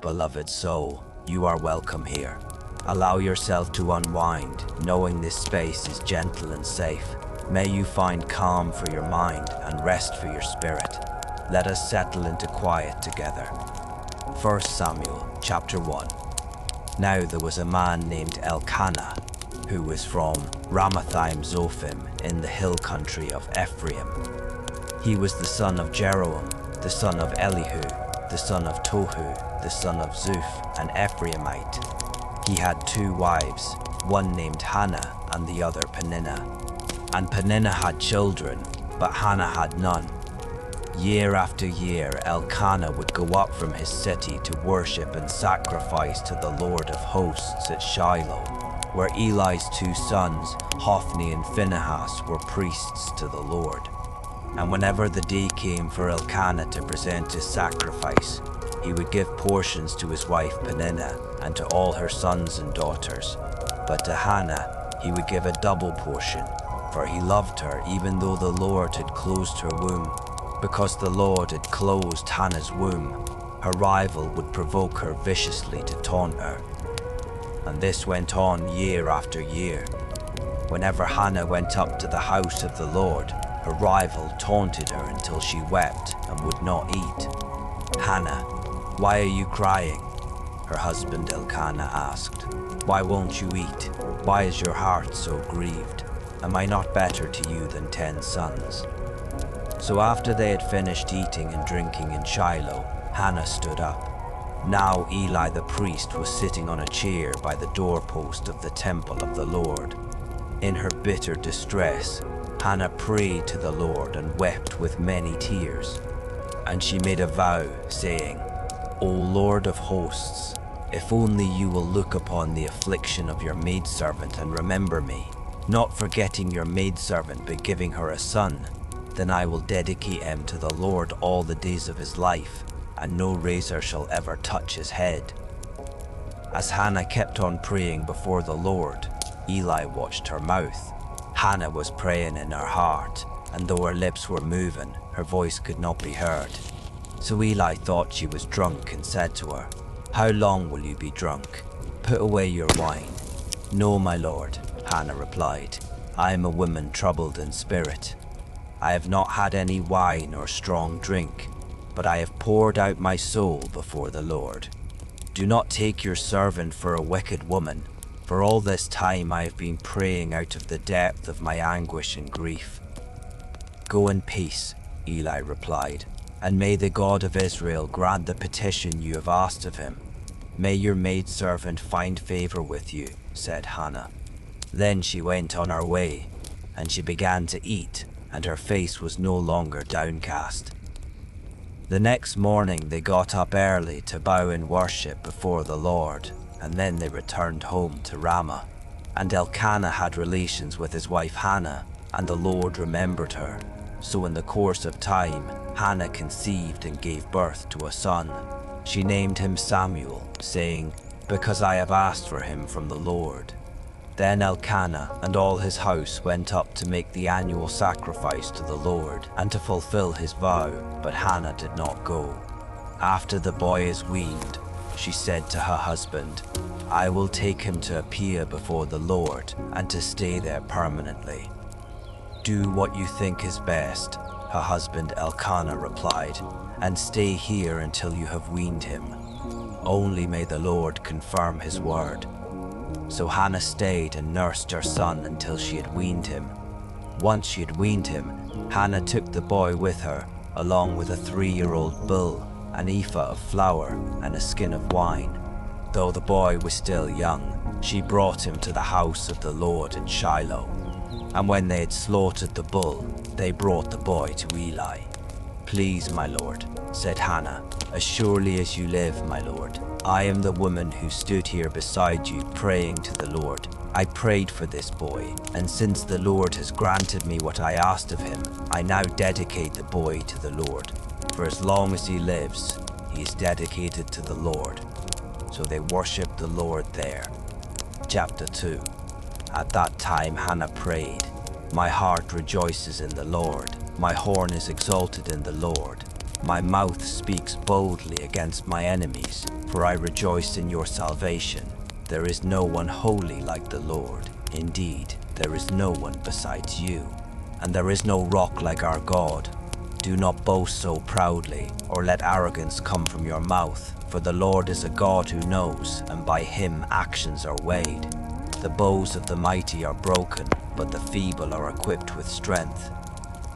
beloved soul, you are welcome here. Allow yourself to unwind, knowing this space is gentle and safe. May you find calm for your mind and rest for your spirit. Let us settle into quiet together. 1 Samuel chapter 1. Now there was a man named Elkanah, who was from Ramathaim Zophim in the hill country of Ephraim. He was the son of Jeroham, the son of Elihu, the son of Tohu, the son of Zuph, an Ephraimite. He had 2 wives, one named Hannah and the other Peninnah. And Peninnah had children, but Hannah had none. Year after year, Elkanah would go up from his city to worship and sacrifice to the Lord of hosts at Shiloh, where Eli's 2 sons, Hophni and Phinehas, were priests to the Lord. And whenever the day came for Elkanah to present his sacrifice, he would give portions to his wife Peninnah and to all her sons and daughters. But to Hannah he would give a double portion, for he loved her even though the Lord had closed her womb. Because the Lord had closed Hannah's womb, her rival would provoke her viciously to taunt her. And this went on year after year. Whenever Hannah went up to the house of the Lord, her rival taunted her until she wept and would not eat. "Hannah, why are you crying?" her husband Elkanah asked. "Why won't you eat? Why is your heart so grieved? Am I not better to you than 10 sons?" So after they had finished eating and drinking in Shiloh, Hannah stood up. Now Eli the priest was sitting on a chair by the doorpost of the temple of the Lord. In her bitter distress, Hannah prayed to the Lord and wept with many tears. And she made a vow, saying, "O Lord of hosts, if only you will look upon the affliction of your maidservant and remember me, not forgetting your maidservant but giving her a son, then I will dedicate him to the Lord all the days of his life, and no razor shall ever touch his head." As Hannah kept on praying before the Lord, Eli watched her mouth. Hannah was praying in her heart, and though her lips were moving, her voice could not be heard. So Eli thought she was drunk and said to her, "How long will you be drunk? Put away your wine." "No, my lord," Hannah replied. "I am a woman troubled in spirit. I have not had any wine or strong drink, but I have poured out my soul before the Lord. Do not take your servant for a wicked woman, for all this time I have been praying out of the depth of my anguish and grief." "Go in peace," Eli replied, "and may the God of Israel grant the petition you have asked of him. May your maidservant find favor with you," said Hannah. Then she went on her way, and she began to eat, and her face was no longer downcast. The next morning they got up early to bow in worship before the Lord, and then they returned home to Ramah. And Elkanah had relations with his wife Hannah, and the Lord remembered her. So in the course of time, Hannah conceived and gave birth to a son. She named him Samuel, saying, "Because I have asked for him from the Lord." Then Elkanah and all his house went up to make the annual sacrifice to the Lord and to fulfill his vow, but Hannah did not go. After the boy is weaned, she said to her husband, "I will take him to appear before the Lord and to stay there permanently." "Do what you think is best," her husband Elkanah replied, "and stay here until you have weaned him. Only may the Lord confirm his word." So Hannah stayed and nursed her son until she had weaned him. Once she had weaned him, Hannah took the boy with her, along with a 3-year-old bull, an ephah of flour, and a skin of wine. Though the boy was still young, she brought him to the house of the Lord in Shiloh. And when they had slaughtered the bull, they brought the boy to Eli. "Please, my lord," said Hannah, "as surely as you live, my lord, I am the woman who stood here beside you praying to the Lord. I prayed for this boy, and since the Lord has granted me what I asked of him, I now dedicate the boy to the Lord. For as long as he lives, he is dedicated to the Lord." So they worshipped the Lord there. Chapter 2. At that time Hannah prayed, "My heart rejoices in the Lord. My horn is exalted in the Lord. My mouth speaks boldly against my enemies, for I rejoice in your salvation. There is no one holy like the Lord. Indeed, there is no one besides you, and there is no rock like our God. Do not boast so proudly, or let arrogance come from your mouth, for the Lord is a God who knows, and by him actions are weighed. The bows of the mighty are broken, but the feeble are equipped with strength.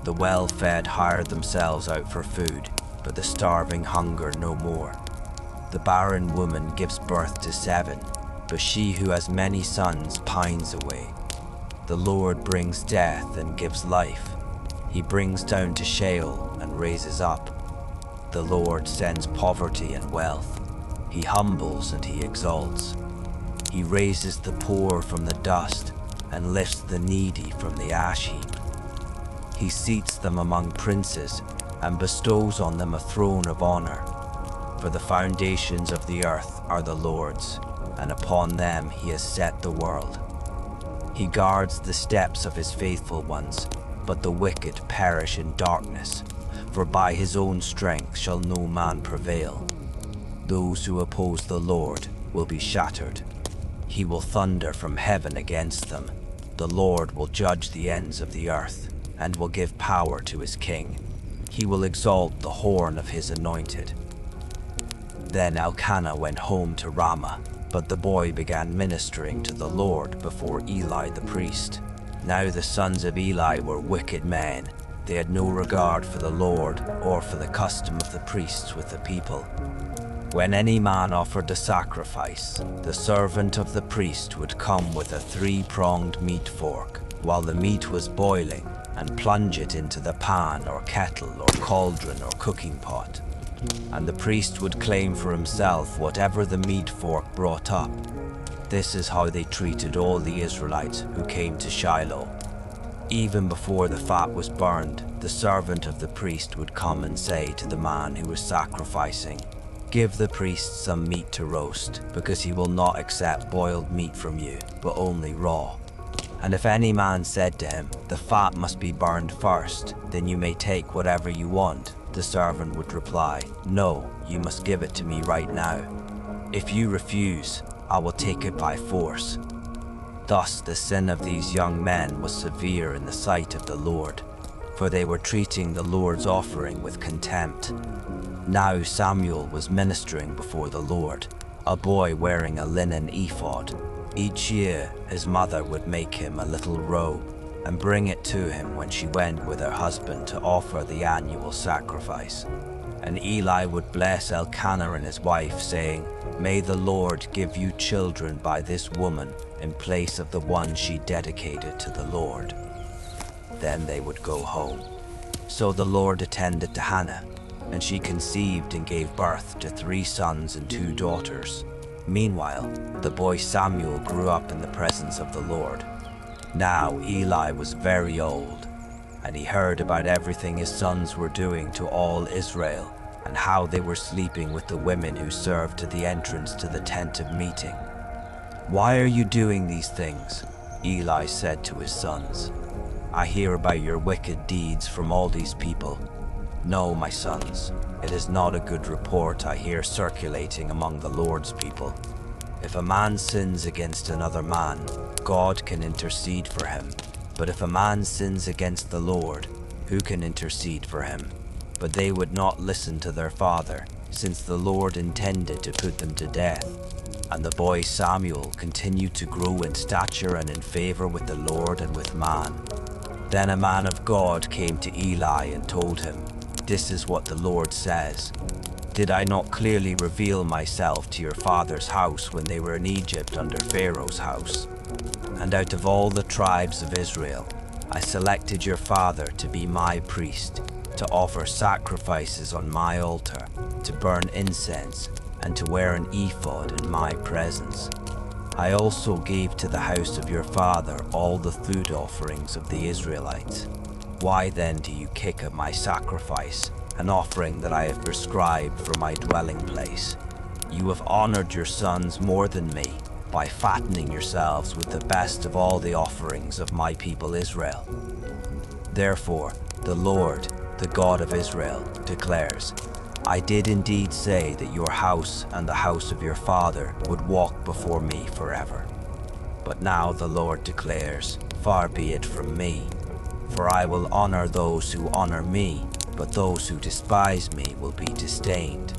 The well-fed hire themselves out for food, but the starving hunger no more. The barren woman gives birth to 7, but she who has many sons pines away. The Lord brings death and gives life. He brings down to Sheol and raises up. The Lord sends poverty and wealth. He humbles and he exalts. He raises the poor from the dust and lifts the needy from the ash heap. He seats them among princes and bestows on them a throne of honor. For the foundations of the earth are the Lord's, and upon them he has set the world. He guards the steps of his faithful ones, but the wicked perish in darkness, for by his own strength shall no man prevail. Those who oppose the Lord will be shattered. He will thunder from heaven against them. The Lord will judge the ends of the earth, and will give power to his king. He will exalt the horn of his anointed. Then Elkanah went home to Ramah, but the boy began ministering to the Lord before Eli the priest. Now the sons of Eli were wicked men. They had no regard for the Lord or for the custom of the priests with the people. When any man offered a sacrifice, the servant of the priest would come with a 3-pronged meat fork while the meat was boiling and plunge it into the pan or kettle or cauldron or cooking pot. And the priest would claim for himself whatever the meat fork brought up. This is how they treated all the Israelites who came to Shiloh. Even before the fat was burned, the servant of the priest would come and say to the man who was sacrificing, "Give the priest some meat to roast, because he will not accept boiled meat from you, but only raw." And if any man said to him, "The fat must be burned first, then you may take whatever you want," the servant would reply, "No, you must give it to me right now. If you refuse, I will take it by force." Thus the sin of these young men was severe in the sight of the Lord, for they were treating the Lord's offering with contempt. Now Samuel was ministering before the Lord, a boy wearing a linen ephod. Each year his mother would make him a little robe and bring it to him when she went with her husband to offer the annual sacrifice. And Eli would bless Elkanah and his wife, saying, "May the Lord give you children by this woman in place of the one she dedicated to the Lord." Then they would go home. So the Lord attended to Hannah, and she conceived and gave birth to 3 sons and 2 daughters. Meanwhile, the boy Samuel grew up in the presence of the Lord. Now Eli was very old, and he heard about everything his sons were doing to all Israel, and how they were sleeping with the women who served to the entrance to the tent of meeting. "Why are you doing these things?" Eli said to his sons. "I hear about your wicked deeds from all these people. No, my sons, it is not a good report I hear circulating among the Lord's people. If a man sins against another man, God can intercede for him. But if a man sins against the Lord, who can intercede for him?" But they would not listen to their father, since the Lord intended to put them to death. And the boy Samuel continued to grow in stature and in favor with the Lord and with man. Then a man of God came to Eli and told him, "This is what the Lord says. Did I not clearly reveal myself to your father's house when they were in Egypt under Pharaoh's house? And out of all the tribes of Israel, I selected your father to be my priest, to offer sacrifices on my altar, to burn incense, and to wear an ephod in my presence. I also gave to the house of your father all the food offerings of the Israelites. Why then do you kick at my sacrifice, an offering that I have prescribed for my dwelling place? You have honored your sons more than me by fattening yourselves with the best of all the offerings of my people Israel. Therefore, the Lord, the God of Israel, declares, I did indeed say that your house and the house of your father would walk before me forever. But now the Lord declares, far be it from me. For I will honor those who honor me, but those who despise me will be disdained.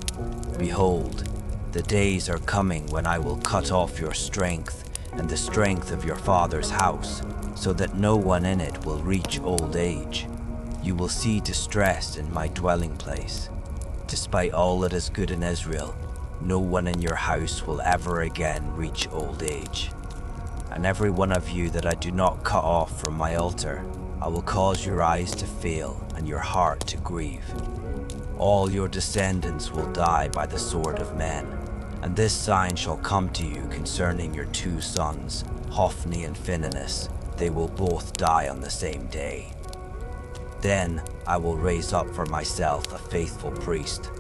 Behold, the days are coming when I will cut off your strength and the strength of your father's house, so that no one in it will reach old age. You will see distress in my dwelling place. Despite all that is good in Israel, no one in your house will ever again reach old age. And every one of you that I do not cut off from my altar, I will cause your eyes to fail and your heart to grieve. All your descendants will die by the sword of men, and this sign shall come to you concerning your 2 sons, Hophni and Phinehas. They will both die on the same day. Then I will raise up for myself a faithful priest.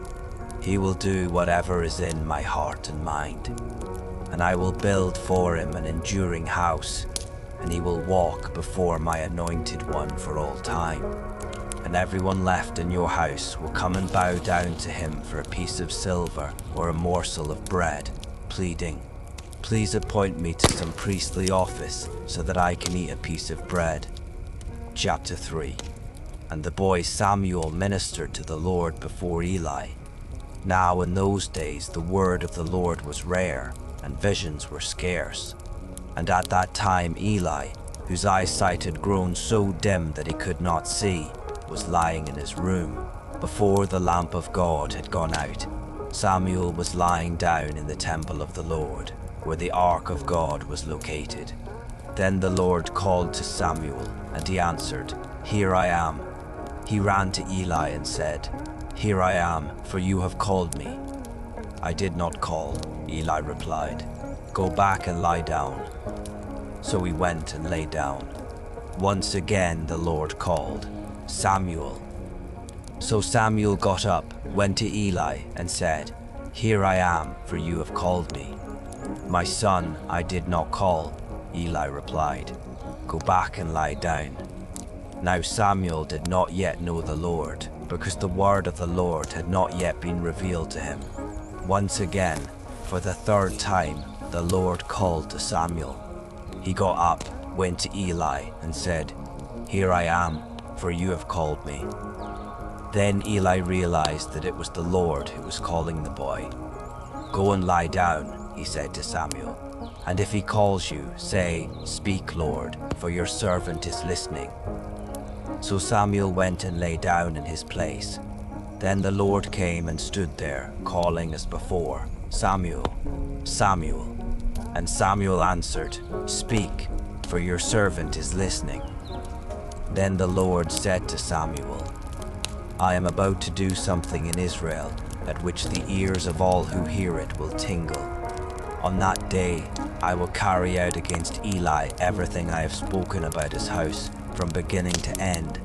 He will do whatever is in my heart and mind. And I will build for him an enduring house, and he will walk before my anointed one for all time. And everyone left in your house will come and bow down to him for a piece of silver or a morsel of bread, pleading, please appoint me to some priestly office so that I can eat a piece of bread. Chapter 3. And the boy Samuel ministered to the Lord before Eli. Now in those days the word of the Lord was rare, and visions were scarce. And at that time Eli, whose eyesight had grown so dim that he could not see, was lying in his room. Before the lamp of God had gone out, Samuel was lying down in the temple of the Lord, where the ark of God was located. Then the Lord called to Samuel, and he answered, Here I am. He ran to Eli and said, Here I am, for you have called me. I did not call, Eli replied. Go back and lie down. So he went and lay down. Once again the Lord called, Samuel. So Samuel got up, went to Eli, and said, Here I am, for you have called me. My son, I did not call, Eli replied. Go back and lie down. Now Samuel did not yet know the Lord, because the word of the Lord had not yet been revealed to him. Once again, for the 3rd time, the Lord called to Samuel. He got up, went to Eli, and said, Here I am, for you have called me. Then Eli realized that it was the Lord who was calling the boy. Go and lie down, he said to Samuel. And if he calls you, say, Speak, Lord, for your servant is listening. So Samuel went and lay down in his place. Then the Lord came and stood there, calling as before, Samuel, Samuel. And Samuel answered, Speak, for your servant is listening. Then the Lord said to Samuel, I am about to do something in Israel, at which the ears of all who hear it will tingle. On that day, I will carry out against Eli everything I have spoken about his house, from beginning to end.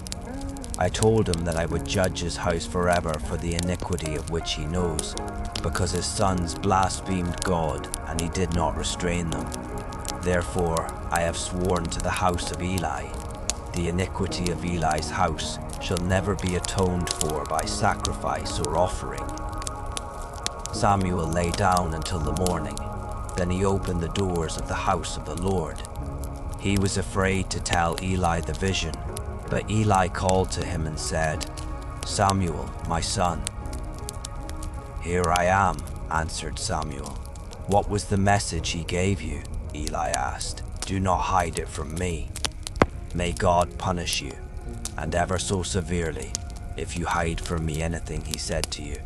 I told him that I would judge his house forever for the iniquity of which he knows, because his sons blasphemed God, and he did not restrain them. Therefore, I have sworn to the house of Eli, the iniquity of Eli's house shall never be atoned for by sacrifice or offering. Samuel lay down until the morning. Then he opened the doors of the house of the Lord. He was afraid to tell Eli the vision, but Eli called to him and said, Samuel, my son. Here I am, answered Samuel. What was the message he gave you? Eli asked. Do not hide it from me. May God punish you, and ever so severely, if you hide from me anything he said to you.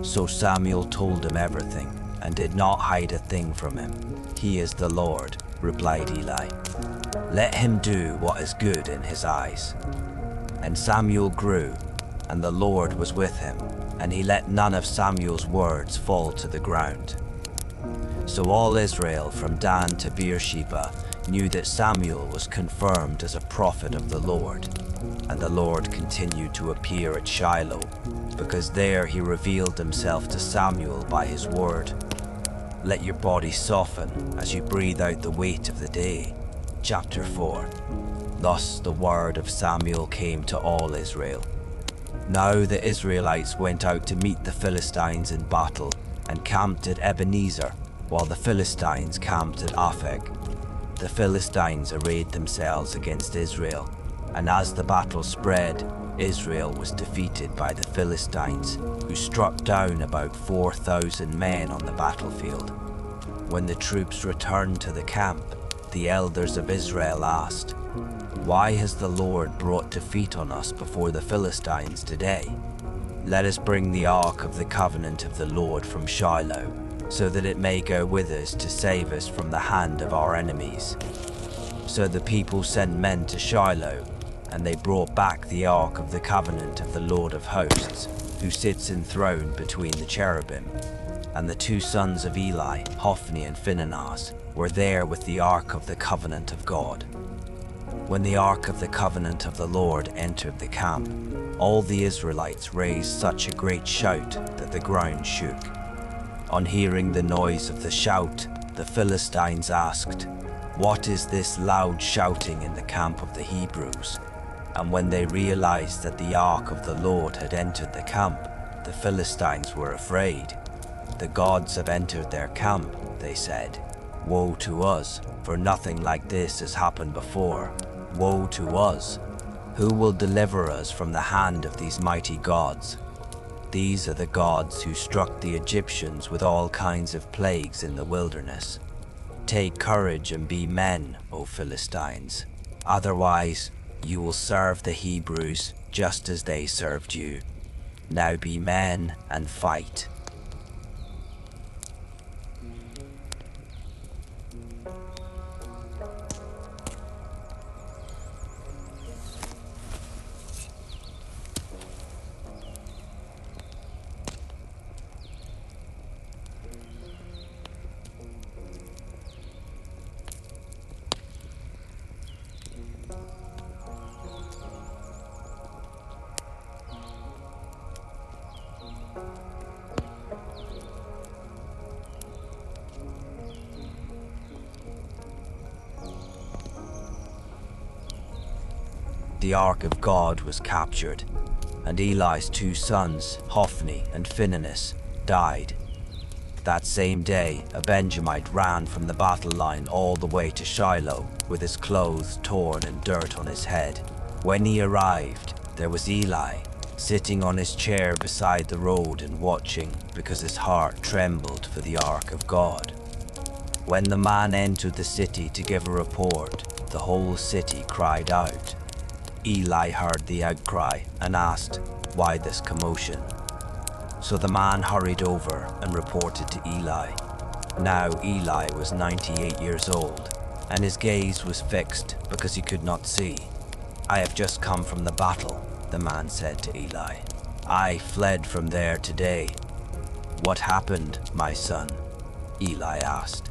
So Samuel told him everything, and did not hide a thing from him. He is the Lord, replied Eli. Let him do what is good in his eyes. And Samuel grew, and the Lord was with him, and he let none of Samuel's words fall to the ground. So all Israel from Dan to Beersheba knew that Samuel was confirmed as a prophet of the Lord. And the Lord continued to appear at Shiloh, because there he revealed himself to Samuel by his word. Let your body soften as you breathe out the weight of the day. Chapter 4. Thus the word of Samuel came to all Israel. Now the Israelites went out to meet the Philistines in battle and camped at Ebenezer, while the Philistines camped at Aphek. The Philistines arrayed themselves against Israel, and as the battle spread, Israel was defeated by the Philistines, who struck down about 4,000 men on the battlefield. When the troops returned to the camp, the elders of Israel asked, "Why has the Lord brought defeat on us before the Philistines today? Let us bring the ark of the covenant of the Lord from Shiloh, so that it may go with us to save us from the hand of our enemies." So the people sent men to Shiloh, and they brought back the ark of the covenant of the Lord of hosts, who sits enthroned between the cherubim. And the two sons of Eli, Hophni and Phinehas, were there with the ark of the covenant of God. When the ark of the covenant of the Lord entered the camp, all the Israelites raised such a great shout that the ground shook. On hearing the noise of the shout, the Philistines asked, "What is this loud shouting in the camp of the Hebrews?" And when they realized that the ark of the Lord had entered the camp, the Philistines were afraid. "The gods have entered their camp," they said. "Woe to us, for nothing like this has happened before. Woe to us! Who will deliver us from the hand of these mighty gods? These are the gods who struck the Egyptians with all kinds of plagues in the wilderness. Take courage and be men, O Philistines. Otherwise, you will serve the Hebrews just as they served you. Now be men and fight." The ark of God was captured, and Eli's two sons, Hophni and Phinehas, died. That same day, a Benjamite ran from the battle line all the way to Shiloh, with his clothes torn and dirt on his head. When he arrived, there was Eli, sitting on his chair beside the road and watching, because his heart trembled for the ark of God. When the man entered the city to give a report, the whole city cried out. Eli heard the outcry and asked, "Why this commotion?" So the man hurried over and reported to Eli. Now Eli was 98 years old, and his gaze was fixed because he could not see. "I have just come from the battle," the man said to Eli. "I fled from there today." "What happened, my son?" Eli asked.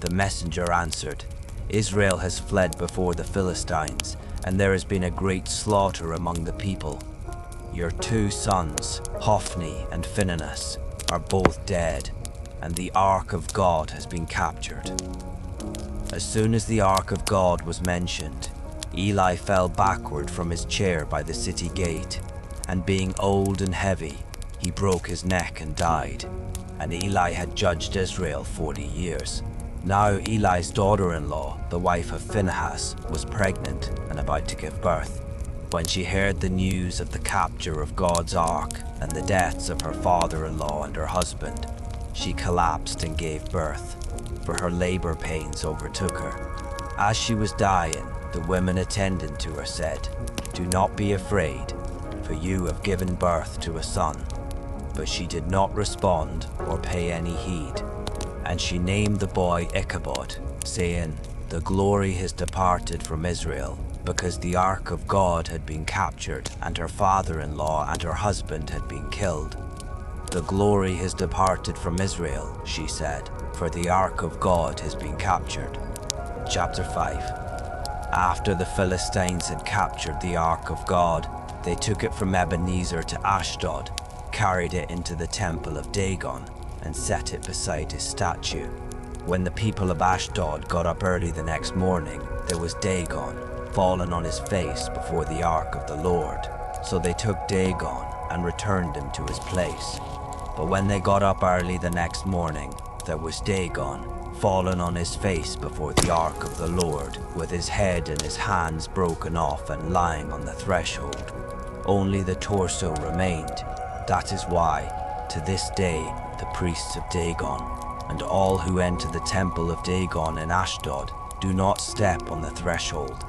The messenger answered, "Israel has fled before the Philistines, and there has been a great slaughter among the people. Your two sons, Hophni and Phinehas, are both dead, and the ark of God has been captured." As soon as the ark of God was mentioned, Eli fell backward from his chair by the city gate, and being old and heavy, he broke his neck and died. And Eli had judged Israel 40 years. Now Eli's daughter-in-law, the wife of Phinehas, was pregnant and about to give birth. When she heard the news of the capture of God's ark and the deaths of her father-in-law and her husband, she collapsed and gave birth, for her labor pains overtook her. As she was dying, the women attendant to her said, "Do not be afraid, for you have given birth to a son." But she did not respond or pay any heed. And she named the boy Ichabod, saying, "The glory has departed from Israel, because the ark of God had been captured, and her father-in-law and her husband had been killed." "The glory has departed from Israel," she said, "for the ark of God has been captured." Chapter 5. After the Philistines had captured the ark of God, they took it from Ebenezer to Ashdod, carried it into the temple of Dagon, and set it beside his statue. When the people of Ashdod got up early the next morning, there was Dagon fallen on his face before the ark of the Lord. So they took Dagon and returned him to his place. But when they got up early the next morning, there was Dagon, fallen on his face before the ark of the Lord, with his head and his hands broken off and lying on the threshold. Only the torso remained. That is why, to this day, the priests of Dagon, and all who enter the temple of Dagon in Ashdod, do not step on the threshold.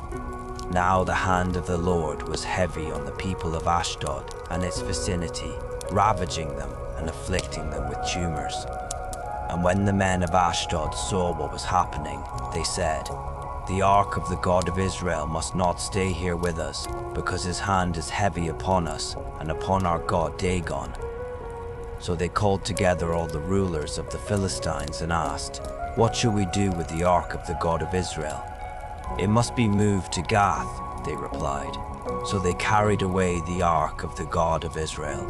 Now the hand of the Lord was heavy on the people of Ashdod and its vicinity, ravaging them and afflicting them with tumors. And when the men of Ashdod saw what was happening, they said, "The ark of the God of Israel must not stay here with us, because his hand is heavy upon us and upon our god Dagon." So they called together all the rulers of the Philistines and asked, "What shall we do with the ark of the God of Israel?" "It must be moved to Gath," they replied. So they carried away the ark of the God of Israel.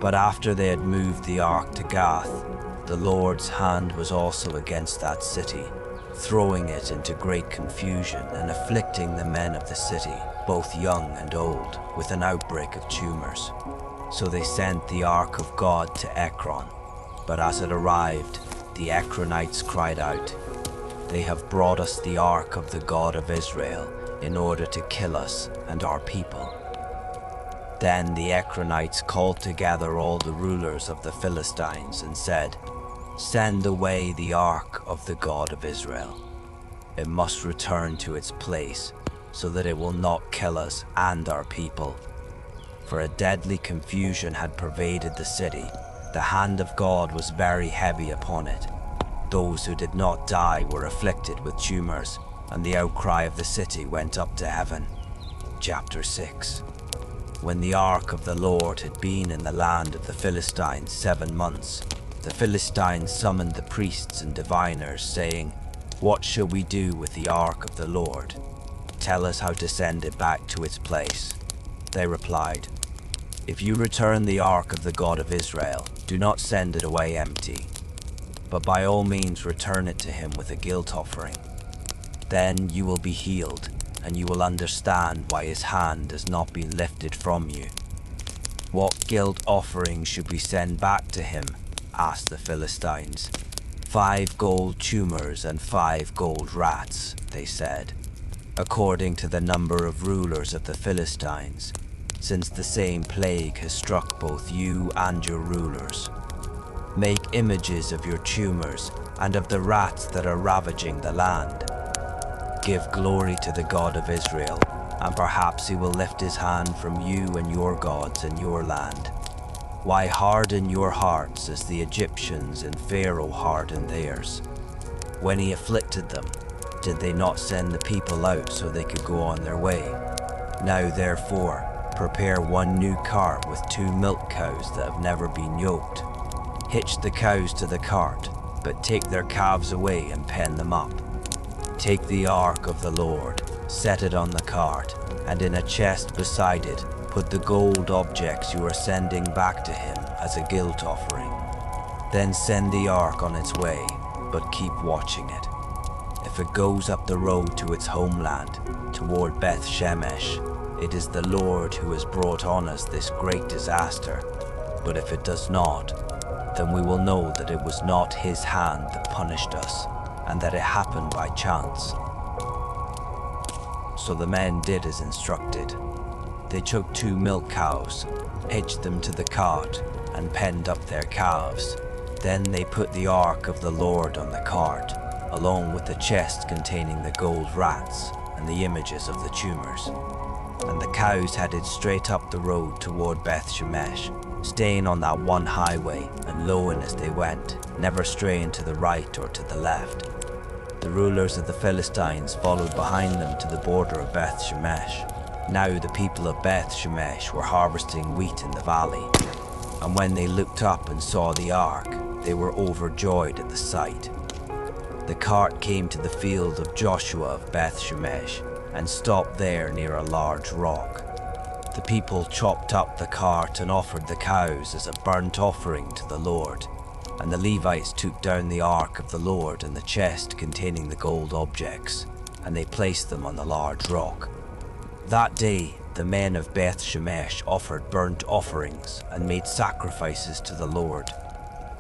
But after they had moved the ark to Gath, the Lord's hand was also against that city, throwing it into great confusion and afflicting the men of the city, both young and old, with an outbreak of tumors. So they sent the ark of God to Ekron. But as it arrived, the Ekronites cried out, "They have brought us the ark of the God of Israel in order to kill us and our people." Then the Ekronites called together all the rulers of the Philistines and said, "Send away the ark of the God of Israel. It must return to its place, so that it will not kill us and our people." For a deadly confusion had pervaded the city. The hand of God was very heavy upon it. Those who did not die were afflicted with tumors, and the outcry of the city went up to heaven. Chapter 6. When the ark of the Lord had been in the land of the Philistines 7 months, the Philistines summoned the priests and diviners, saying, "What shall we do with the ark of the Lord? Tell us how to send it back to its place." They replied, "If you return the ark of the God of Israel, do not send it away empty, but by all means return it to him with a guilt offering. Then you will be healed, and you will understand why his hand has not been lifted from you." "What guilt offering should we send back to him?" asked the Philistines. 5 gold tumors and 5 gold rats," they said, "according to the number of rulers of the Philistines, since the same plague has struck both you and your rulers. Make images of your tumors and of the rats that are ravaging the land. Give glory to the God of Israel, and perhaps he will lift his hand from you and your gods in your land. Why harden your hearts as the Egyptians and Pharaoh hardened theirs? When he afflicted them, did they not send the people out so they could go on their way? Now therefore, prepare 1 new cart with 2 milk cows that have never been yoked. Hitch the cows to the cart, but take their calves away and pen them up. Take the ark of the Lord, set it on the cart, and in a chest beside it, put the gold objects you are sending back to him as a guilt offering. Then send the ark on its way, but keep watching it. If it goes up the road to its homeland, toward Beth Shemesh, it is the Lord who has brought on us this great disaster. But if it does not, then we will know that it was not his hand that punished us, and that it happened by chance." So the men did as instructed. They took 2 milk cows, hitched them to the cart, and penned up their calves. Then they put the ark of the Lord on the cart, along with the chest containing the gold rats and the images of the tumors. And the cows headed straight up the road toward Beth Shemesh, staying on that one highway and lowing as they went, never straying to the right or to the left. The rulers of the Philistines followed behind them to the border of Beth Shemesh. Now the people of Beth Shemesh were harvesting wheat in the valley, and when they looked up and saw the ark, they were overjoyed at the sight. The cart came to the field of Joshua of Beth Shemesh and stopped there near a large rock. The people chopped up the cart and offered the cows as a burnt offering to the Lord, and the Levites took down the ark of the Lord and the chest containing the gold objects, and they placed them on the large rock. That day the men of Beth Shemesh offered burnt offerings and made sacrifices to the Lord.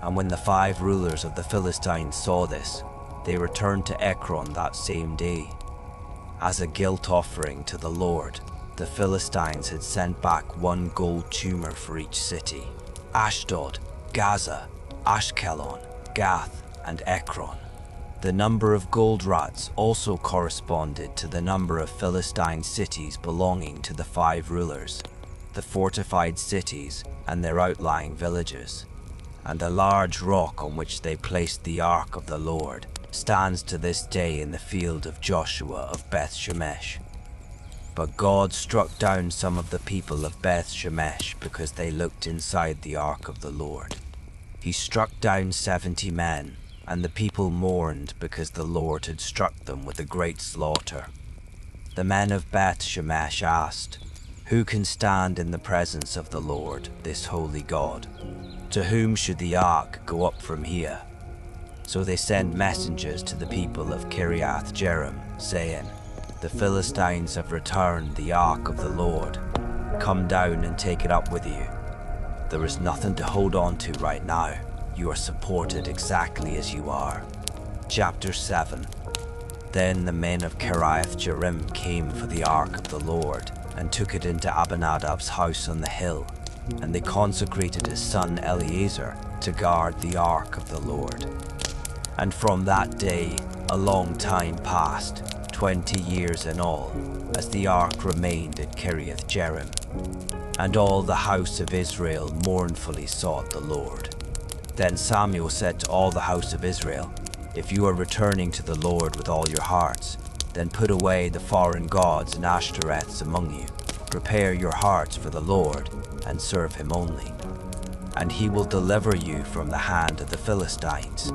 And when the 5 rulers of the Philistines saw this, they returned to Ekron that same day. As a guilt offering to the Lord, the Philistines had sent back 1 gold tumor for each city: Ashdod, Gaza, Ashkelon, Gath, and Ekron. The number of gold rats also corresponded to the number of Philistine cities belonging to the 5 rulers, the fortified cities and their outlying villages. And the large rock on which they placed the ark of the Lord stands to this day in the field of Joshua of Beth Shemesh. But God struck down some of the people of Beth Shemesh because they looked inside the ark of the Lord. He struck down 70 men, and the people mourned because the Lord had struck them with a great slaughter. The men of Beth Shemesh asked, "Who can stand in the presence of the Lord, this holy God? To whom should the ark go up from here?" So they sent messengers to the people of Kiriath Jearim, saying, "The Philistines have returned the ark of the Lord. Come down and take it up with you. There is nothing to hold on to right now. You are supported exactly as you are." Chapter 7. Then the men of Kiriath Jearim came for the ark of the Lord, and took it into Abinadab's house on the hill, and they consecrated his son Eleazar to guard the ark of the Lord. And from that day a long time passed, 20 years in all, as the ark remained at Kiriath Jearim. And all the house of Israel mournfully sought the Lord. Then Samuel said to all the house of Israel, "If you are returning to the Lord with all your hearts, then put away the foreign gods and Ashtoreths among you. Prepare your hearts for the Lord, and serve him only. And he will deliver you from the hand of the Philistines."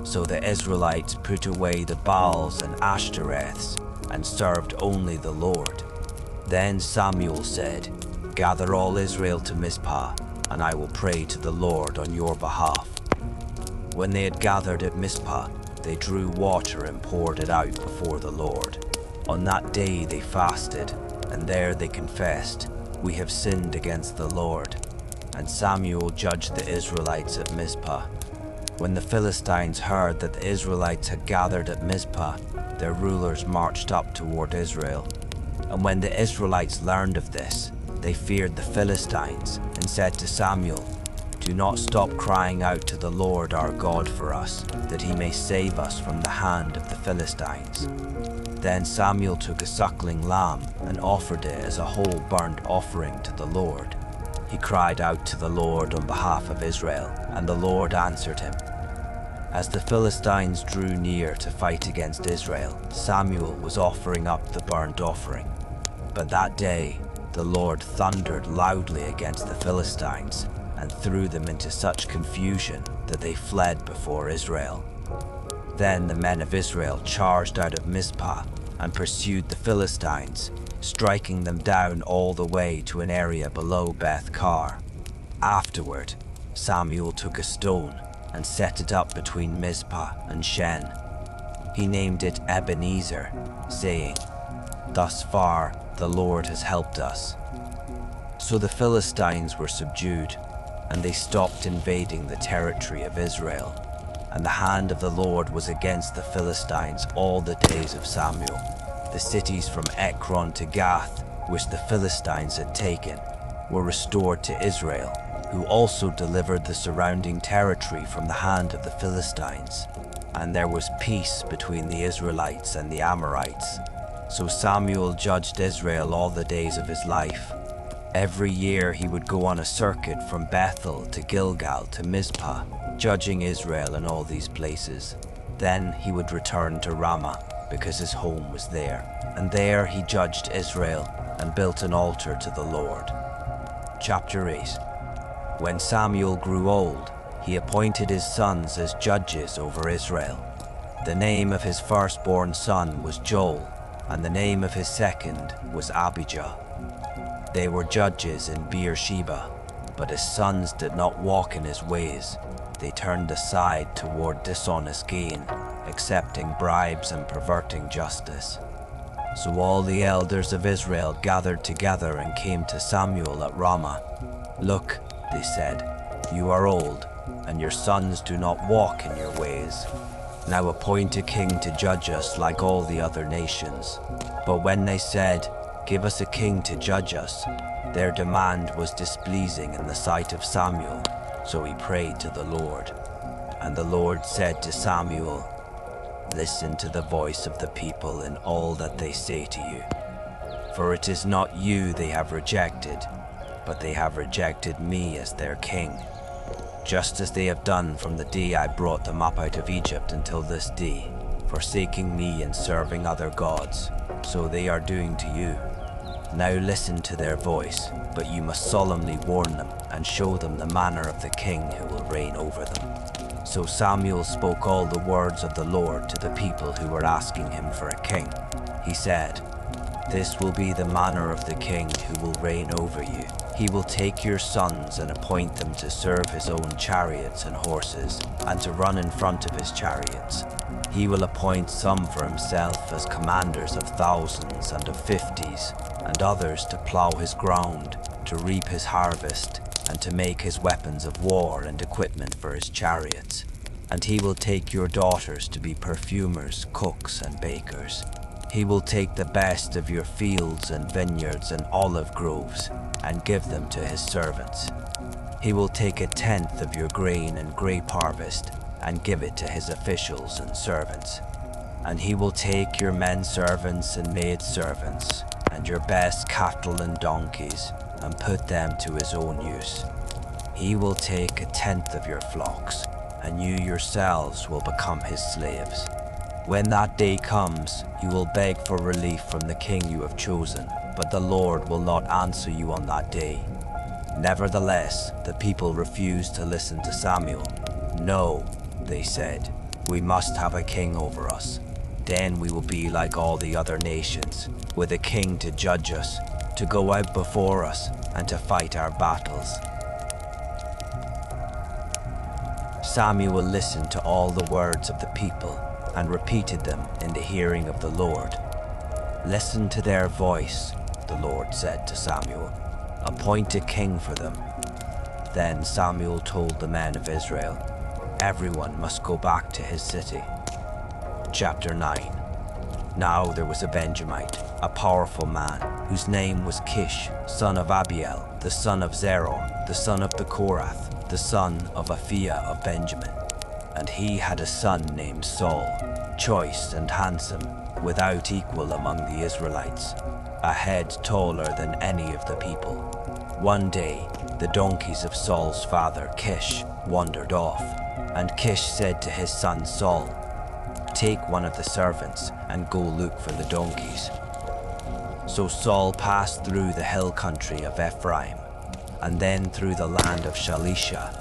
So the Israelites put away the Baals and Ashtoreths, and served only the Lord. Then Samuel said, "Gather all Israel to Mizpah, and I will pray to the Lord on your behalf." When they had gathered at Mizpah, they drew water and poured it out before the Lord. On that day they fasted, and there they confessed, "We have sinned against the Lord." And Samuel judged the Israelites at Mizpah. When the Philistines heard that the Israelites had gathered at Mizpah, their rulers marched up toward Israel. And when the Israelites learned of this, they feared the Philistines and said to Samuel, "Do not stop crying out to the Lord our God for us, that he may save us from the hand of the Philistines." Then Samuel took a suckling lamb and offered it as a whole burnt offering to the Lord. He cried out to the Lord on behalf of Israel, and the Lord answered him. As the Philistines drew near to fight against Israel, Samuel was offering up the burnt offering. But that day the Lord thundered loudly against the Philistines, and threw them into such confusion that they fled before Israel. Then the men of Israel charged out of Mizpah and pursued the Philistines, striking them down all the way to an area below Beth-kar. Afterward, Samuel took a stone and set it up between Mizpah and Shen. He named it Ebenezer, saying, "Thus far the Lord has helped us." So the Philistines were subdued, and they stopped invading the territory of Israel. And the hand of the Lord was against the Philistines all the days of Samuel. The cities from Ekron to Gath, which the Philistines had taken, were restored to Israel, who also delivered the surrounding territory from the hand of the Philistines. And there was peace between the Israelites and the Amorites. So Samuel judged Israel all the days of his life. Every year he would go on a circuit from Bethel to Gilgal to Mizpah, judging Israel in all these places. Then he would return to Ramah, because his home was there. And there he judged Israel and built an altar to the Lord. Chapter 8. When Samuel grew old, he appointed his sons as judges over Israel. The name of his firstborn son was Joel, and the name of his second was Abijah. They were judges in Beersheba, but his sons did not walk in his ways. They turned aside toward dishonest gain, accepting bribes and perverting justice. So all the elders of Israel gathered together and came to Samuel at Ramah. "Look," they said, "you are old, and your sons do not walk in your ways. Now appoint a king to judge us like all the other nations." But when they said, "Give us a king to judge us," their demand was displeasing in the sight of Samuel, so he prayed to the Lord. And the Lord said to Samuel, "Listen to the voice of the people in all that they say to you. For it is not you they have rejected, but they have rejected me as their king, just as they have done from the day I brought them up out of Egypt until this day, forsaking me and serving other gods, so they are doing to you. Now listen to their voice, but you must solemnly warn them and show them the manner of the king who will reign over them." So Samuel spoke all the words of the Lord to the people who were asking him for a king. He said, "This will be the manner of the king who will reign over you. He will take your sons and appoint them to serve his own chariots and horses, and to run in front of his chariots. He will appoint some for himself as commanders of thousands and of 50s, and others to plow his ground, to reap his harvest, and to make his weapons of war and equipment for his chariots. And he will take your daughters to be perfumers, cooks, and bakers. He will take the best of your fields and vineyards and olive groves, and give them to his servants. He will take 1/10 of your grain and grape harvest, and give it to his officials and servants. And he will take your men servants and maid servants, and your best cattle and donkeys, and put them to his own use. He will take 1/10 of your flocks, and you yourselves will become his slaves. When that day comes, you will beg for relief from the king you have chosen, but the Lord will not answer you on that day." Nevertheless, the people refused to listen to Samuel. "No," they said, "we must have a king over us. Then we will be like all the other nations, with a king to judge us, to go out before us, and to fight our battles." Samuel listened to all the words of the people and repeated them in the hearing of the Lord. "Listen to their voice," the Lord said to Samuel. "Appoint a king for them." Then Samuel told the men of Israel, "Everyone must go back to his city." Chapter 9. Now there was a Benjamite, a powerful man, whose name was Kish, son of Abiel, the son of Zeror, the son of the Korath, the son of Aphiah of Benjamin. And he had a son named Saul, choice and handsome, without equal among the Israelites, a head taller than any of the people. One day, the donkeys of Saul's father, Kish, wandered off, and Kish said to his son Saul, "Take one of the servants and go look for the donkeys." So Saul passed through the hill country of Ephraim, and then through the land of Shalisha,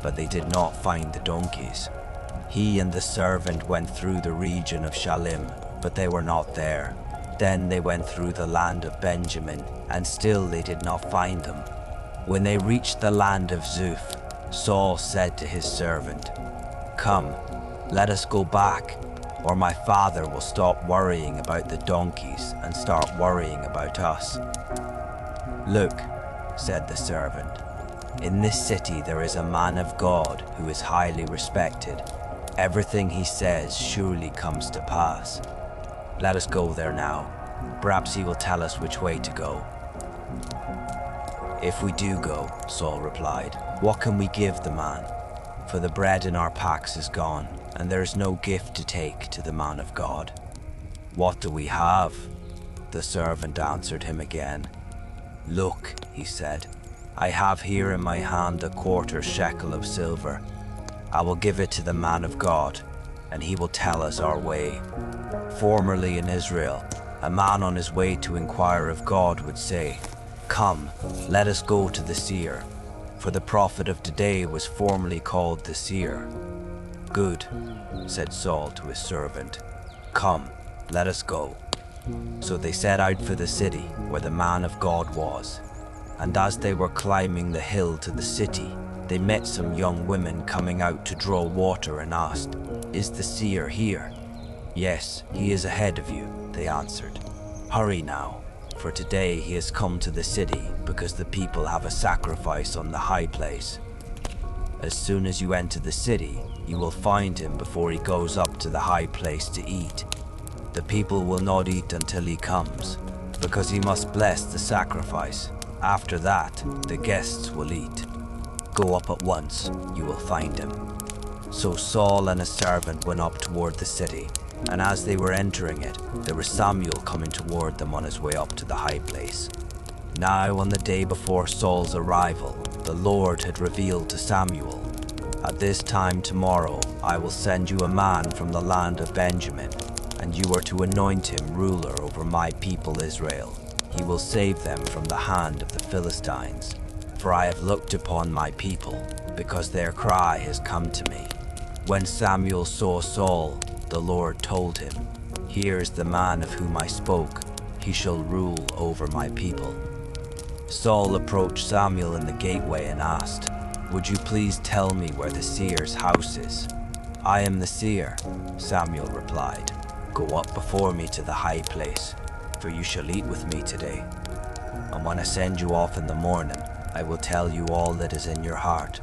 but they did not find the donkeys. He and the servant went through the region of Shalim, but they were not there. Then they went through the land of Benjamin, and still they did not find them. When they reached the land of Zuph, Saul said to his servant, "Come, let us go back, or my father will stop worrying about the donkeys and start worrying about us." "Look," said the servant, "in this city there is a man of God who is highly respected. Everything he says surely comes to pass. Let us go there now. Perhaps he will tell us which way to go." "If we do go," Saul replied, "what can we give the man? For the bread in our packs is gone, and there is no gift to take to the man of God." "What do we have?" The servant answered him again. "Look," he said, "I have here in my hand a 1/4 shekel of silver. I will give it to the man of God, and he will tell us our way." Formerly in Israel, a man on his way to inquire of God would say, "Come, let us go to the seer," for the prophet of today was formerly called the seer. "Good," said Saul to his servant. "Come, let us go." So they set out for the city where the man of God was. And as they were climbing the hill to the city, they met some young women coming out to draw water and asked, "Is the seer here?" "Yes, he is ahead of you," they answered. Hurry now, for today he has come to the city because the people have a sacrifice on the high place. As soon as you enter the city, you will find him before he goes up to the high place to eat. The people will not eat until he comes, because he must bless the sacrifice. After that, the guests will eat. Go up at once, you will find him." So Saul and his servant went up toward the city, and as they were entering it, there was Samuel coming toward them on his way up to the high place. Now on the day before Saul's arrival, the Lord had revealed to Samuel, "At this time tomorrow I will send you a man from the land of Benjamin, and you are to anoint him ruler over my people Israel. He will save them from the hand of the Philistines. For I have looked upon my people, because their cry has come to me." When Samuel saw Saul, the Lord told him, "Here is the man of whom I spoke. He shall rule over my people." Saul approached Samuel in the gateway and asked, "Would you please tell me where the seer's house is?" "I am the seer," Samuel replied. "Go up before me to the high place, for you shall eat with me today. And when I send you off in the morning, I will tell you all that is in your heart.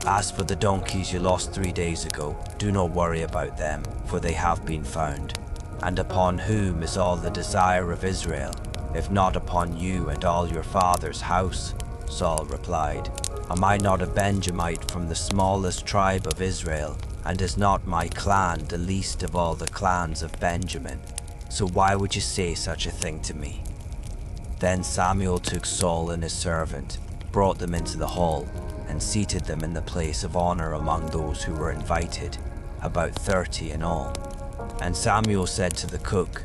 As for the donkeys you lost 3 days ago, do not worry about them, for they have been found. And upon whom is all the desire of Israel, if not upon you and all your father's house?" Saul replied, "Am I not a Benjamite from the smallest tribe of Israel, and is not my clan the least of all the clans of Benjamin? So why would you say such a thing to me?" Then Samuel took Saul and his servant, brought them into the hall, and seated them in the place of honor among those who were invited, about 30 in all. And Samuel said to the cook,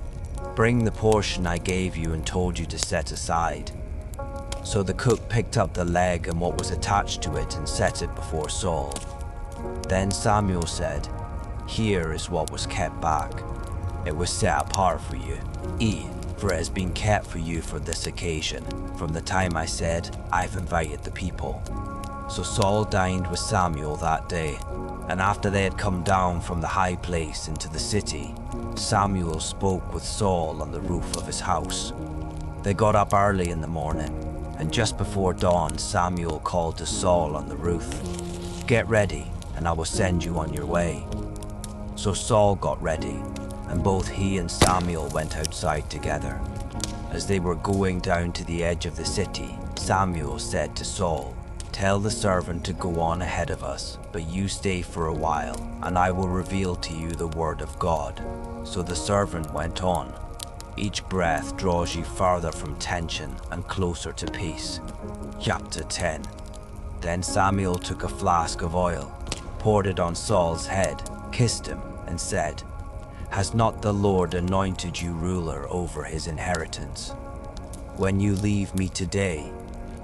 "Bring the portion I gave you and told you to set aside." So the cook picked up the leg and what was attached to it and set it before Saul. Then Samuel said, "Here is what was kept back. It was set apart for you. Eat, for it has been kept for you for this occasion, from the time I said, 'I've invited the people.'" So Saul dined with Samuel that day, and after they had come down from the high place into the city, Samuel spoke with Saul on the roof of his house. They got up early in the morning, and just before dawn Samuel called to Saul on the roof, "Get ready, and I will send you on your way." So Saul got ready, and both he and Samuel went outside together. As they were going down to the edge of the city, Samuel said to Saul, "Tell the servant to go on ahead of us, but you stay for a while, and I will reveal to you the word of God." So the servant went on. Each breath draws you farther from tension and closer to peace. Chapter 10. Then Samuel took a flask of oil, poured it on Saul's head, kissed him, and said, "Has not the Lord anointed you ruler over his inheritance? When you leave me today,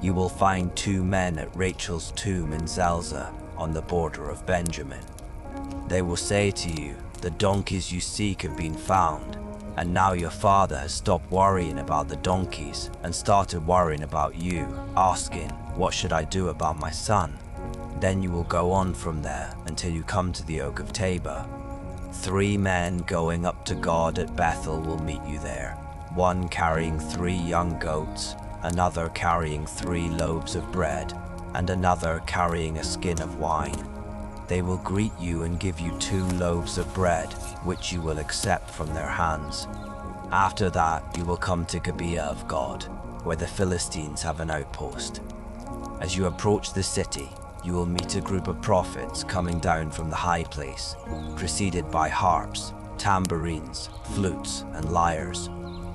you will find 2 men at Rachel's tomb in Zelzah on the border of Benjamin. They will say to you, 'The donkeys you seek have been found,' and now your father has stopped worrying about the donkeys and started worrying about you, asking, 'What should I do about my son?' Then you will go on from there until you come to the oak of Tabor. 3 men going up to God at Bethel will meet you there, one carrying 3 young goats, another carrying 3 loaves of bread, and another carrying a skin of wine. They will greet you and give you 2 loaves of bread, which you will accept from their hands. After that, you will come to Gibeah of God, where the Philistines have an outpost. As you approach the city, you will meet a group of prophets coming down from the high place, preceded by harps, tambourines, flutes, and lyres,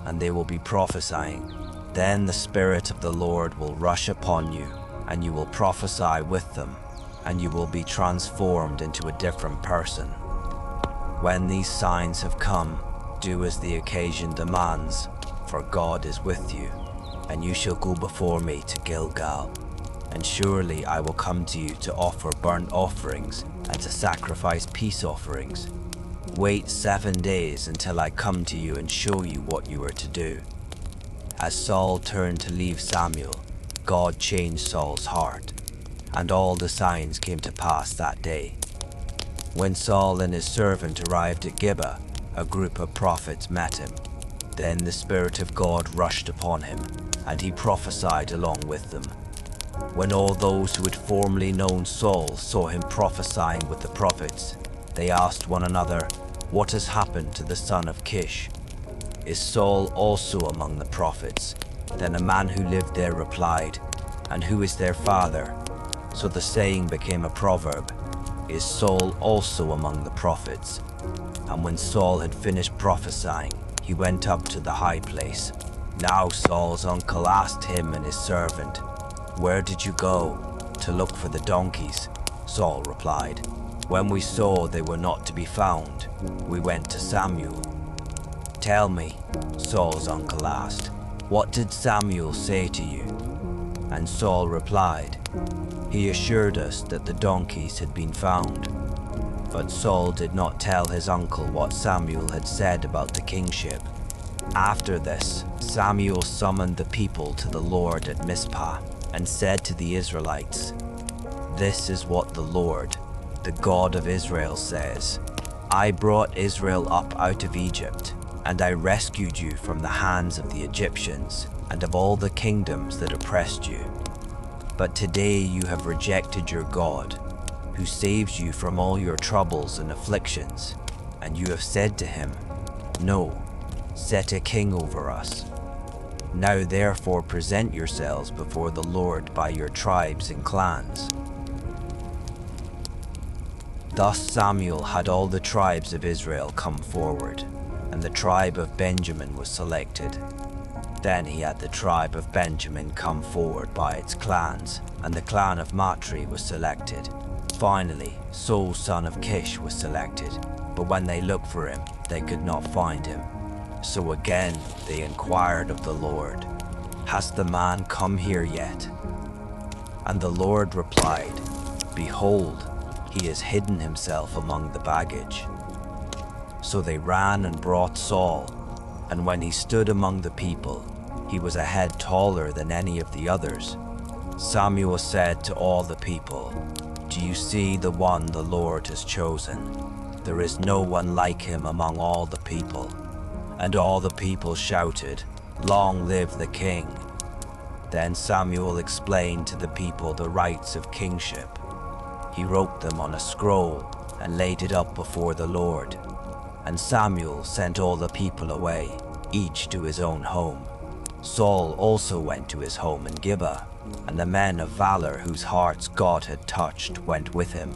and they will be prophesying. Then the Spirit of the Lord will rush upon you, and you will prophesy with them, and you will be transformed into a different person. When these signs have come, do as the occasion demands, for God is with you, and you shall go before me to Gilgal. And surely I will come to you to offer burnt offerings and to sacrifice peace offerings. Wait 7 days until I come to you and show you what you are to do." As Saul turned to leave Samuel, God changed Saul's heart, and all the signs came to pass that day. When Saul and his servant arrived at Gibeah, a group of prophets met him. Then the Spirit of God rushed upon him, and he prophesied along with them. When all those who had formerly known Saul saw him prophesying with the prophets, they asked one another, "What has happened to the son of Kish? Is Saul also among the prophets?" Then a man who lived there replied, "And who is their father?" So the saying became a proverb, "Is Saul also among the prophets?" And when Saul had finished prophesying, he went up to the high place. Now Saul's uncle asked him and his servant, "Where did you go?" "To look for the donkeys," Saul replied. "When we saw they were not to be found, we went to Samuel." "Tell me," Saul's uncle asked, "what did Samuel say to you?" And Saul replied, "He assured us that the donkeys had been found." But Saul did not tell his uncle what Samuel had said about the kingship. After this, Samuel summoned the people to the Lord at Mizpah and said to the Israelites, "This is what the Lord, the God of Israel, says. I brought Israel up out of Egypt, and I rescued you from the hands of the Egyptians and of all the kingdoms that oppressed you. But today you have rejected your God, who saves you from all your troubles and afflictions, and you have said to him, 'No, set a king over us.' Now therefore present yourselves before the Lord by your tribes and clans." Thus Samuel had all the tribes of Israel come forward, and the tribe of Benjamin was selected. Then he had the tribe of Benjamin come forward by its clans, and the clan of Matri was selected. Finally, Saul son of Kish was selected, but when they looked for him, they could not find him. So again they inquired of the Lord, "Has the man come here yet?" And the Lord replied, "Behold, he has hidden himself among the baggage." So they ran and brought Saul, and when he stood among the people, he was a head taller than any of the others. Samuel said to all the people, "Do you see the one the Lord has chosen? There is no one like him among all the people." And all the people shouted, "Long live the king!" Then Samuel explained to the people the rights of kingship. He wrote them on a scroll and laid it up before the Lord. And Samuel sent all the people away, each to his own home. Saul also went to his home in Gibeah, and the men of valor whose hearts God had touched went with him.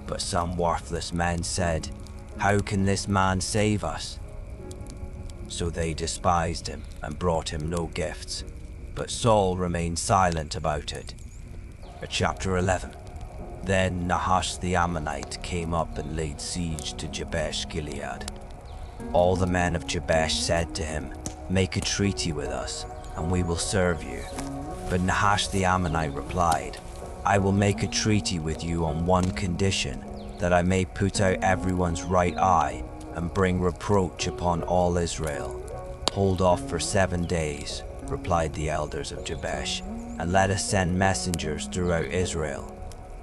But some worthless men said, "How can this man save us?" So they despised him and brought him no gifts. But Saul remained silent about it. Chapter 11. Then Nahash the Ammonite came up and laid siege to Jabesh Gilead. All the men of Jabesh said to him, "Make a treaty with us, and we will serve you." But Nahash the Ammonite replied, "I will make a treaty with you on one condition, that I may put out everyone's right eye and bring reproach upon all Israel." "Hold off for 7 days," replied the elders of Jabesh, "and let us send messengers throughout Israel.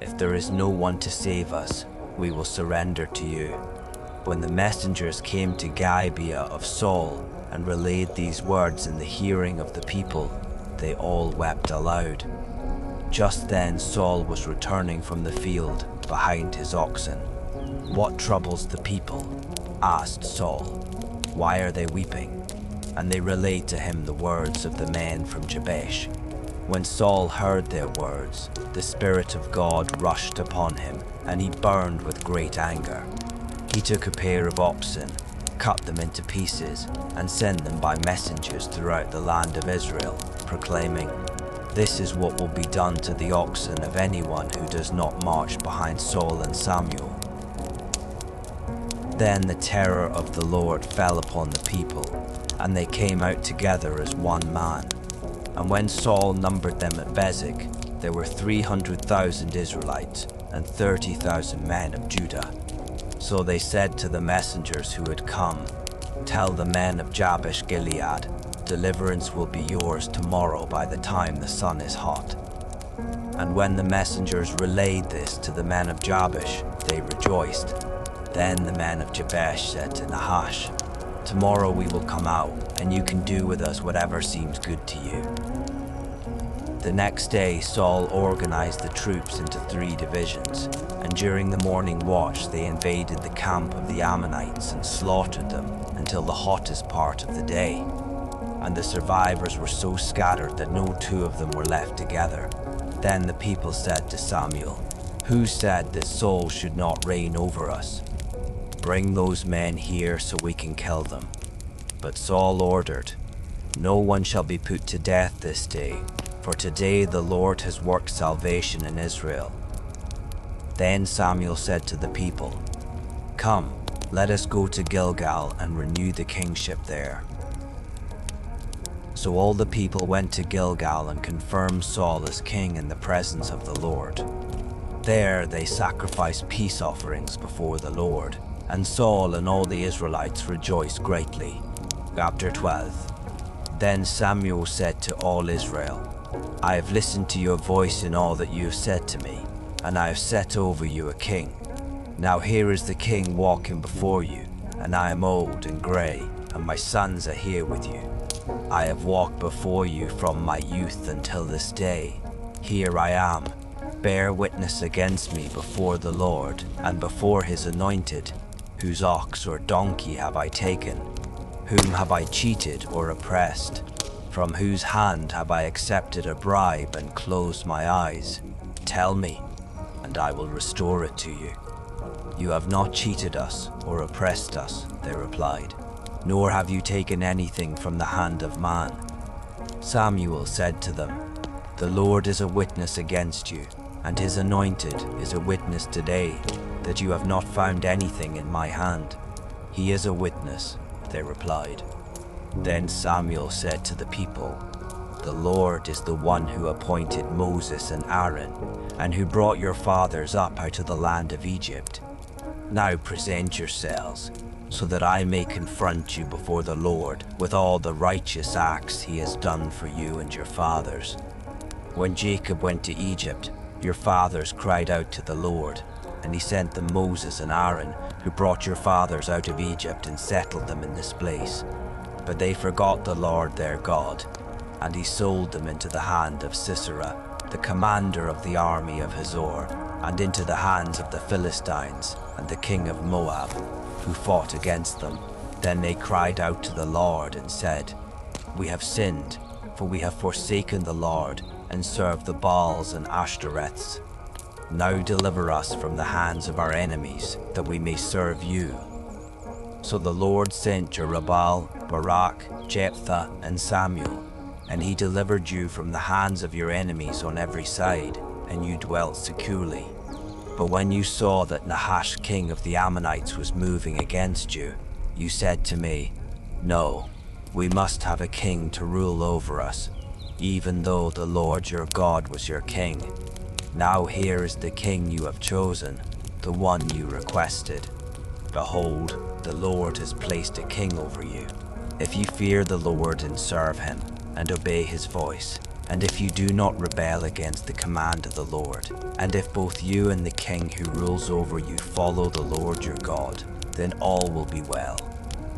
If there is no one to save us, we will surrender to you." When the messengers came to Gibeah of Saul and relayed these words in the hearing of the people, they all wept aloud. Just then Saul was returning from the field behind his oxen. "What troubles the people?" asked Saul. "Why are they weeping?" And they relayed to him the words of the men from Jabesh. When Saul heard their words, the Spirit of God rushed upon him, and he burned with great anger. He took a pair of oxen, cut them into pieces, and sent them by messengers throughout the land of Israel, proclaiming, "This is what will be done to the oxen of anyone who does not march behind Saul and Samuel." Then the terror of the Lord fell upon the people, and they came out together as one man. And when Saul numbered them at Bezek, there were 300,000 Israelites and 30,000 men of Judah. So they said to the messengers who had come, "Tell the men of Jabesh Gilead, deliverance will be yours tomorrow by the time the sun is hot." And when the messengers relayed this to the men of Jabesh, they rejoiced. Then the men of Jabesh said to Nahash, Tomorrow we will come out, and you can do with us whatever seems good to you." The next day, Saul organized the troops into 3 divisions, and during the morning watch they invaded the camp of the Ammonites and slaughtered them until the hottest part of the day. And the survivors were so scattered that no 2 of them were left together. Then the people said to Samuel, "Who said that Saul should not reign over us? Bring those men here so we can kill them." But Saul ordered, "No one shall be put to death this day, for today the Lord has worked salvation in Israel." Then Samuel said to the people, "Come, let us go to Gilgal and renew the kingship there." So all the people went to Gilgal and confirmed Saul as king in the presence of the Lord. There they sacrificed peace offerings before the Lord, and Saul and all the Israelites rejoiced greatly. Chapter 12. Then Samuel said to all Israel, "I have listened to your voice in all that you have said to me, and I have set over you a king. Now here is the king walking before you, and I am old and grey, and my sons are here with you. I have walked before you from my youth until this day. Here I am. Bear witness against me before the Lord and before his anointed. Whose ox or donkey have I taken? Whom have I cheated or oppressed? From whose hand have I accepted a bribe and closed my eyes? Tell me, and I will restore it to you." "You have not cheated us or oppressed us," they replied, "nor have you taken anything from the hand of man." Samuel said to them, "The Lord is a witness against you, and his anointed is a witness today, that you have not found anything in my hand." "He is a witness," they replied. Then Samuel said to the people, "The Lord is the one who appointed Moses and Aaron, and who brought your fathers up out of the land of Egypt. Now present yourselves, so that I may confront you before the Lord with all the righteous acts he has done for you and your fathers. When Jacob went to Egypt, your fathers cried out to the Lord, and he sent them Moses and Aaron, who brought your fathers out of Egypt and settled them in this place. But they forgot the Lord their God, and he sold them into the hand of Sisera, the commander of the army of Hazor, and into the hands of the Philistines and the king of Moab, who fought against them. Then they cried out to the Lord and said, 'We have sinned, for we have forsaken the Lord and served the Baals and Ashtoreths. Now deliver us from the hands of our enemies, that we may serve you.' So the Lord sent Jerubbaal, Barak, Jephthah, and Samuel, and he delivered you from the hands of your enemies on every side, and you dwelt securely. But when you saw that Nahash, king of the Ammonites, was moving against you, you said to me, 'No, we must have a king to rule over us, even though the Lord your God was your king. Now here is the king you have chosen, the one you requested. Behold, the Lord has placed a king over you. If you fear the Lord and serve him, and obey his voice, and if you do not rebel against the command of the Lord, and if both you and the king who rules over you follow the Lord your God, then all will be well.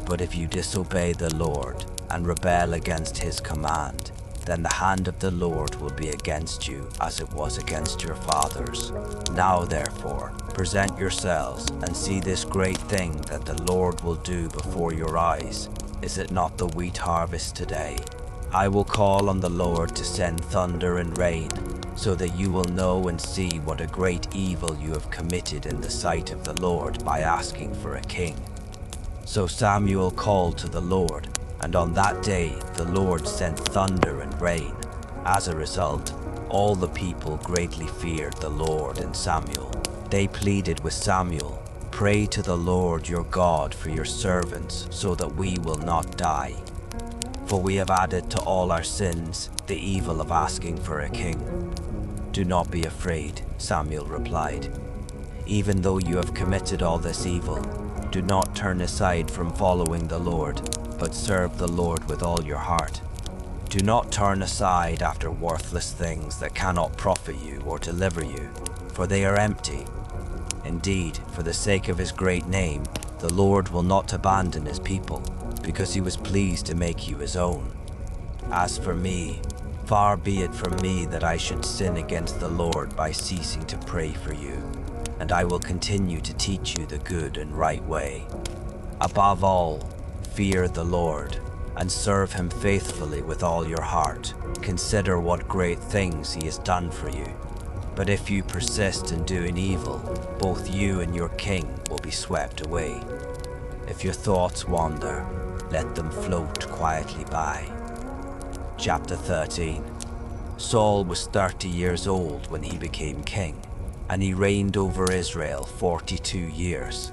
But if you disobey the Lord and rebel against his command, then the hand of the Lord will be against you as it was against your fathers. Now therefore, present yourselves and see this great thing that the Lord will do before your eyes. Is it not the wheat harvest today? I will call on the Lord to send thunder and rain, so that you will know and see what a great evil you have committed in the sight of the Lord by asking for a king." So Samuel called to the Lord, and on that day the Lord sent thunder and rain. As a result, all the people greatly feared the Lord and Samuel. They pleaded with Samuel, "Pray to the Lord your God for your servants, so that we will not die. For we have added to all our sins the evil of asking for a king." "Do not be afraid," Samuel replied. "Even though you have committed all this evil, do not turn aside from following the Lord, but serve the Lord with all your heart. Do not turn aside after worthless things that cannot profit you or deliver you, for they are empty. Indeed, for the sake of his great name, the Lord will not abandon his people. because he was pleased to make you his own. As for me, far be it from me that I should sin against the Lord by ceasing to pray for you, and I will continue to teach you the good and right way. Above all, fear the Lord, and serve him faithfully with all your heart. Consider what great things he has done for you. But if you persist in doing evil, both you and your king will be swept away. If your thoughts wander, let them float quietly by. Chapter 13. Saul was 30 years old when he became king, and he reigned over Israel 42 years.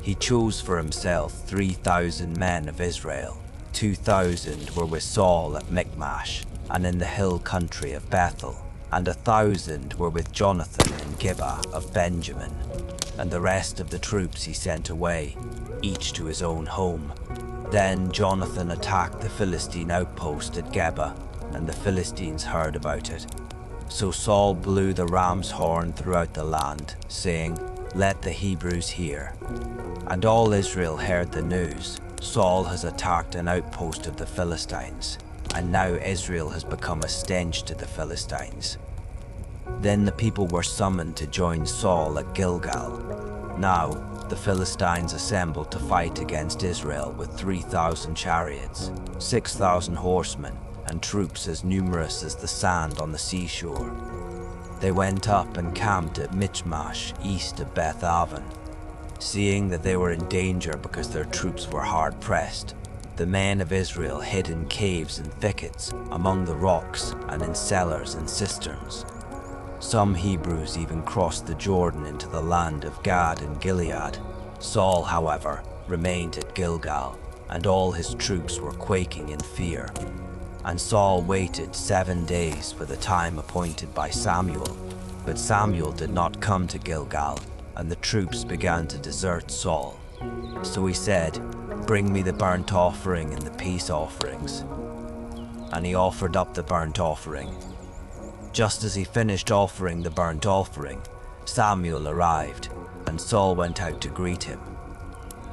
He chose for himself 3,000 men of Israel. 2,000 were with Saul at Michmash and in the hill country of Bethel, and 1,000 were with Jonathan in Gibeah of Benjamin. And the rest of the troops he sent away, each to his own home. Then Jonathan attacked the Philistine outpost at Gibeah, and the Philistines heard about it. So Saul blew the ram's horn throughout the land, saying, "Let the Hebrews hear." And all Israel heard the news. Saul has attacked an outpost of the Philistines, and now Israel has become a stench to the Philistines. Then the people were summoned to join Saul at Gilgal. Now the Philistines assembled to fight against Israel with 3,000 chariots, 6,000 horsemen, and troops as numerous as the sand on the seashore. They went up and camped at Michmash, east of Beth Aven. Seeing that they were in danger because their troops were hard-pressed, the men of Israel hid in caves and thickets, among the rocks, and in cellars and cisterns. Some Hebrews even crossed the Jordan into the land of Gad and Gilead. Saul, however, remained at Gilgal, and all his troops were quaking in fear. And Saul waited 7 days for the time appointed by Samuel. But Samuel did not come to Gilgal, and the troops began to desert Saul. So he said, "Bring me the burnt offering and the peace offerings." And he offered up the burnt offering. Just as he finished offering the burnt offering, Samuel arrived, and Saul went out to greet him.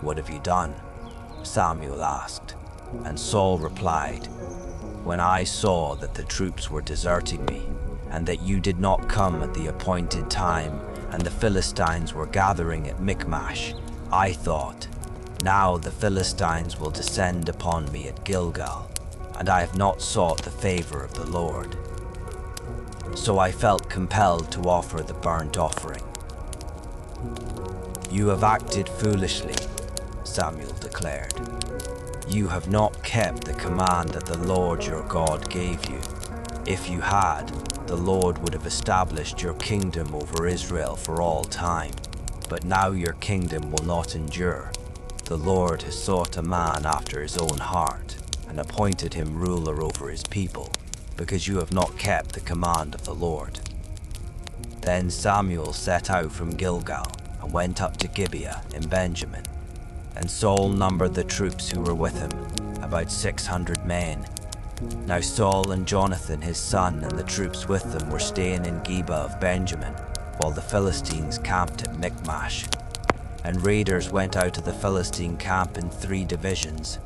"What have you done?" Samuel asked, and Saul replied, "When I saw that the troops were deserting me, and that you did not come at the appointed time, and the Philistines were gathering at Michmash, I thought, now the Philistines will descend upon me at Gilgal, and I have not sought the favor of the Lord. So I felt compelled to offer the burnt offering." "You have acted foolishly," Samuel declared. "You have not kept the command that the Lord your God gave you. If you had, the Lord would have established your kingdom over Israel for all time. But now your kingdom will not endure. The Lord has sought a man after his own heart, and appointed him ruler over his people, because you have not kept the command of the Lord." Then Samuel set out from Gilgal, and went up to Gibeah in Benjamin. And Saul numbered the troops who were with him, about 600 men. Now Saul and Jonathan his son and the troops with them were staying in Gibeah of Benjamin, while the Philistines camped at Michmash. And raiders went out of the Philistine camp in 3 divisions.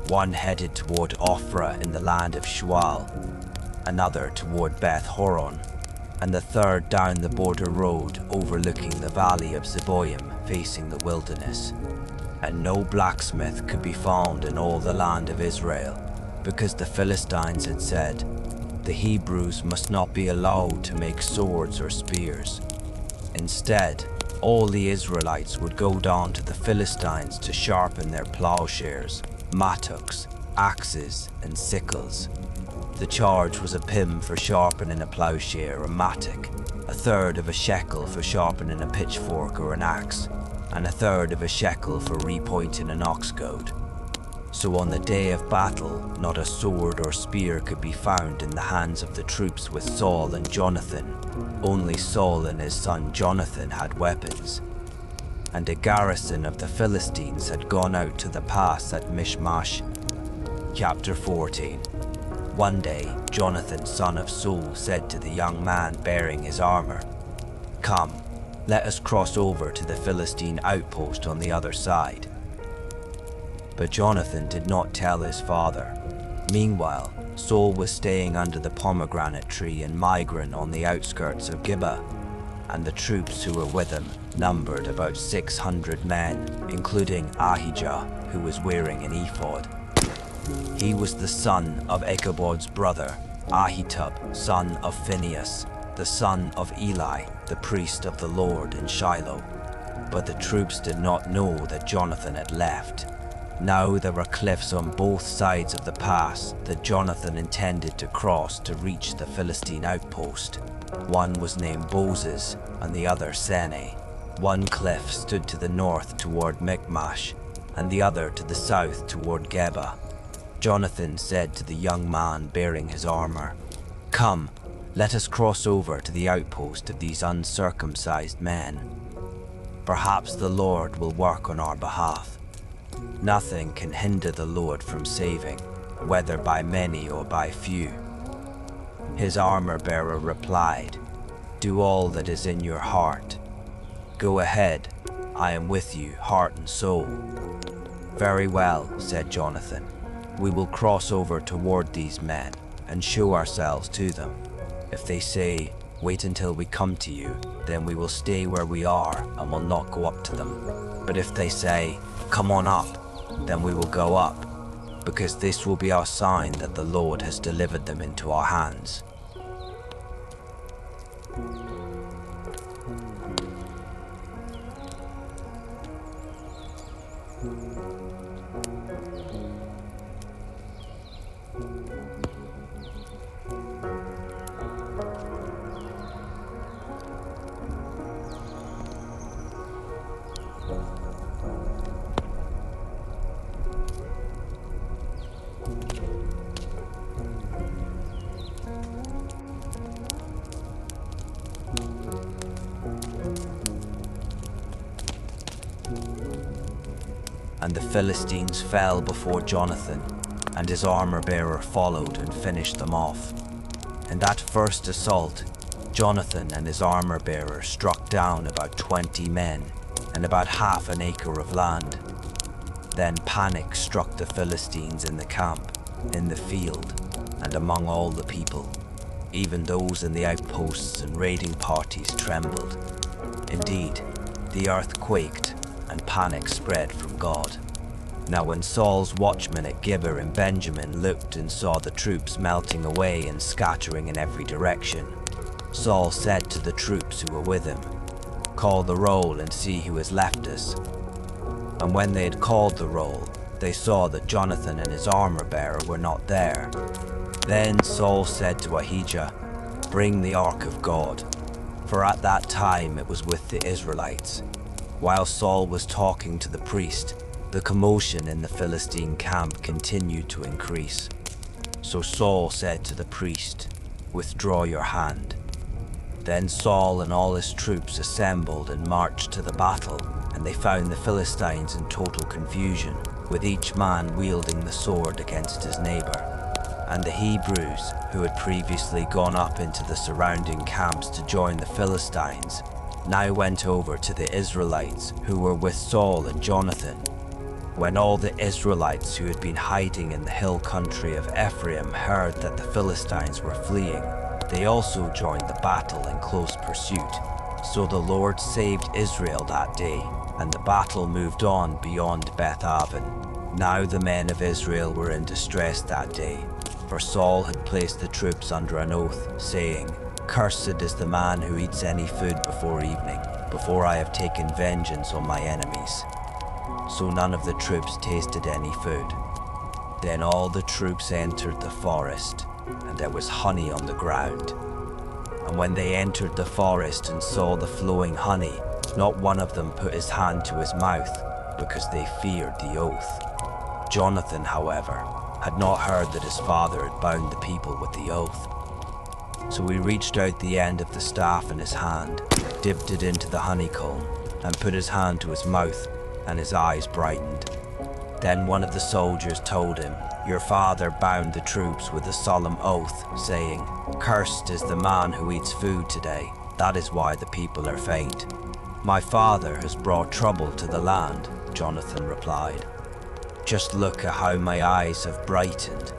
One headed toward Ophrah in the land of Shual, another toward Beth Horon, and the third down the border road overlooking the valley of Zeboim, facing the wilderness. And no blacksmith could be found in all the land of Israel, because the Philistines had said, "The Hebrews must not be allowed to make swords or spears." Instead, all the Israelites would go down to the Philistines to sharpen their plowshares, mattocks, axes, and sickles. The charge was a pim for sharpening a plowshare or mattock, a third of a shekel for sharpening a pitchfork or an axe, and a third of a shekel for repointing an ox goad. So on the day of battle, not a sword or spear could be found in the hands of the troops with Saul and Jonathan. Only Saul and his son Jonathan had weapons. And a garrison of the Philistines had gone out to the pass at Michmash. Chapter 14. One day, Jonathan son of Saul said to the young man bearing his armor, "Come, let us cross over to the Philistine outpost on the other side." But Jonathan did not tell his father. Meanwhile, Saul was staying under the pomegranate tree in Migron on the outskirts of Gibeah, and the troops who were with him numbered about 600 men, including Ahijah, who was wearing an ephod. He was the son of Ichabod's brother, Ahitub, son of Phinehas, the son of Eli, the priest of the Lord in Shiloh. But the troops did not know that Jonathan had left. Now there were cliffs on both sides of the pass that Jonathan intended to cross to reach the Philistine outpost. One was named Bozez and the other Sene. One cliff stood to the north toward Michmash, and the other to the south toward Geba. Jonathan said to the young man bearing his armor, "Come, let us cross over to the outpost of these uncircumcised men. Perhaps the Lord will work on our behalf. Nothing can hinder the Lord from saving, whether by many or by few." His armor-bearer replied, "Do all that is in your heart. Go ahead, I am with you, heart and soul." "Very well," said Jonathan. "We will cross over toward these men and show ourselves to them. If they say, 'Wait until we come to you,' then we will stay where we are and will not go up to them. But if they say, 'Come on up,' then we will go up, because this will be our sign that the Lord has delivered them into our hands." And the Philistines fell before Jonathan, and his armor-bearer followed and finished them off. In that first assault, Jonathan and his armor-bearer struck down about 20 men and about half an acre of land. Then panic struck the Philistines in the camp, in the field, and among all the people. Even those in the outposts and raiding parties trembled. Indeed, the earth quaked, and panic spread from God. Now when Saul's watchmen at Gibeah in Benjamin looked and saw the troops melting away and scattering in every direction, Saul said to the troops who were with him, "Call the roll and see who has left us." And when they had called the roll, they saw that Jonathan and his armor-bearer were not there. Then Saul said to Ahijah, "Bring the ark of God," for at that time it was with the Israelites. While Saul was talking to the priest, the commotion in the Philistine camp continued to increase. So Saul said to the priest, "Withdraw your hand." Then Saul and all his troops assembled and marched to the battle, and they found the Philistines in total confusion, with each man wielding the sword against his neighbor. And the Hebrews, who had previously gone up into the surrounding camps to join the Philistines, now went over to the Israelites who were with Saul and Jonathan. When all the Israelites who had been hiding in the hill country of Ephraim heard that the Philistines were fleeing, they also joined the battle in close pursuit. So the Lord saved Israel that day, and the battle moved on beyond Beth-aven. Now the men of Israel were in distress that day, for Saul had placed the troops under an oath, saying, "Cursed is the man who eats any food before evening, before I have taken vengeance on my enemies." So none of the troops tasted any food. Then all the troops entered the forest, and there was honey on the ground. And when they entered the forest and saw the flowing honey, not one of them put his hand to his mouth, because they feared the oath. Jonathan, however, had not heard that his father had bound the people with the oath. So he reached out the end of the staff in his hand, dipped it into the honeycomb, and put his hand to his mouth, and his eyes brightened. Then one of the soldiers told him, "Your father bound the troops with a solemn oath, saying, 'Cursed is the man who eats food today. That is why the people are faint.' 'My father has brought trouble to the land,' Jonathan replied. Just look at how my eyes have brightened,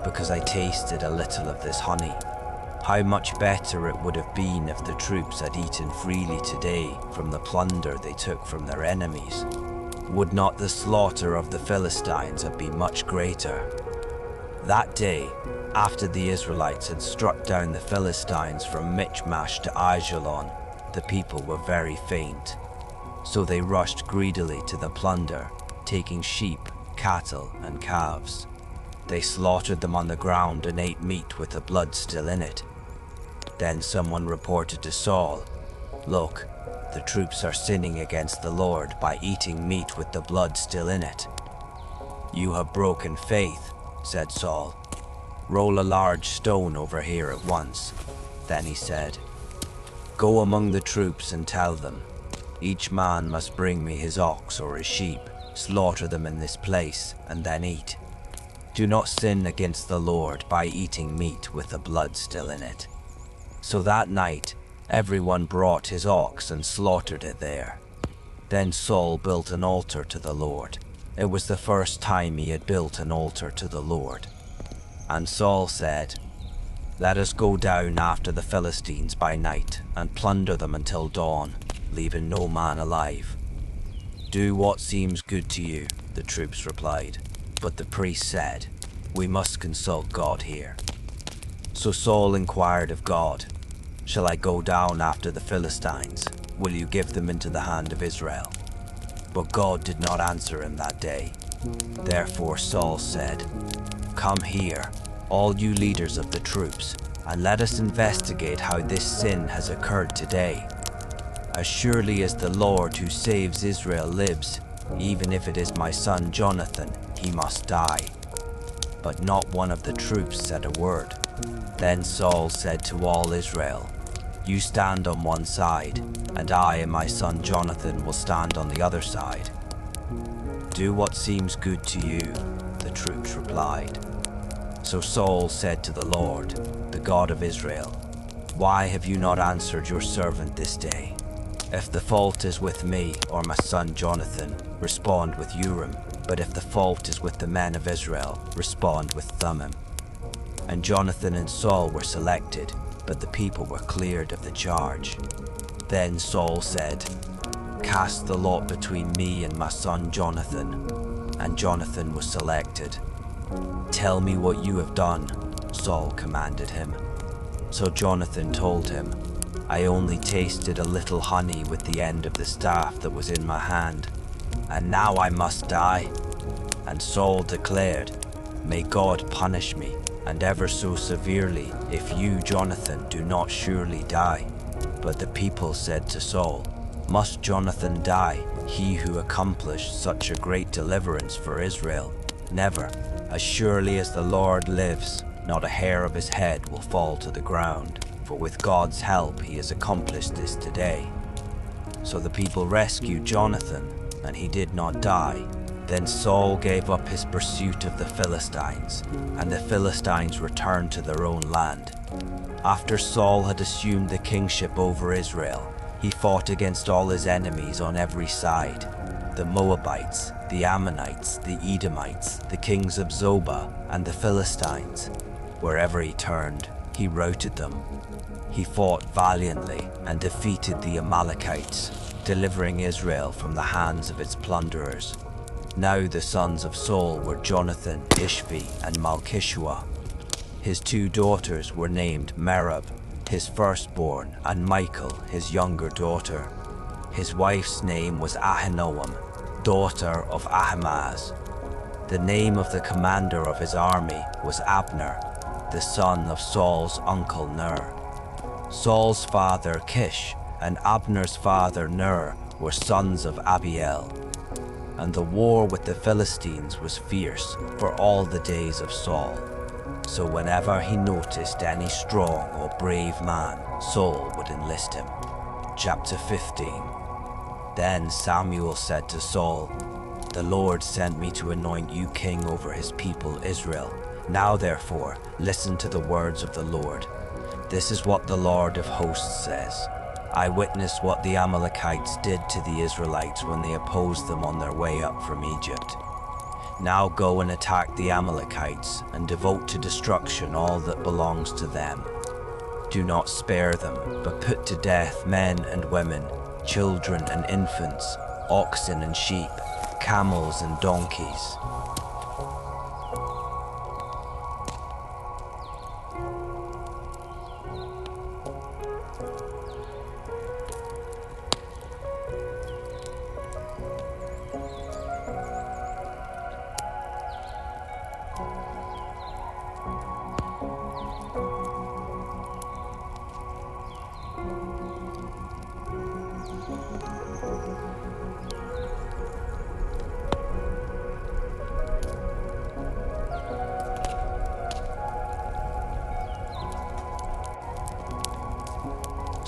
because I tasted a little of this honey. How much better it would have been if the troops had eaten freely today from the plunder they took from their enemies. Would not the slaughter of the Philistines have been much greater? That day, after the Israelites had struck down the Philistines from Michmash to Aijalon, the people were very faint. So they rushed greedily to the plunder, taking sheep, cattle, and calves. They slaughtered them on the ground and ate meat with the blood still in it. Then someone reported to Saul, "Look, the troops are sinning against the Lord by eating meat with the blood still in it." "You have broken faith," said Saul. "Roll a large stone over here at once." Then he said, "Go among the troops and tell them, each man must bring me his ox or his sheep, slaughter them in this place, and then eat. Do not sin against the Lord by eating meat with the blood still in it." So that night, everyone brought his ox and slaughtered it there. Then Saul built an altar to the Lord. It was the first time he had built an altar to the Lord. And Saul said, "Let us go down after the Philistines by night and plunder them until dawn, leaving no man alive." "Do what seems good to you," the troops replied. But the priest said, "We must consult God here." So Saul inquired of God, "Shall I go down after the Philistines? Will you give them into the hand of Israel?" But God did not answer him that day. Therefore Saul said, "Come here, all you leaders of the troops, and let us investigate how this sin has occurred today. As surely as the Lord who saves Israel lives, even if it is my son Jonathan, he must die." But not one of the troops said a word. Then Saul said to all Israel, "You stand on one side, and I and my son Jonathan will stand on the other side." "Do what seems good to you," the troops replied. So Saul said to the Lord, the God of Israel, "Why have you not answered your servant this day? If the fault is with me or my son Jonathan, respond with Urim, but if the fault is with the men of Israel, respond with Thummim." And Jonathan and Saul were selected, but the people were cleared of the charge. Then Saul said, "Cast the lot between me and my son Jonathan." And Jonathan was selected. "Tell me what you have done," Saul commanded him. So Jonathan told him, "I only tasted a little honey with the end of the staff that was in my hand, and now I must die." And Saul declared, "May God punish me, and ever so severely, if you, Jonathan, do not surely die." But the people said to Saul, "Must Jonathan die, he who accomplished such a great deliverance for Israel? Never. As surely as the Lord lives, not a hair of his head will fall to the ground, for with God's help he has accomplished this today." So the people rescued Jonathan, and he did not die. Then Saul gave up his pursuit of the Philistines, and the Philistines returned to their own land. After Saul had assumed the kingship over Israel, he fought against all his enemies on every side: the Moabites, the Ammonites, the Edomites, the kings of Zobah, and the Philistines. Wherever he turned, he routed them. He fought valiantly and defeated the Amalekites, delivering Israel from the hands of its plunderers. Now the sons of Saul were Jonathan, Ishvi, and Malchishua. His two daughters were named Merab, his firstborn, and Michal, his younger daughter. His wife's name was Ahinoam, daughter of Ahimaaz. The name of the commander of his army was Abner, the son of Saul's uncle Ner. Saul's father Kish and Abner's father Ner were sons of Abiel. And the war with the Philistines was fierce for all the days of Saul. So whenever he noticed any strong or brave man, Saul would enlist him. Chapter 15. Then Samuel said to Saul, "The Lord sent me to anoint you king over his people Israel. Now therefore, listen to the words of the Lord. This is what the Lord of hosts says. I witnessed what the Amalekites did to the Israelites when they opposed them on their way up from Egypt. Now go and attack the Amalekites and devote to destruction all that belongs to them. Do not spare them, but put to death men and women, children and infants, oxen and sheep, camels and donkeys.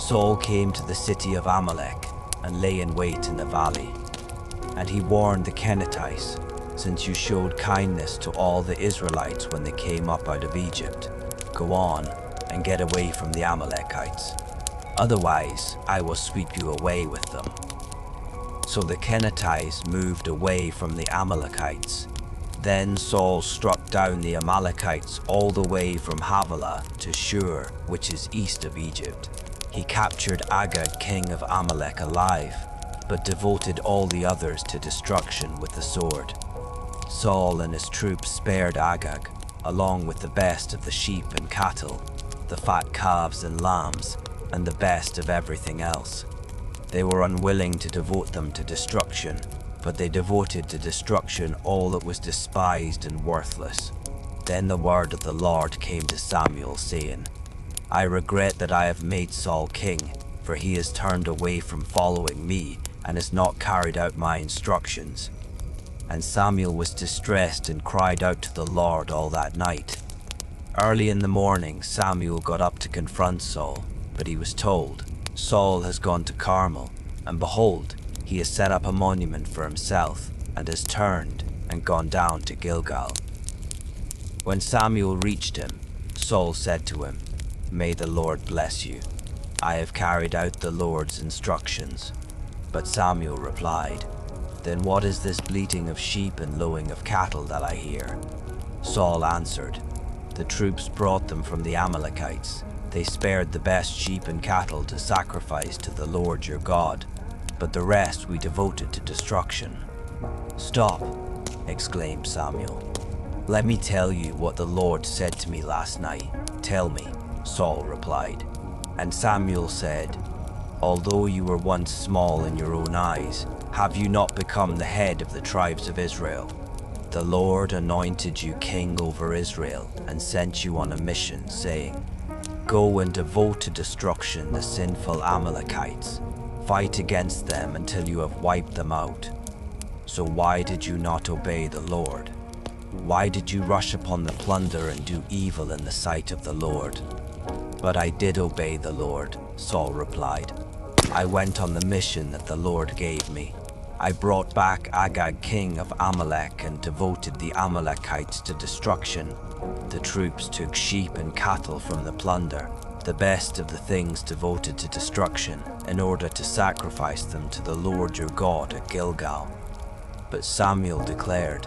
Saul came to the city of Amalek and lay in wait in the valley. And he warned the Kenittites, since you showed kindness to all the Israelites when they came up out of Egypt, go on and get away from the Amalekites. Otherwise, I will sweep you away with them. So the Kenittites moved away from the Amalekites. Then Saul struck down the Amalekites all the way from Havilah to Shur, which is east of Egypt. He captured Agag, king of Amalek, alive, but devoted all the others to destruction with the sword. Saul and his troops spared Agag, along with the best of the sheep and cattle, the fat calves and lambs, and the best of everything else. They were unwilling to devote them to destruction, but they devoted to destruction all that was despised and worthless. Then the word of the Lord came to Samuel, saying, I regret that I have made Saul king, for he has turned away from following me and has not carried out my instructions. And Samuel was distressed and cried out to the Lord all that night. Early in the morning, Samuel got up to confront Saul, but he was told, Saul has gone to Carmel, and behold, he has set up a monument for himself, and has turned and gone down to Gilgal. When Samuel reached him, Saul said to him, May the Lord bless you. I have carried out the Lord's instructions. But Samuel replied, Then what is this bleating of sheep and lowing of cattle that I hear? Saul answered, The troops brought them from the Amalekites. They spared the best sheep and cattle to sacrifice to the Lord your God, but the rest we devoted to destruction. Stop, exclaimed Samuel. Let me tell you what the Lord said to me last night. Tell me, Saul replied. And Samuel said, Although you were once small in your own eyes, have you not become the head of the tribes of Israel? The Lord anointed you king over Israel and sent you on a mission, saying, Go and devote to destruction the sinful Amalekites. Fight against them until you have wiped them out. So why did you not obey the Lord? Why did you rush upon the plunder and do evil in the sight of the Lord? But I did obey the Lord, Saul replied. I went on the mission that the Lord gave me. I brought back Agag, king of Amalek, and devoted the Amalekites to destruction. The troops took sheep and cattle from the plunder, the best of the things devoted to destruction, in order to sacrifice them to the Lord your God at Gilgal. But Samuel declared,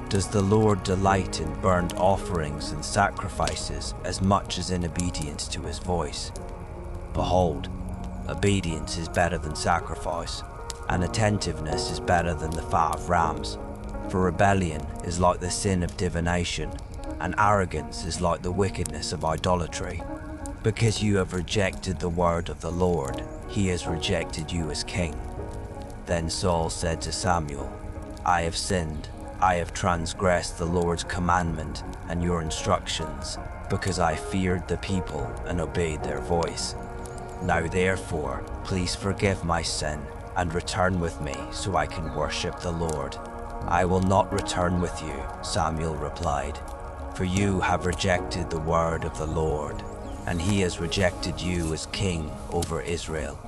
Does the Lord delight in burnt offerings and sacrifices as much as in obedience to his voice? Behold, obedience is better than sacrifice, and attentiveness is better than the fat of rams. For rebellion is like the sin of divination, and arrogance is like the wickedness of idolatry. Because you have rejected the word of the Lord, he has rejected you as king. Then Saul said to Samuel, I have sinned. I have transgressed the Lord's commandment and your instructions, because I feared the people and obeyed their voice. Now therefore, please forgive my sin and return with me so I can worship the Lord. I will not return with you, Samuel replied, for you have rejected the word of the Lord, and he has rejected you as king over Israel.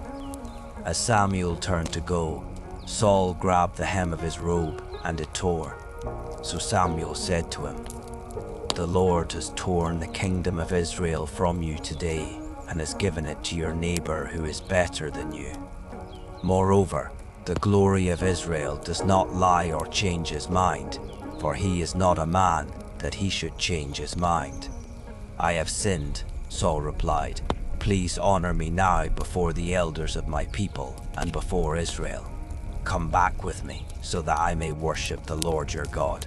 As Samuel turned to go, Saul grabbed the hem of his robe, and it tore. So Samuel said to him, The Lord has torn the kingdom of Israel from you today, and has given it to your neighbor who is better than you. Moreover, the glory of Israel does not lie or change his mind. for he is not a man that he should change his mind." "I have sinned," Saul replied. "Please honor me now before the elders of my people and before Israel. Come back with me so that I may worship the Lord your God."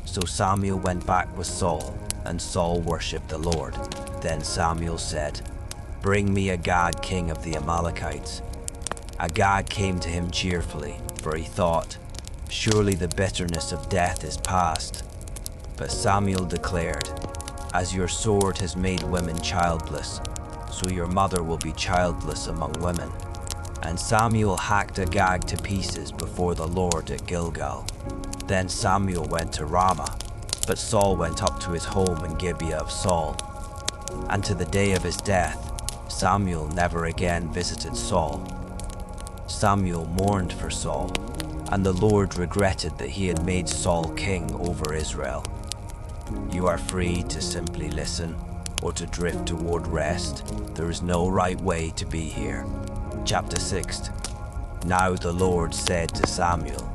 So Samuel went back with Saul, and Saul worshipped the Lord. Then Samuel said, "Bring me Agag, king of the Amalekites." Agag came to him cheerfully, for he thought, "Surely the bitterness of death is past." But Samuel declared, "As your sword has made women childless, so your mother will be childless among women." And Samuel hacked Agag to pieces before the Lord at Gilgal. Then Samuel went to Ramah, but Saul went up to his home in Gibeah of Saul. And to the day of his death, Samuel never again visited Saul. Samuel mourned for Saul, and the Lord regretted that he had made Saul king over Israel. You are free to simply listen or to drift toward rest. There is no right way to be here. Chapter 6. Now the Lord said to Samuel,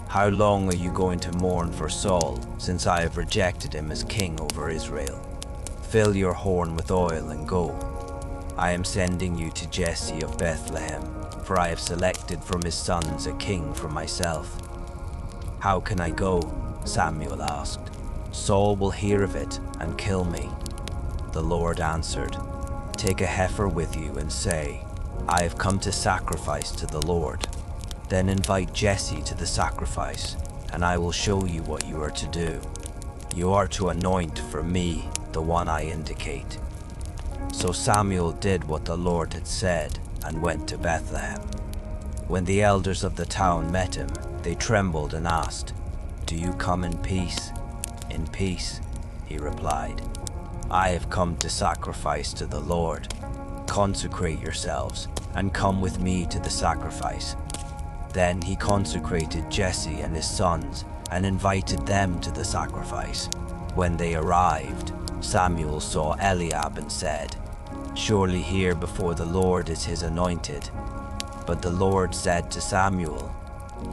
"How long are you going to mourn for Saul, since I have rejected him as king over Israel? Fill your horn with oil and go. I am sending you to Jesse of Bethlehem, for I have selected from his sons a king for myself." "How can I go?" Samuel asked. "Saul will hear of it and kill me." The Lord answered, "Take a heifer with you and say, 'I have come to sacrifice to the Lord.' Then invite Jesse to the sacrifice, and I will show you what you are to do. You are to anoint for me the one I indicate." So Samuel did what the Lord had said and went to Bethlehem. When the elders of the town met him, they trembled and asked, "Do you come in peace?" "In peace," he replied. "I have come to sacrifice to the Lord. Consecrate yourselves and come with me to the sacrifice." Then he consecrated Jesse and his sons and invited them to the sacrifice. When they arrived, Samuel saw Eliab and said, "Surely here before the Lord is his anointed." But the Lord said to Samuel,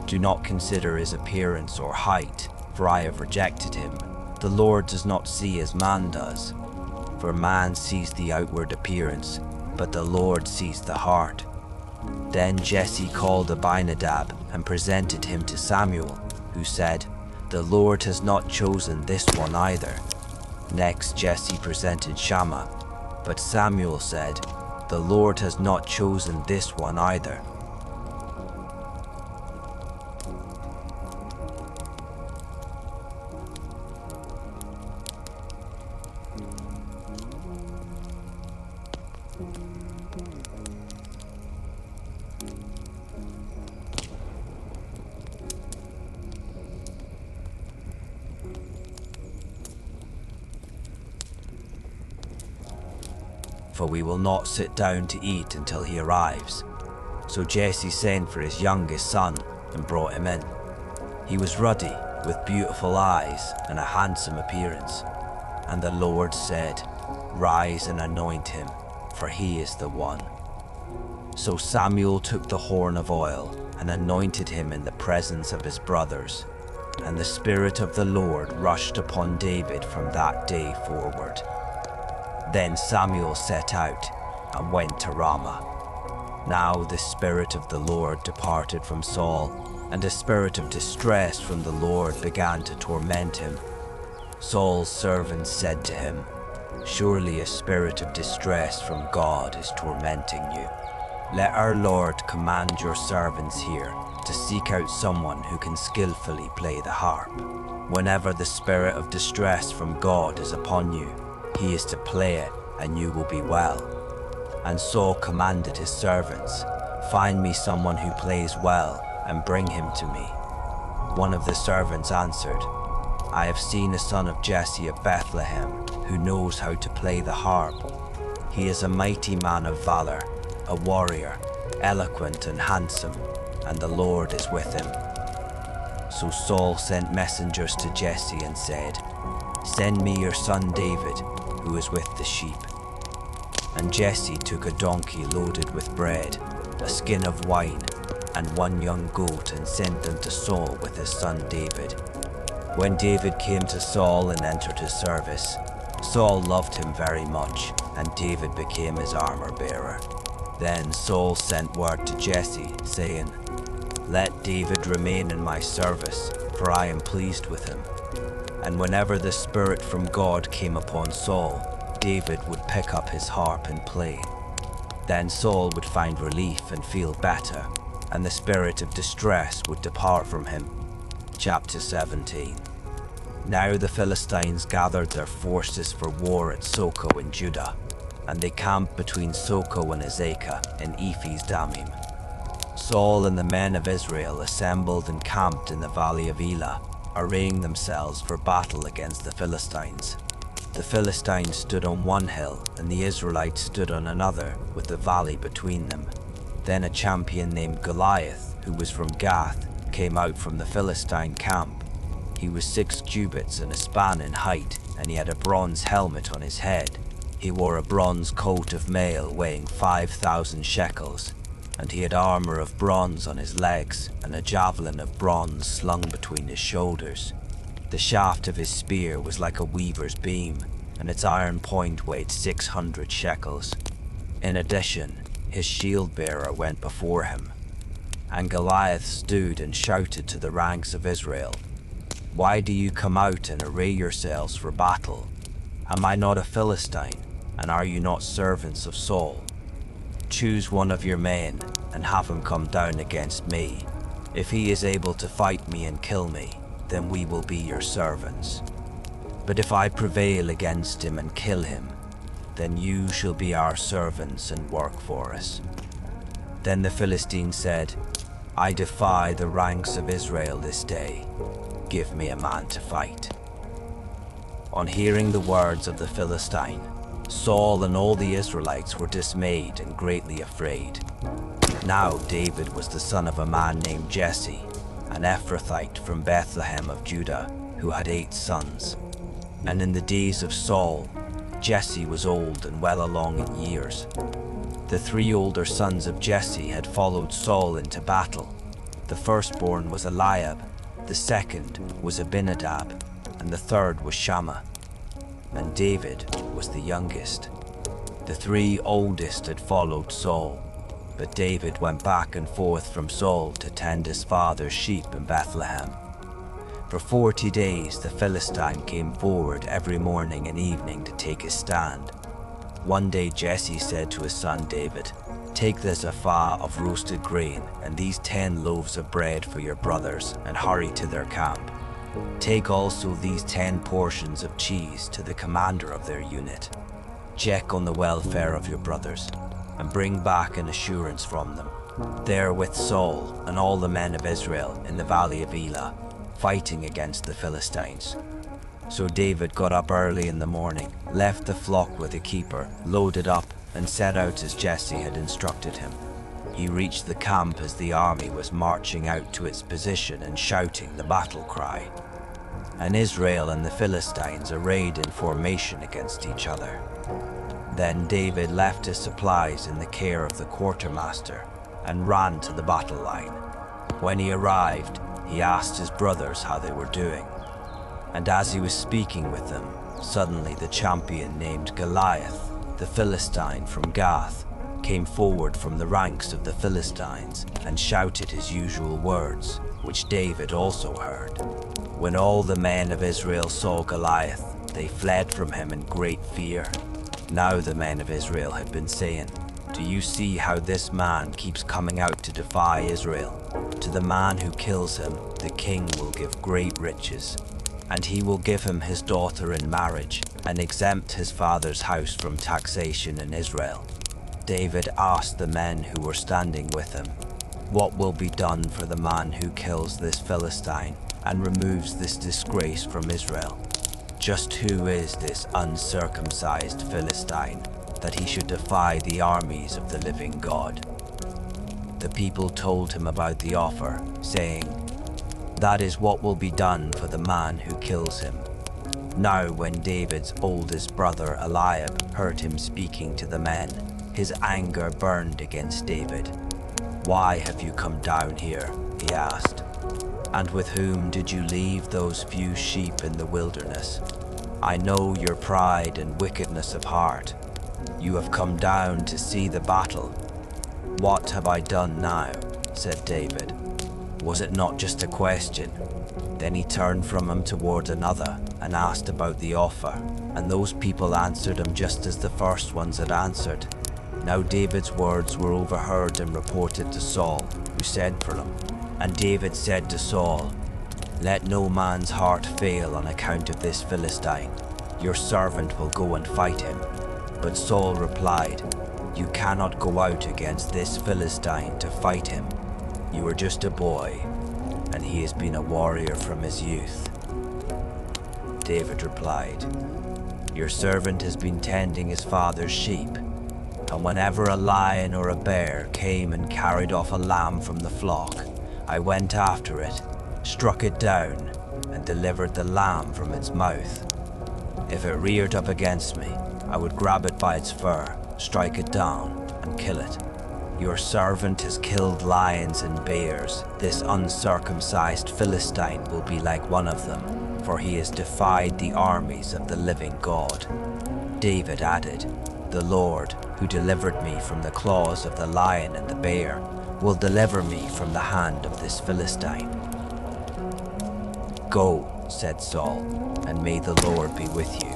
"Do not consider his appearance or height, for I have rejected him. The Lord does not see as man does. For man sees the outward appearance, but the Lord sees the heart." Then Jesse called Abinadab and presented him to Samuel, who said, "The Lord has not chosen this one either." Next Jesse presented Shammah, but Samuel said, "The Lord has not chosen this one either." "For we will not sit down to eat until he arrives." So Jesse sent for his youngest son and brought him in. He was ruddy, with beautiful eyes and a handsome appearance. And the Lord said, "Rise and anoint him, for he is the one." So Samuel took the horn of oil and anointed him in the presence of his brothers. And the Spirit of the Lord rushed upon David from that day forward. Then Samuel set out and went to Ramah. Now the Spirit of the Lord departed from Saul, and a spirit of distress from the Lord began to torment him. Saul's servants said to him, "Surely a spirit of distress from God is tormenting you. Let our Lord command your servants here to seek out someone who can skillfully play the harp. Whenever the spirit of distress from God is upon you, he is to play it, and you will be well." And Saul commanded his servants, "Find me someone who plays well, and bring him to me." One of the servants answered, "I have seen a son of Jesse of Bethlehem, who knows how to play the harp. He is a mighty man of valor, a warrior, eloquent and handsome, and the Lord is with him." So Saul sent messengers to Jesse and said, "Send me your son David, who is with the sheep." And Jesse took a donkey loaded with bread, a skin of wine, and one young goat, and sent them to Saul with his son David. When David came to Saul and entered his service, Saul loved him very much, and David became his armor-bearer. Then Saul sent word to Jesse, saying, "Let David remain in my service, for I am pleased with him." And whenever the Spirit from God came upon Saul, David would pick up his harp and play. Then Saul would find relief and feel better, and the spirit of distress would depart from him. Chapter 17. Now the Philistines gathered their forces for war at Soco in Judah, and they camped between Soco and Azekah in Ephes Dammim. Saul and the men of Israel assembled and camped in the valley of Elah, arraying themselves for battle against the Philistines. The Philistines stood on one hill, and the Israelites stood on another, with the valley between them. Then a champion named Goliath, who was from Gath, came out from the Philistine camp. He was 6 cubits and a span in height, and he had a bronze helmet on his head. He wore a bronze coat of mail weighing 5,000 shekels, and he had armor of bronze on his legs, and a javelin of bronze slung between his shoulders. The shaft of his spear was like a weaver's beam, and its iron point weighed 600 shekels. In addition, his shield-bearer went before him. And Goliath stood and shouted to the ranks of Israel, "Why do you come out and array yourselves for battle? Am I not a Philistine, and are you not servants of Saul? Choose one of your men and have him come down against me. If he is able to fight me and kill me, then we will be your servants. But if I prevail against him and kill him, then you shall be our servants and work for us." Then the Philistine said, "I defy the ranks of Israel this day. Give me a man to fight." On hearing the words of the Philistine, Saul and all the Israelites were dismayed and greatly afraid. Now David was the son of a man named Jesse, an Ephrathite from Bethlehem of Judah, who had 8 sons. And in the days of Saul, Jesse was old and well along in years. The 3 older sons of Jesse had followed Saul into battle. The firstborn was Eliab, the second was Abinadab, and the third was Shammah. And David was the youngest. The 3 oldest had followed Saul, but David went back and forth from Saul to tend his father's sheep in Bethlehem. For 40 days the Philistine came forward every morning and evening to take his stand. One day Jesse said to his son David, "Take this ephah of roasted grain and these 10 loaves of bread for your brothers, and hurry to their camp. Take also these 10 portions of cheese to the commander of their unit. Check on the welfare of your brothers, and bring back an assurance from them. They are with Saul and all the men of Israel in the valley of Elah, fighting against the Philistines." So David got up early in the morning, left the flock with a keeper, loaded up, and set out as Jesse had instructed him. He reached the camp as the army was marching out to its position and shouting the battle cry. And Israel and the Philistines arrayed in formation against each other. Then David left his supplies in the care of the quartermaster and ran to the battle line. When he arrived, he asked his brothers how they were doing. And as he was speaking with them, suddenly the champion named Goliath, the Philistine from Gath, came forward from the ranks of the Philistines and shouted his usual words, which David also heard. When all the men of Israel saw Goliath, they fled from him in great fear. Now the men of Israel had been saying, "Do you see how this man keeps coming out to defy Israel? To the man who kills him, the king will give great riches, and he will give him his daughter in marriage and exempt his father's house from taxation in Israel." David asked the men who were standing with him, "What will be done for the man who kills this Philistine and removes this disgrace from Israel? Just who is this uncircumcised Philistine that he should defy the armies of the living God?" The people told him about the offer, saying, "That is what will be done for the man who kills him." Now when David's oldest brother Eliab heard him speaking to the men, his anger burned against David. "Why have you come down here?" he asked. And with whom did you leave those few sheep in the wilderness? I know your pride and wickedness of heart. You have come down to see the battle. What have I done now? Said David. Was it not just a question? Then he turned from him toward another and asked about the offer, and those people answered him just as the first ones had answered. Now David's words were overheard and reported to Saul, who sent for him. And David said to Saul, Let no man's heart fail on account of this Philistine. Your servant will go and fight him. But Saul replied, You cannot go out against this Philistine to fight him. You are just a boy, and he has been a warrior from his youth. David replied, Your servant has been tending his father's sheep, and whenever a lion or a bear came and carried off a lamb from the flock, I went after it, struck it down, and delivered the lamb from its mouth. If it reared up against me, I would grab it by its fur, strike it down, and kill it. Your servant has killed lions and bears. This uncircumcised Philistine will be like one of them, for he has defied the armies of the living God. David added, The Lord, who delivered me from the claws of the lion and the bear, will deliver me from the hand of this Philistine. Go, said Saul, and may the Lord be with you.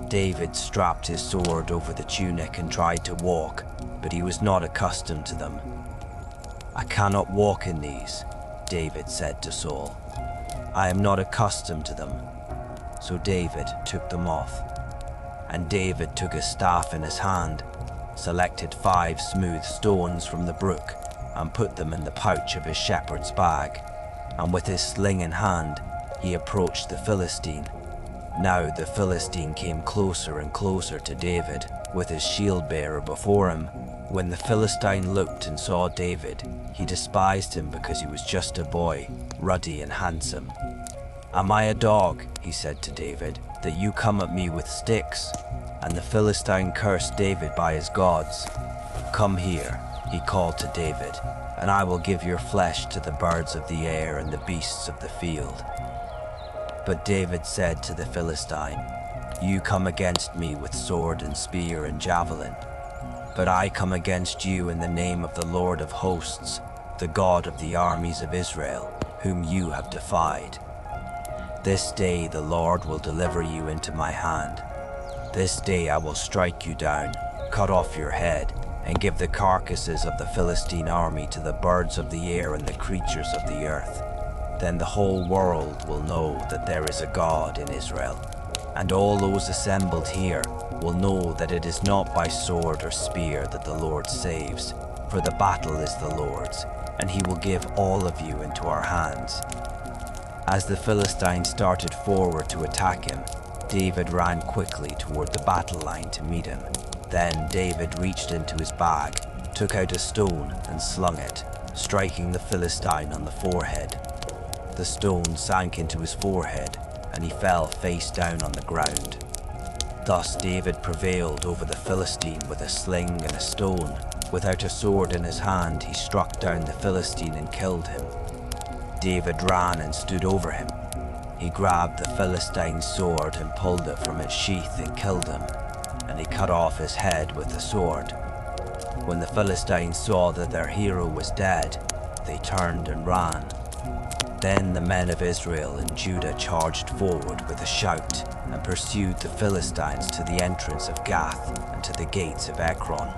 David strapped his sword over the tunic and tried to walk, but he was not accustomed to them. I cannot walk in these, David said to Saul. I am not accustomed to them. So David took them off. And David took his staff in his hand, selected 5 smooth stones from the brook, and put them in the pouch of his shepherd's bag. And with his sling in hand, he approached the Philistine. Now the Philistine came closer and closer to David, with his shield-bearer before him. When the Philistine looked and saw David, he despised him because he was just a boy, ruddy and handsome. Am I a dog, he said to David, that you come at me with sticks? And the Philistine cursed David by his gods. Come here, he called to David, and I will give your flesh to the birds of the air and the beasts of the field. But David said to the Philistine, You come against me with sword and spear and javelin, but I come against you in the name of the Lord of hosts, the God of the armies of Israel, whom you have defied. This day the Lord will deliver you into my hand. This day I will strike you down, cut off your head, and give the carcasses of the Philistine army to the birds of the air and the creatures of the earth. Then the whole world will know that there is a God in Israel, and all those assembled here will know that it is not by sword or spear that the Lord saves, for the battle is the Lord's, and he will give all of you into our hands. As the Philistine started forward to attack him, David ran quickly toward the battle line to meet him. Then David reached into his bag, took out a stone and slung it, striking the Philistine on the forehead. The stone sank into his forehead, and he fell face down on the ground. Thus David prevailed over the Philistine with a sling and a stone. Without a sword in his hand, he struck down the Philistine and killed him. David ran and stood over him. He grabbed the Philistine's sword and pulled it from its sheath and killed him, and he cut off his head with the sword. When the Philistines saw that their hero was dead, they turned and ran. Then the men of Israel and Judah charged forward with a shout and pursued the Philistines to the entrance of Gath and to the gates of Ekron.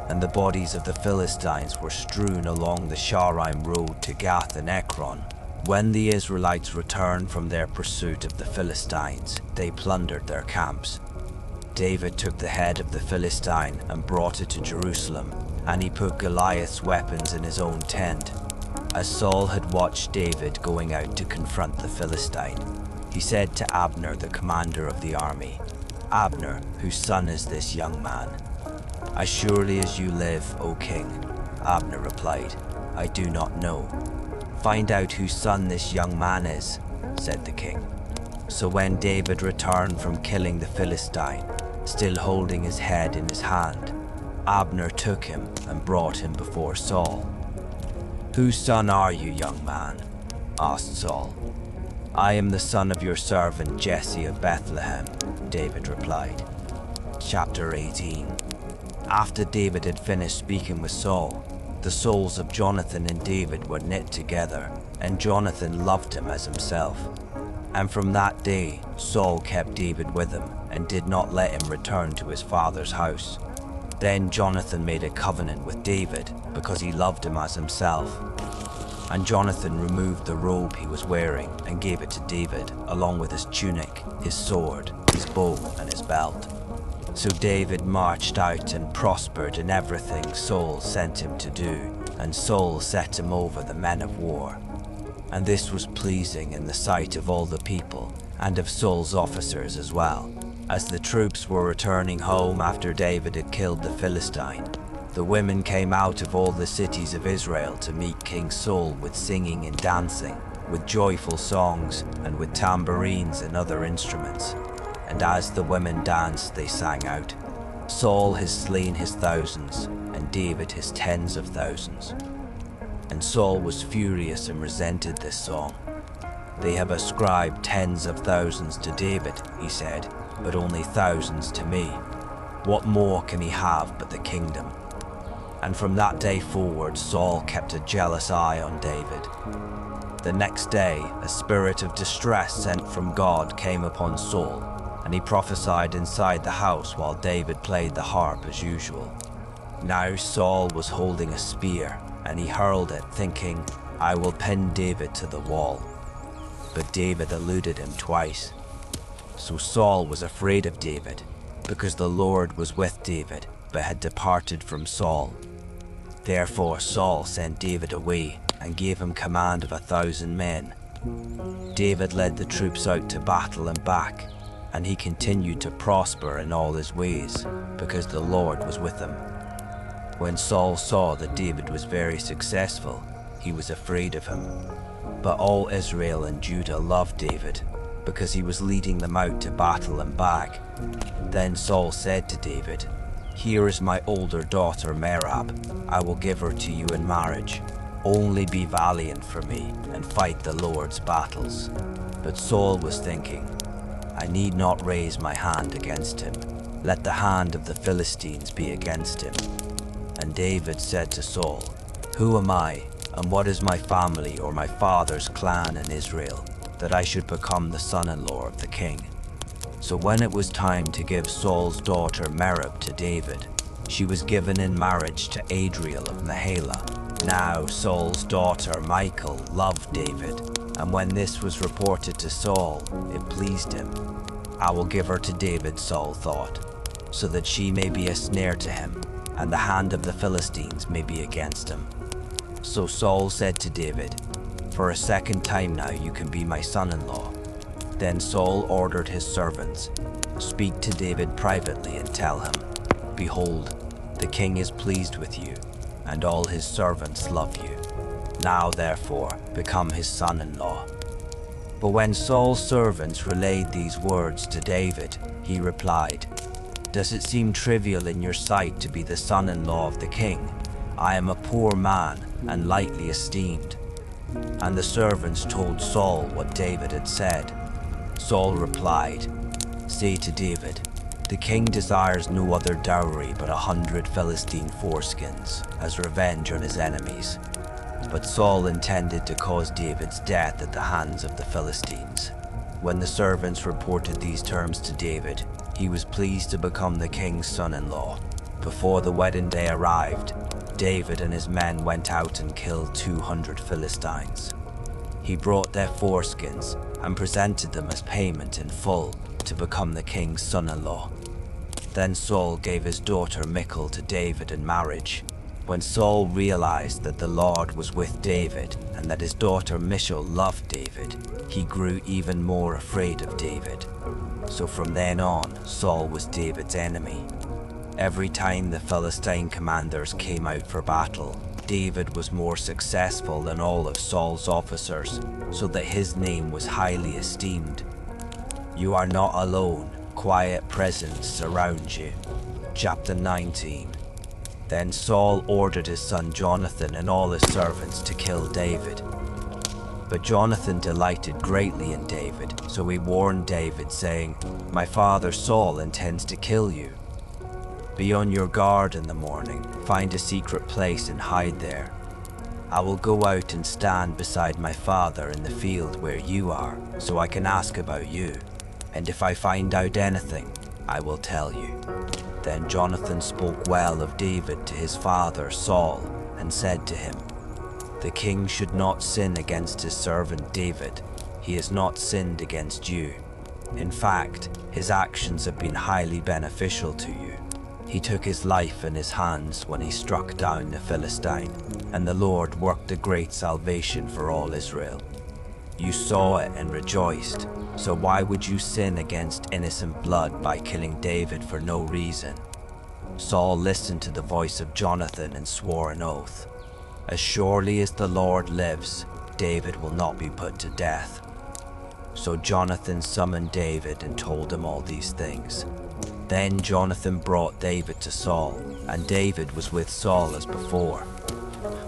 And the bodies of the Philistines were strewn along the Shaaraim road to Gath and Ekron. When the Israelites returned from their pursuit of the Philistines, they plundered their camps. David took the head of the Philistine and brought it to Jerusalem, and he put Goliath's weapons in his own tent. As Saul had watched David going out to confront the Philistine, he said to Abner, the commander of the army, Abner, whose son is this young man? As surely as you live, O king, Abner replied, I do not know. Find out whose son this young man is, said the king. So when David returned from killing the Philistine, still holding his head in his hand, Abner took him and brought him before Saul. Whose son are you, young man? Asked Saul. I am the son of your servant Jesse of Bethlehem, David replied. Chapter 18. After David had finished speaking with Saul, the souls of Jonathan and David were knit together, and Jonathan loved him as himself. And from that day, Saul kept David with him and did not let him return to his father's house. Then Jonathan made a covenant with David because he loved him as himself. And Jonathan removed the robe he was wearing and gave it to David, along with his tunic, his sword, his bow, and his belt. So David marched out and prospered in everything Saul sent him to do, and Saul set him over the men of war. And this was pleasing in the sight of all the people, and of Saul's officers as well. As the troops were returning home after David had killed the Philistine, the women came out of all the cities of Israel to meet King Saul with singing and dancing, with joyful songs, and with tambourines and other instruments. And as the women danced, they sang out, Saul has slain his thousands, and David his tens of thousands. And Saul was furious and resented this song. They have ascribed tens of thousands to David, he said, but only thousands to me. What more can he have but the kingdom? And from that day forward, Saul kept a jealous eye on David. The next day, a spirit of distress sent from God came upon Saul, and he prophesied inside the house while David played the harp as usual. Now Saul was holding a spear, and he hurled it, thinking, I will pin David to the wall. But David eluded him twice. So Saul was afraid of David, because the Lord was with David, but had departed from Saul. Therefore Saul sent David away, and gave him command of 1,000 men. David led the troops out to battle and back, and he continued to prosper in all his ways, because the Lord was with him. When Saul saw that David was very successful, he was afraid of him. But all Israel and Judah loved David, because he was leading them out to battle and back. Then Saul said to David, Here is my older daughter Merab. I will give her to you in marriage. Only be valiant for me and fight the Lord's battles. But Saul was thinking, I need not raise my hand against him. Let the hand of the Philistines be against him. And David said to Saul, Who am I, and what is my family or my father's clan in Israel, that I should become the son-in-law of the king? So when it was time to give Saul's daughter Merab to David, she was given in marriage to Adriel of Nahalah. Now Saul's daughter Michal loved David, and when this was reported to Saul, it pleased him. I will give her to David, Saul thought, so that she may be a snare to him, and the hand of the Philistines may be against him. So Saul said to David, For a second time now you can be my son-in-law. Then Saul ordered his servants, Speak to David privately and tell him, Behold, the king is pleased with you, and all his servants love you. Now therefore become his son-in-law. But when Saul's servants relayed these words to David, he replied, Does it seem trivial in your sight to be the son-in-law of the king? I am a poor man and lightly esteemed. And the servants told Saul what David had said. Saul replied, Say to David, The king desires no other dowry but 100 Philistine foreskins, as revenge on his enemies. But Saul intended to cause David's death at the hands of the Philistines. When the servants reported these terms to David, he was pleased to become the king's son-in-law. Before the wedding day arrived, David and his men went out and killed 200 Philistines. He brought their foreskins and presented them as payment in full to become the king's son-in-law. Then Saul gave his daughter Michal to David in marriage. When Saul realized that the Lord was with David and that his daughter Michal loved David, he grew even more afraid of David. So from then on, Saul was David's enemy. Every time the Philistine commanders came out for battle, David was more successful than all of Saul's officers, so that his name was highly esteemed. You are not alone, quiet presence surrounds you. Chapter 19. Then Saul ordered his son Jonathan and all his servants to kill David. But Jonathan delighted greatly in David, so he warned David, saying, "My father Saul intends to kill you. Be on your guard in the morning, find a secret place and hide there. I will go out and stand beside my father in the field where you are, so I can ask about you. And if I find out anything, I will tell you." Then Jonathan spoke well of David to his father Saul, and said to him, "The king should not sin against his servant David. He has not sinned against you. In fact, his actions have been highly beneficial to you. He took his life in his hands when he struck down the Philistine, and the Lord worked a great salvation for all Israel. You saw it and rejoiced, so why would you sin against innocent blood by killing David for no reason?" Saul listened to the voice of Jonathan and swore an oath. "As surely as the Lord lives, David will not be put to death." So Jonathan summoned David and told him all these things. Then Jonathan brought David to Saul, and David was with Saul as before.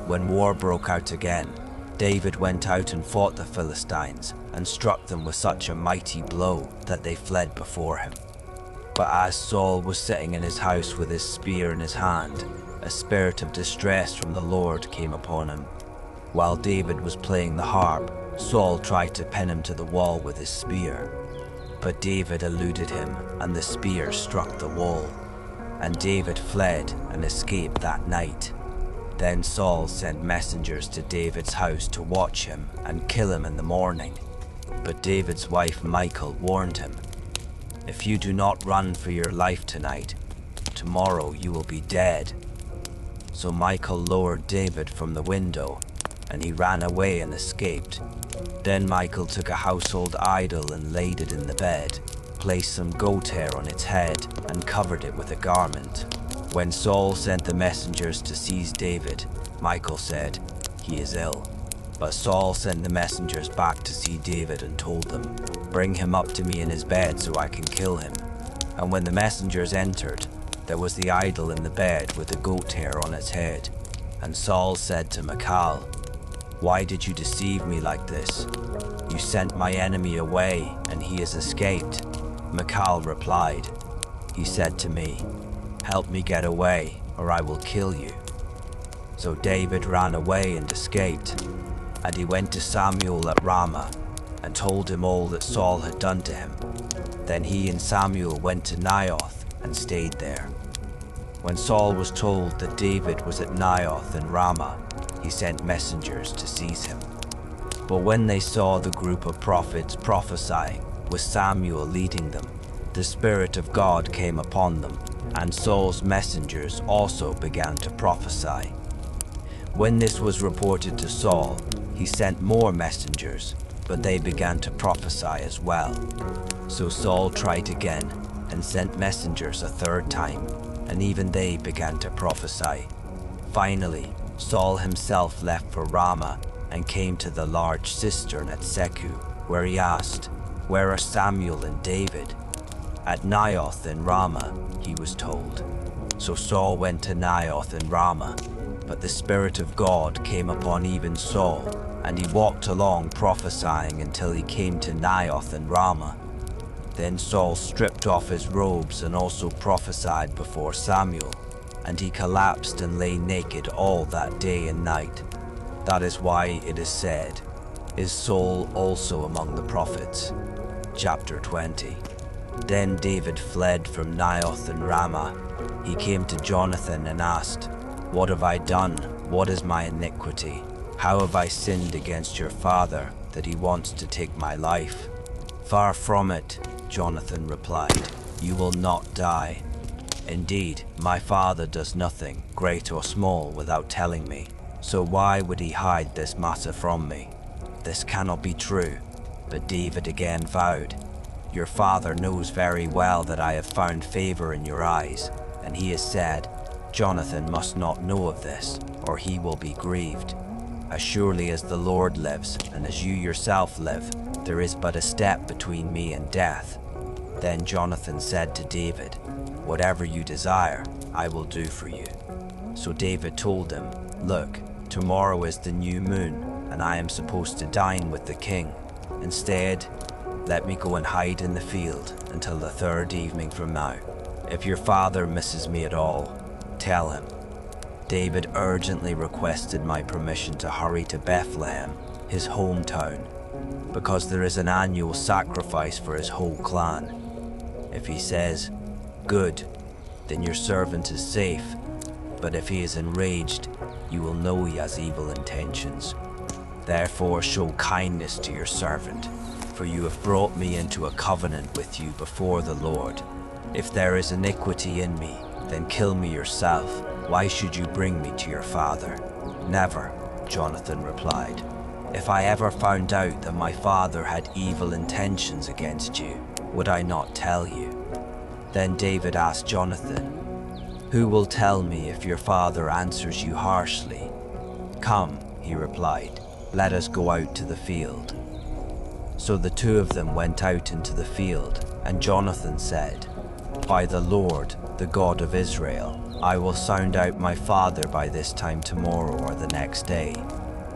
When war broke out again, David went out and fought the Philistines, and struck them with such a mighty blow that they fled before him. But as Saul was sitting in his house with his spear in his hand, a spirit of distress from the Lord came upon him. While David was playing the harp, Saul tried to pin him to the wall with his spear. But David eluded him, and the spear struck the wall. And David fled and escaped that night. Then Saul sent messengers to David's house to watch him and kill him in the morning. But David's wife Michal warned him, "If you do not run for your life tonight, tomorrow you will be dead." So Michal lowered David from the window, and he ran away and escaped. Then Michal took a household idol and laid it in the bed, placed some goat hair on its head, and covered it with a garment. When Saul sent the messengers to seize David, Michal said, "He is ill." But Saul sent the messengers back to see David and told them, "Bring him up to me in his bed so I can kill him." And when the messengers entered, there was the idol in the bed with the goat hair on its head. And Saul said to Michal, "Why did you deceive me like this? You sent my enemy away, and he has escaped." Michal replied, "He said to me, 'Help me get away, or I will kill you.'" So David ran away and escaped, and he went to Samuel at Ramah, and told him all that Saul had done to him. Then he and Samuel went to Naioth and stayed there. When Saul was told that David was at Naioth in Ramah, he sent messengers to seize him. But when they saw the group of prophets prophesying, with Samuel leading them, the Spirit of God came upon them, and Saul's messengers also began to prophesy. When this was reported to Saul, he sent more messengers, but they began to prophesy as well. So Saul tried again, and sent messengers a third time, and even they began to prophesy. Finally, Saul himself left for Ramah and came to the large cistern at Seku, where he asked, "Where are Samuel and David?" "At Naioth in Ramah," he was told. So Saul went to Naioth in Ramah, but the Spirit of God came upon even Saul, and he walked along prophesying until he came to Naioth in Ramah. Then Saul stripped off his robes and also prophesied before Samuel, and he collapsed and lay naked all that day and night. That is why it is said, "Is Saul also among the prophets?" Chapter 20. Then David fled from Naioth and Ramah. He came to Jonathan and asked, "What have I done? What is my iniquity? How have I sinned against your father that he wants to take my life?" "Far from it," Jonathan replied. "You will not die. Indeed, my father does nothing, great or small, without telling me. So why would he hide this matter from me? This cannot be true." But David again vowed, "Your father knows very well that I have found favor in your eyes, and he has said, Jonathan must not know of this, or he will be grieved. As surely as the Lord lives, and as you yourself live, there is but a step between me and death. Then Jonathan said to David, Whatever you desire, I will do for you. So David told him, Look, tomorrow is the new moon, and I am supposed to dine with the king. Instead, let me go and hide in the field until the third evening from now. If your father misses me at all, tell him. David urgently requested my permission to hurry to Bethlehem, his hometown, because there is an annual sacrifice for his whole clan. If he says, Good, then your servant is safe, but if he is enraged, you will know he has evil intentions. Therefore show kindness to your servant, for you have brought me into a covenant with you before the Lord. If there is iniquity in me, then kill me yourself. Why should you bring me to your father? Never, Jonathan replied. If I ever found out that my father had evil intentions against you, would I not tell you? Then David asked Jonathan, Who will tell me if your father answers you harshly? Come, he replied, let us go out to the field. So the two of them went out into the field, and Jonathan said, By the Lord, the God of Israel, I will sound out my father by this time tomorrow or the next day.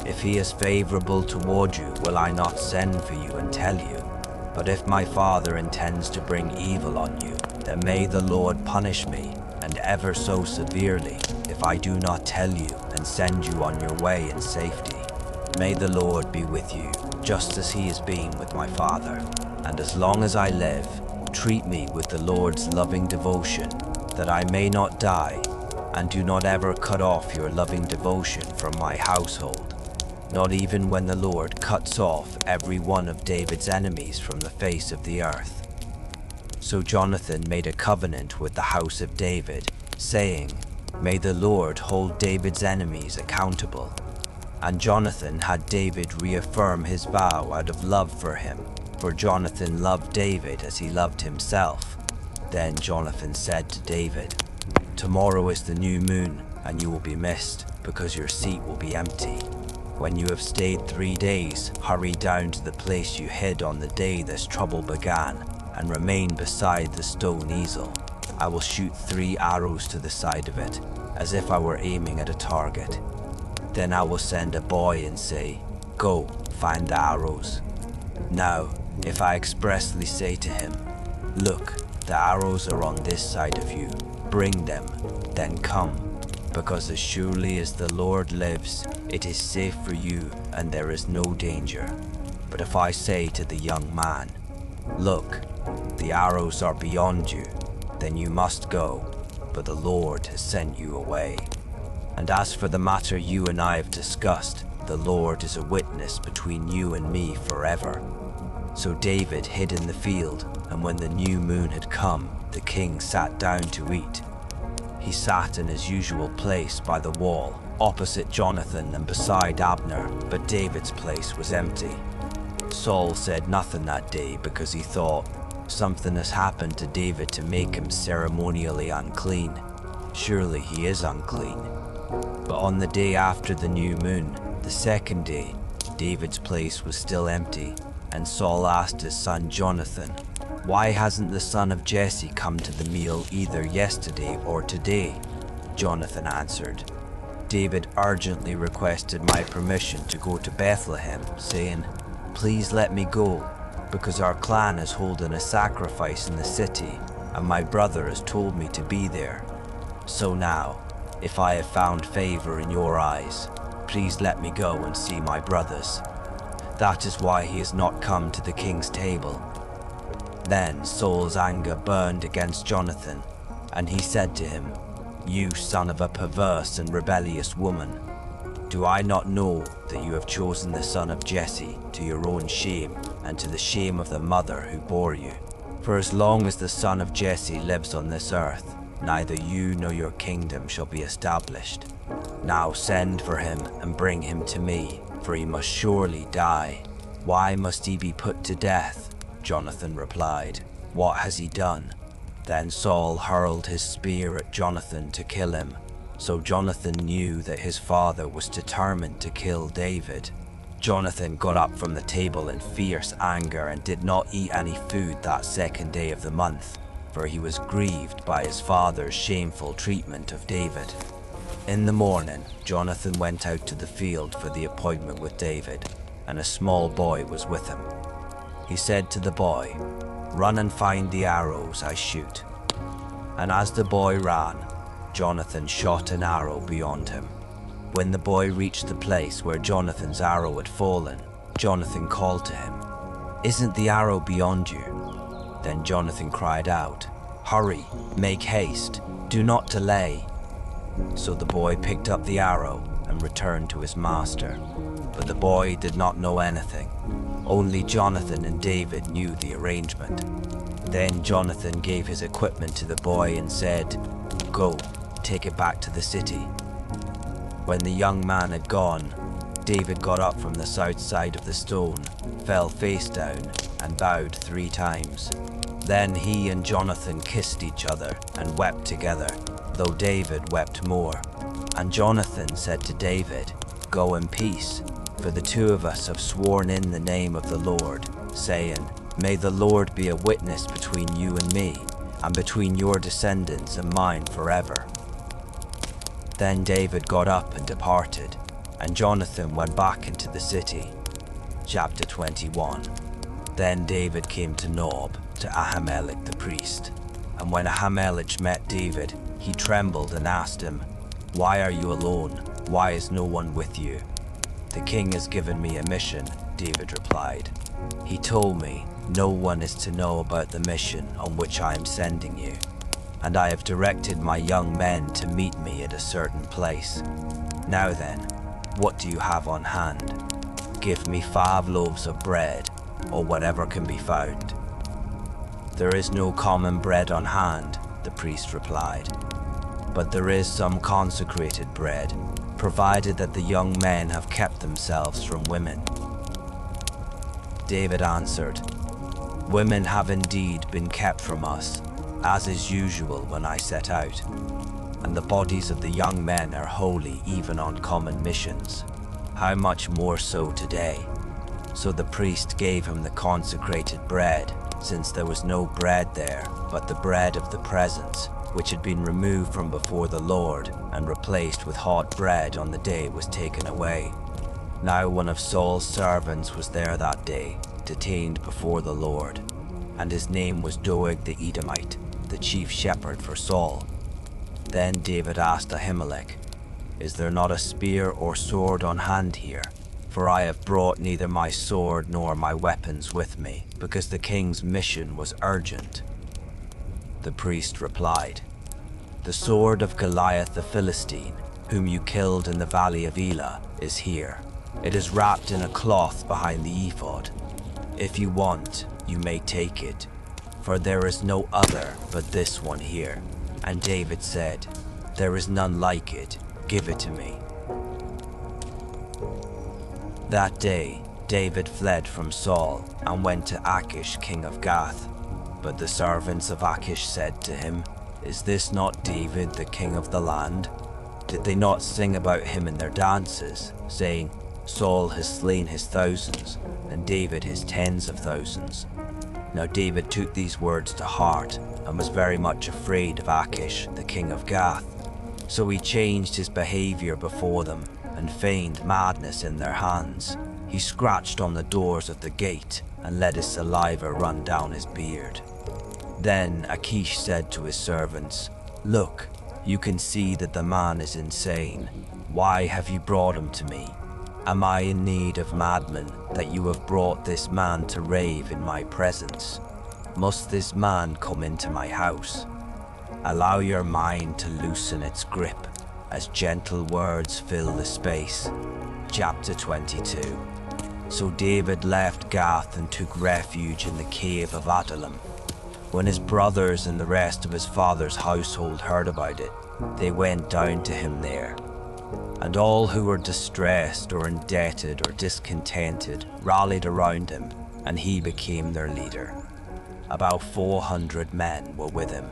If he is favorable toward you, will I not send for you and tell you? But if my father intends to bring evil on you, then may the Lord punish me, and ever so severely, if I do not tell you and send you on your way in safety. May the Lord be with you, just as he has been with my father. And as long as I live, treat me with the Lord's loving devotion, that I may not die, and do not ever cut off your loving devotion from my household, not even when the Lord cuts off every one of David's enemies from the face of the earth. So Jonathan made a covenant with the house of David, saying, May the Lord hold David's enemies accountable. And Jonathan had David reaffirm his vow out of love for him, for Jonathan loved David as he loved himself. Then Jonathan said to David, Tomorrow is the new moon, and you will be missed, because your seat will be empty. When you have stayed 3 days, hurry down to the place you hid on the day this trouble began, and remain beside the stone easel. I will shoot 3 arrows to the side of it, as if I were aiming at a target. Then I will send a boy and say, Go, find the arrows. Now, if I expressly say to him, Look, the arrows are on this side of you, bring them, then come, because as surely as the Lord lives, it is safe for you and there is no danger. But if I say to the young man, Look, the arrows are beyond you, then you must go, but the Lord has sent you away. And as for the matter you and I have discussed, the Lord is a witness between you and me forever. So David hid in the field, and when the new moon had come, the king sat down to eat. He sat in his usual place by the wall, opposite Jonathan and beside Abner, but David's place was empty. Saul said nothing that day because he thought, Something has happened to David to make him ceremonially unclean. Surely he is unclean. But on the day after the new moon, the second day, David's place was still empty, and Saul asked his son Jonathan, Why hasn't the son of Jesse come to the meal either yesterday or today? Jonathan answered, David urgently requested my permission to go to Bethlehem, saying, Please let me go, because our clan is holding a sacrifice in the city, and my brother has told me to be there. So now, if I have found favor in your eyes, please let me go and see my brothers. That is why he has not come to the king's table. Then Saul's anger burned against Jonathan, and he said to him, You son of a perverse and rebellious woman, do I not know that you have chosen the son of Jesse to your own shame and to the shame of the mother who bore you? For as long as the son of Jesse lives on this earth, neither you nor your kingdom shall be established. Now send for him and bring him to me, for he must surely die. Why must he be put to death? Jonathan replied. What has he done? Then Saul hurled his spear at Jonathan to kill him, so Jonathan knew that his father was determined to kill David. Jonathan got up from the table in fierce anger and did not eat any food that second day of the month, for he was grieved by his father's shameful treatment of David. In the morning, Jonathan went out to the field for the appointment with David, and a small boy was with him. He said to the boy, "Run and find the arrows I shoot." And as the boy ran, Jonathan shot an arrow beyond him. When the boy reached the place where Jonathan's arrow had fallen, Jonathan called to him, "Isn't the arrow beyond you?" Then Jonathan cried out, "Hurry, make haste, do not delay." So the boy picked up the arrow and returned to his master. But the boy did not know anything. Only Jonathan and David knew the arrangement. Then Jonathan gave his equipment to the boy and said, "Go, take it back to the city." When the young man had gone, David got up from the south side of the stone, fell face down, and bowed 3 times. Then he and Jonathan kissed each other and wept together, though David wept more. And Jonathan said to David, "Go in peace, for the 2 of us have sworn in the name of the Lord, saying, 'May the Lord be a witness between you and me, and between your descendants and mine forever.'" Then David got up and departed, and Jonathan went back into the city. Chapter 21. Then David came to Nob, to Ahimelech the priest. And when Ahimelech met David, he trembled and asked him, "Why are you alone? Why is no one with you?" "The king has given me a mission," David replied. "He told me, 'No one is to know about the mission on which I am sending you.' And I have directed my young men to meet me at a certain place. Now then, what do you have on hand? Give me 5 loaves of bread, or whatever can be found." "There is no common bread on hand," the priest replied, "but there is some consecrated bread, provided that the young men have kept themselves from women." David answered, "Women have indeed been kept from us, as is usual when I set out, and the bodies of the young men are holy even on common missions. How much more so today?" So the priest gave him the consecrated bread, since there was no bread there but the bread of the presence, which had been removed from before the Lord and replaced with hot bread on the day it was taken away. Now one of Saul's servants was there that day, detained before the Lord, and his name was Doeg the Edomite, the chief shepherd for Saul. Then David asked Ahimelech, "Is there not a spear or sword on hand here? For I have brought neither my sword nor my weapons with me, because the king's mission was urgent." The priest replied, "The sword of Goliath the Philistine, whom you killed in the valley of Elah, is here. It is wrapped in a cloth behind the ephod. If you want, you may take it, for there is no other but this one here." And David said, "There is none like it. Give it to me." That day, David fled from Saul and went to Achish, king of Gath. But the servants of Achish said to him, "Is this not David, the king of the land? Did they not sing about him in their dances, saying, 'Saul has slain his thousands, and David his tens of thousands'?" Now David took these words to heart and was very much afraid of Achish, the king of Gath. So he changed his behavior before them and feigned madness in their hands. He scratched on the doors of the gate and let his saliva run down his beard. Then Achish said to his servants, "Look, you can see that the man is insane. Why have you brought him to me? Am I in need of madmen that you have brought this man to rave in my presence? Must this man come into my house? Allow your mind to loosen its grip as gentle words fill the space." Chapter 22. So David left Gath and took refuge in the cave of Adullam. When his brothers and the rest of his father's household heard about it, they went down to him there. And all who were distressed or indebted or discontented rallied around him, and he became their leader. About 400 men were with him.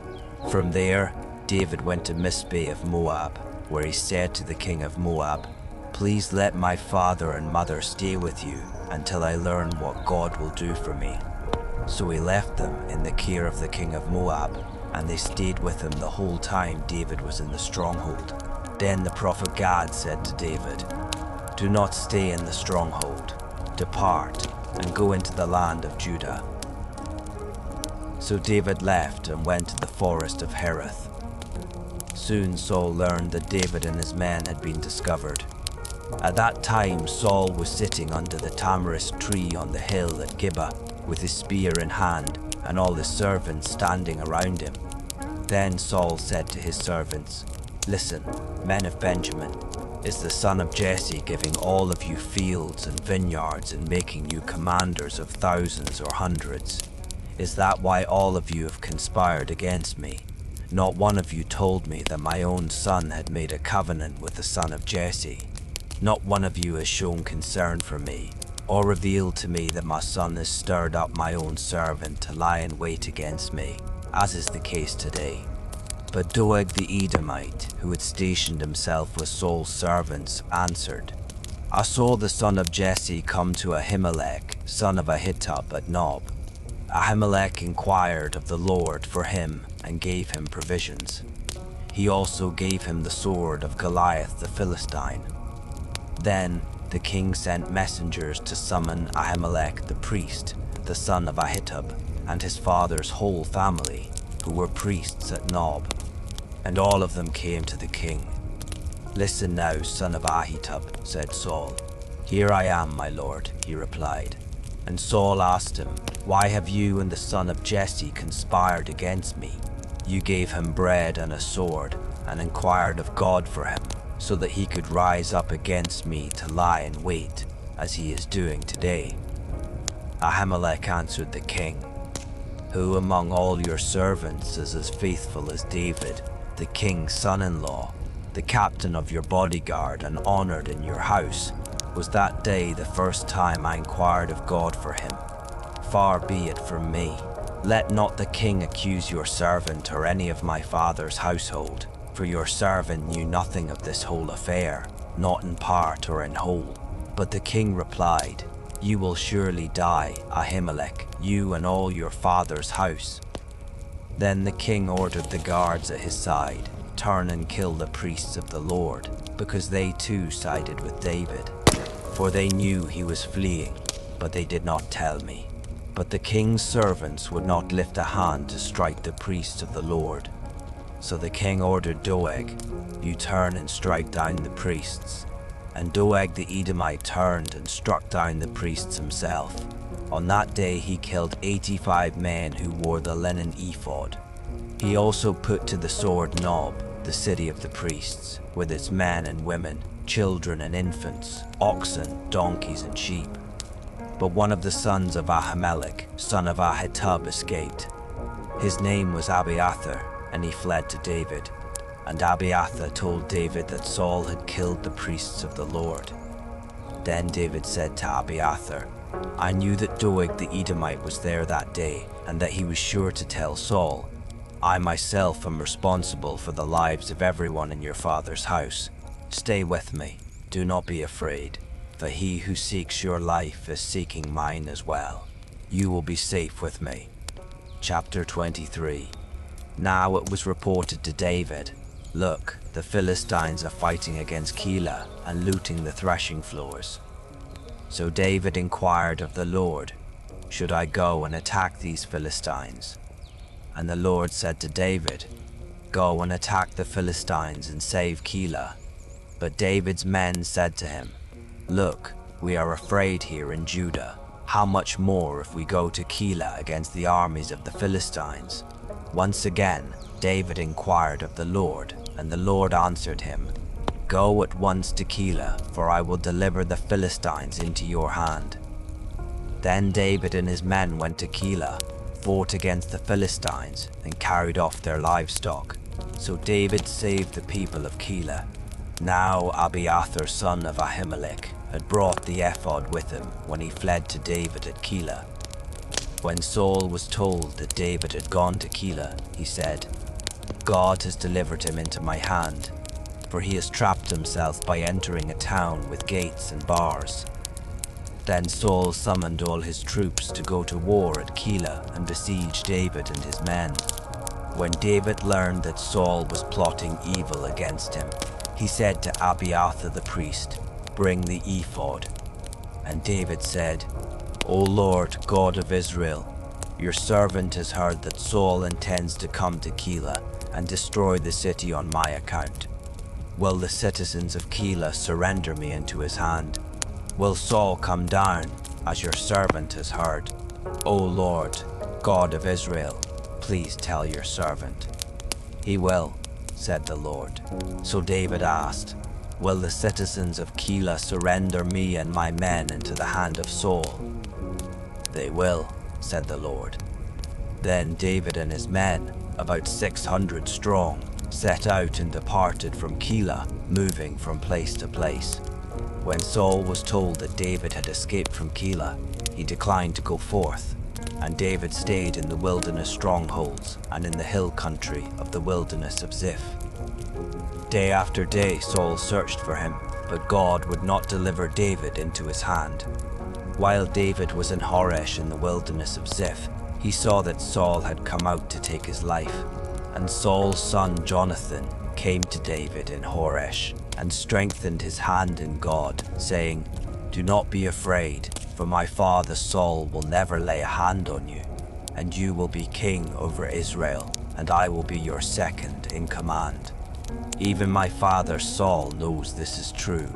From there, David went to Mizpeh of Moab, where he said to the king of Moab, "Please let my father and mother stay with you until I learn what God will do for me." So he left them in the care of the king of Moab, and they stayed with him the whole time David was in the stronghold. Then the prophet Gad said to David, "Do not stay in the stronghold. Depart and go into the land of Judah." So David left and went to the forest of Hereth. Soon Saul learned that David and his men had been discovered. At that time Saul was sitting under the tamarisk tree on the hill at Gibeah, with his spear in hand and all his servants standing around him. Then Saul said to his servants, "Listen, men of Benjamin, is the son of Jesse giving all of you fields and vineyards and making you commanders of thousands or hundreds? Is that why all of you have conspired against me? Not one of you told me that my own son had made a covenant with the son of Jesse. Not one of you has shown concern for me, or revealed to me that my son has stirred up my own servant to lie in wait against me, as is the case today." But Doeg the Edomite, who had stationed himself with Saul's servants, answered, "I saw the son of Jesse come to Ahimelech, son of Ahitub at Nob. Ahimelech inquired of the Lord for him and gave him provisions. He also gave him the sword of Goliath the Philistine." Then the king sent messengers to summon Ahimelech the priest, the son of Ahitub, and his father's whole family, who were priests at Nob. And all of them came to the king. "Listen now, son of Ahitub," said Saul. "Here I am, my lord," he replied. And Saul asked him, "Why have you and the son of Jesse conspired against me? You gave him bread and a sword, and inquired of God for him, so that he could rise up against me to lie in wait, as he is doing today." Ahimelech answered the king, "Who among all your servants is as faithful as David, the king's son-in-law, the captain of your bodyguard and honored in your house? Was that day the first time I inquired of God for him? Far be it from me. Let not the king accuse your servant or any of my father's household, for your servant knew nothing of this whole affair, not in part or in whole." But the king replied, "You will surely die, Ahimelech, you and all your father's house." Then the king ordered the guards at his side, "Turn and kill the priests of the Lord," because they too sided with David. For they knew he was fleeing, but they did not tell me. But the king's servants would not lift a hand to strike the priests of the Lord. So the king ordered Doeg, "You turn and strike down the priests." And Doeg the Edomite turned and struck down the priests himself. On that day he killed 85 men who wore the linen ephod. He also put to the sword Nob, the city of the priests, with its men and women, children and infants, oxen, donkeys and sheep. But one of the sons of Ahimelech, son of Ahitub, escaped. His name was Abiathar, and he fled to David. And Abiathar told David that Saul had killed the priests of the Lord. Then David said to Abiathar, "I knew that Doeg the Edomite was there that day, and that he was sure to tell Saul. I myself am responsible for the lives of everyone in your father's house. Stay with me, do not be afraid, for he who seeks your life is seeking mine as well. You will be safe with me." Chapter 23. Now it was reported to David, "Look, the Philistines are fighting against Keilah and looting the threshing floors." So David inquired of the Lord, "Should I go and attack these Philistines?" And the Lord said to David, "Go and attack the Philistines and save Keilah." But David's men said to him, "Look, we are afraid here in Judah. How much more if we go to Keilah against the armies of the Philistines?" Once again, David inquired of the Lord, and the Lord answered him, "Go at once to Keilah, for I will deliver the Philistines into your hand." Then David and his men went to Keilah, fought against the Philistines, and carried off their livestock. So David saved the people of Keilah. Now Abiathar son of Ahimelech had brought the ephod with him when he fled to David at Keilah. When Saul was told that David had gone to Keilah, he said, "God has delivered him into my hand, for he has trapped himself by entering a town with gates and bars." Then Saul summoned all his troops to go to war at Keilah and besiege David and his men. When David learned that Saul was plotting evil against him, he said to Abiathar the priest, "Bring the ephod." And David said, "O Lord, God of Israel, your servant has heard that Saul intends to come to Keilah and destroy the city on my account. Will the citizens of Keilah surrender me into his hand? Will Saul come down, as your servant has heard? O Lord, God of Israel, please tell your servant." "He will," said the Lord. So David asked, "Will the citizens of Keilah surrender me and my men into the hand of Saul?" "They will," said the Lord. Then David and his men, about 600 strong, set out and departed from Keilah, moving from place to place. When Saul was told that David had escaped from Keilah, he declined to go forth, and David stayed in the wilderness strongholds and in the hill country of the wilderness of Ziph. Day after day Saul searched for him, but God would not deliver David into his hand. While David was in Horesh in the wilderness of Ziph, he saw that Saul had come out to take his life. And Saul's son Jonathan came to David in Horesh and strengthened his hand in God, saying, "Do not be afraid, for my father Saul will never lay a hand on you, and you will be king over Israel, and I will be your second in command. Even my father Saul knows this is true."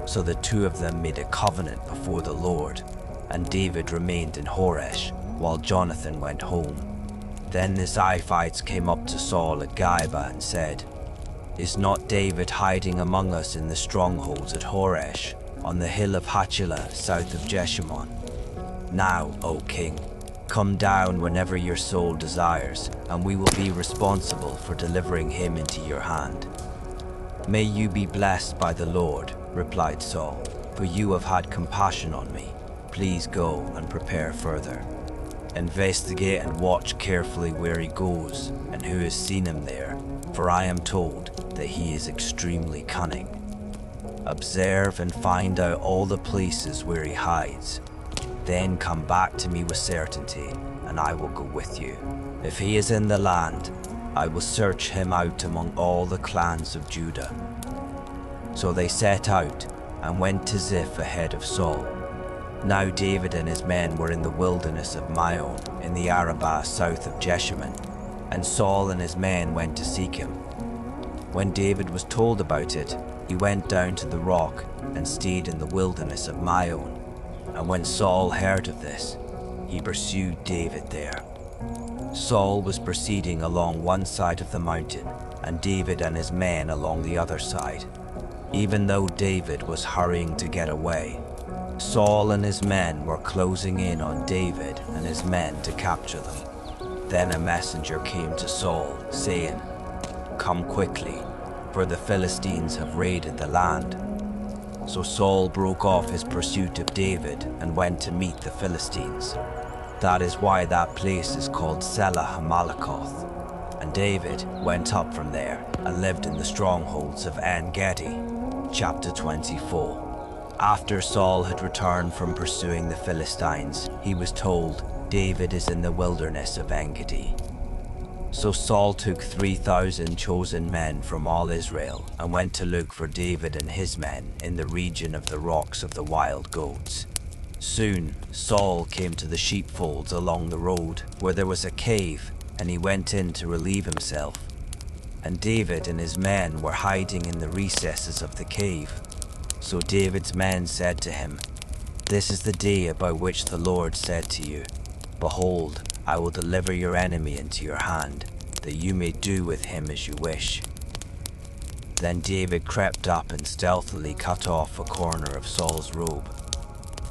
So the two of them made a covenant before the Lord, and David remained in Horesh, while Jonathan went home. Then the Ziphites came up to Saul at Gibea and said, "Is not David hiding among us in the strongholds at Horesh, on the hill of Hachilah, south of Jeshimon? Now, O king, come down whenever your soul desires, and we will be responsible for delivering him into your hand." "May you be blessed by the Lord," replied Saul, "for you have had compassion on me. Please go and prepare further. Investigate and watch carefully where he goes and who has seen him there, for I am told that he is extremely cunning. Observe and find out all the places where he hides. Then come back to me with certainty, and I will go with you. If he is in the land, I will search him out among all the clans of Judah." So they set out and went to Ziph ahead of Saul. Now David and his men were in the wilderness of Maon, in the Arabah south of Jeshimon, and Saul and his men went to seek him. When David was told about it, he went down to the rock and stayed in the wilderness of Maon. And when Saul heard of this, he pursued David there. Saul was proceeding along one side of the mountain, and David and his men along the other side. Even though David was hurrying to get away, Saul and his men were closing in on David and his men to capture them. Then a messenger came to Saul, saying, "Come quickly, for the Philistines have raided the land." So Saul broke off his pursuit of David and went to meet the Philistines. That is why that place is called Selah Hamalakoth. And David went up from there and lived in the strongholds of En-Gedi. Chapter 24. After Saul had returned from pursuing the Philistines, he was told, "David is in the wilderness of En-Gedi." So Saul took 3,000 chosen men from all Israel and went to look for David and his men in the region of the rocks of the wild goats. Soon Saul came to the sheepfolds along the road where there was a cave, and he went in to relieve himself. And David and his men were hiding in the recesses of the cave. So David's men said to him, "This is the day about which the Lord said to you, 'Behold, I will deliver your enemy into your hand, that you may do with him as you wish.'" Then David crept up and stealthily cut off a corner of Saul's robe.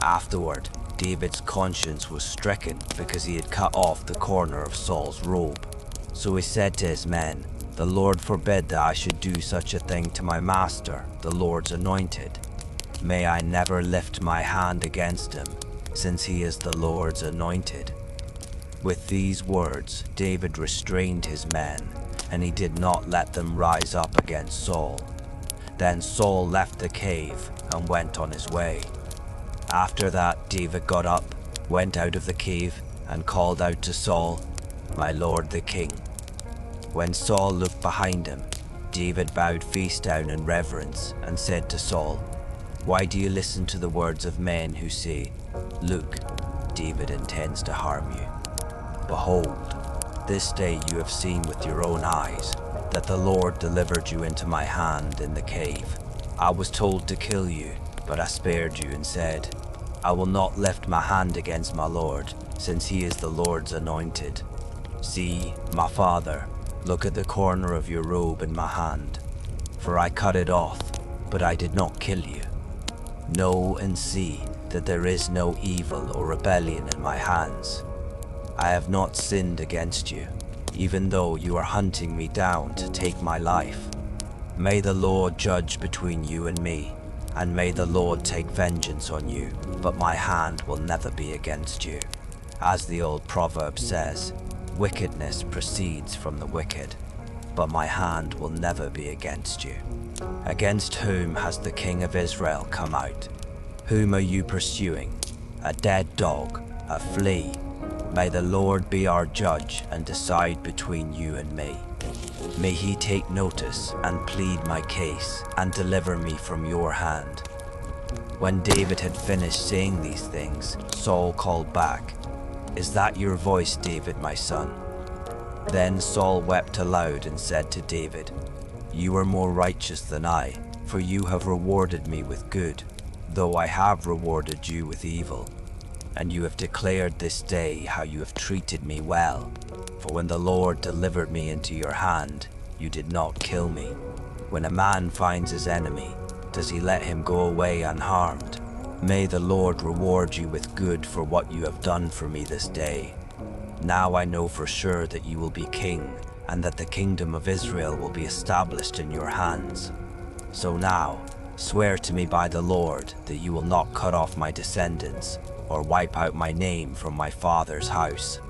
Afterward, David's conscience was stricken because he had cut off the corner of Saul's robe. So he said to his men, "The Lord forbid that I should do such a thing to my master, the Lord's anointed. May I never lift my hand against him, since he is the Lord's anointed." With these words, David restrained his men, and he did not let them rise up against Saul. Then Saul left the cave and went on his way. After that, David got up, went out of the cave, and called out to Saul, "My lord the king." When Saul looked behind him, David bowed face down in reverence and said to Saul, "Why do you listen to the words of men who say, 'Look, David intends to harm you'? Behold, this day you have seen with your own eyes that the Lord delivered you into my hand in the cave. I was told to kill you, but I spared you and said, 'I will not lift my hand against my Lord, since he is the Lord's anointed.' See, my father, look at the corner of your robe in my hand, for I cut it off, but I did not kill you. Know and see that there is no evil or rebellion in my hands. I have not sinned against you, even though you are hunting me down to take my life. May the Lord judge between you and me, and may the Lord take vengeance on you, but my hand will never be against you. As the old proverb says, wickedness proceeds from the wicked, but my hand will never be against you. Against whom has the king of Israel come out? Whom are you pursuing? A dead dog, a flea? May the Lord be our judge and decide between you and me. May he take notice and plead my case and deliver me from your hand." When David had finished saying these things, Saul called back, "Is that your voice, David, my son?" Then Saul wept aloud and said to David, "You are more righteous than I, for you have rewarded me with good, though I have rewarded you with evil. And you have declared this day how you have treated me well. For when the Lord delivered me into your hand, you did not kill me. When a man finds his enemy, does he let him go away unharmed? May the Lord reward you with good for what you have done for me this day. Now I know for sure that you will be king, and that the kingdom of Israel will be established in your hands. So now, swear to me by the Lord that you will not cut off my descendants, or wipe out my name from my father's house."